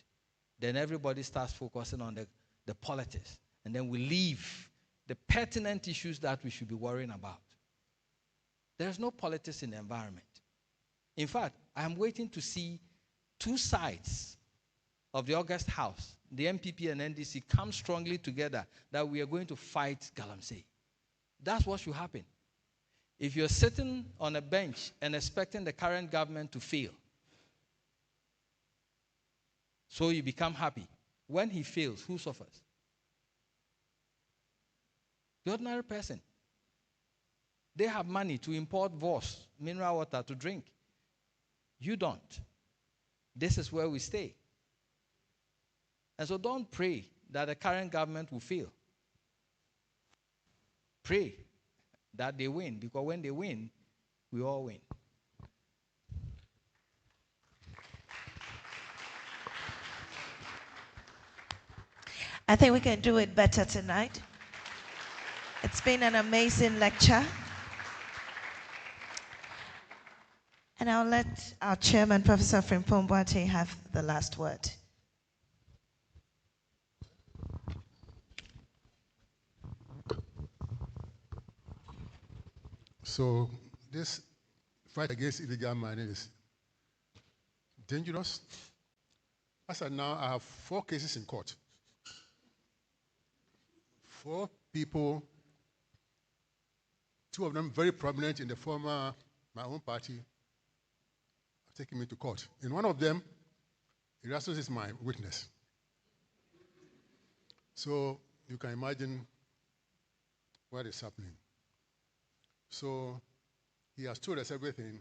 Then everybody starts focusing on the politics. And then we leave the pertinent issues that we should be worrying about. There's no politics in the environment. In fact, I am waiting to see two sides of the August House, the MPP and NDC, come strongly together that we are going to fight Galamsey. That's what should happen. If you're sitting on a bench and expecting the current government to fail, so you become happy, when he fails, who suffers? The ordinary person. They have money to import VOS, mineral water, to drink. You don't. This is where we stay. And so don't pray that the current government will fail. Pray that they win, because when they win, we all win. I think we can do it better tonight. It's been an amazing lecture. And I'll let our chairman, Professor Frimpong Boateng, have the last word. So this fight against illegal mining is dangerous. As of now, I have 4 cases in court. 4 people, 2 of them very prominent in the former, my own party, have taken me to court. In one of them, Erastus is my witness. So you can imagine what is happening. So he has told us everything.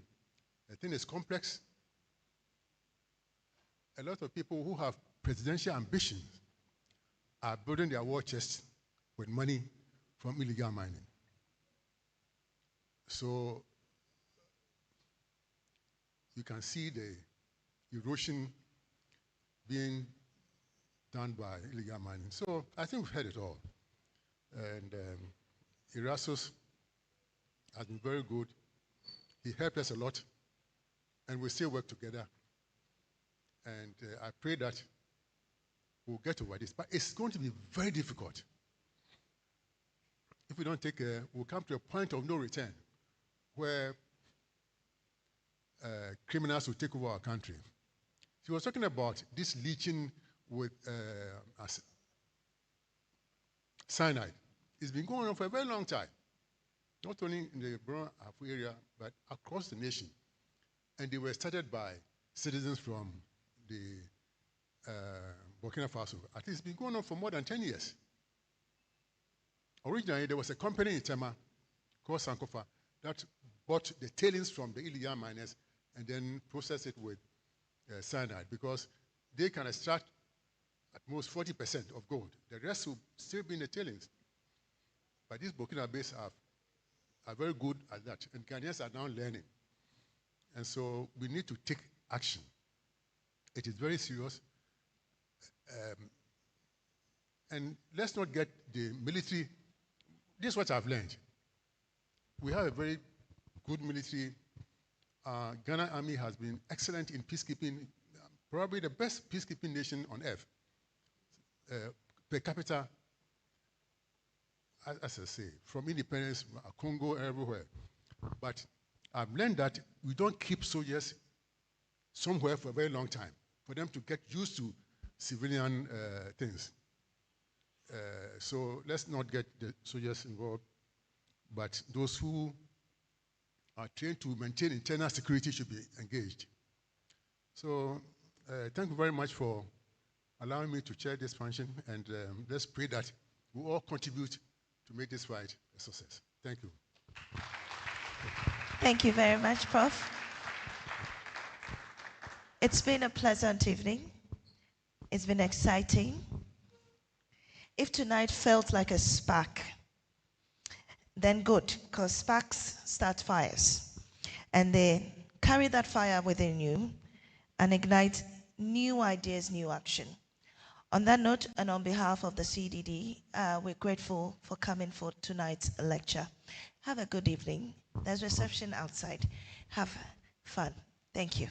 The thing is complex. A lot of people who have presidential ambitions are building their war chest with money from illegal mining. So you can see the erosion being done by illegal mining. So I think we've heard it all. And Erastus has been very good. He helped us a lot, and we still work together. And I pray that we'll get over this. But it's going to be very difficult. If we don't take care, we'll come to a point of no return where criminals will take over our country. She was talking about this leaching with cyanide. It's been going on for a very long time, not only in the Brown-Afu area, but across the nation. And they were started by citizens from the Burkina Faso. I think it's been going on for more than 10 years. Originally, there was a company in Tema called Sankofa that bought the tailings from the illegal miners and then processed it with cyanide, because they can extract at most 40% of gold. The rest will still be in the tailings. But these Burkina-based are very good at that, and Ghanaians are now learning. And so we need to take action. It is very serious. And let's not get the military. This is what I've learned. We have a very good military. Ghana Army has been excellent in peacekeeping, probably the best peacekeeping nation on earth. Per capita, as I say, from independence, Congo, everywhere. But I've learned that we don't keep soldiers somewhere for a very long time, for them to get used to civilian things. So let's not get the soldiers involved, but those who are trained to maintain internal security should be engaged. So thank you very much for allowing me to chair this function, and let's pray that we all contribute to make this fight a success. Thank you. Thank you very much, Prof. It's been a pleasant evening. It's been exciting. If tonight felt like a spark, then good, because sparks start fires. And they carry that fire within you and ignite new ideas, new action. On that note, and on behalf of the CDD, we're grateful for coming for tonight's lecture. Have a good evening. There's reception outside. Have fun. Thank you.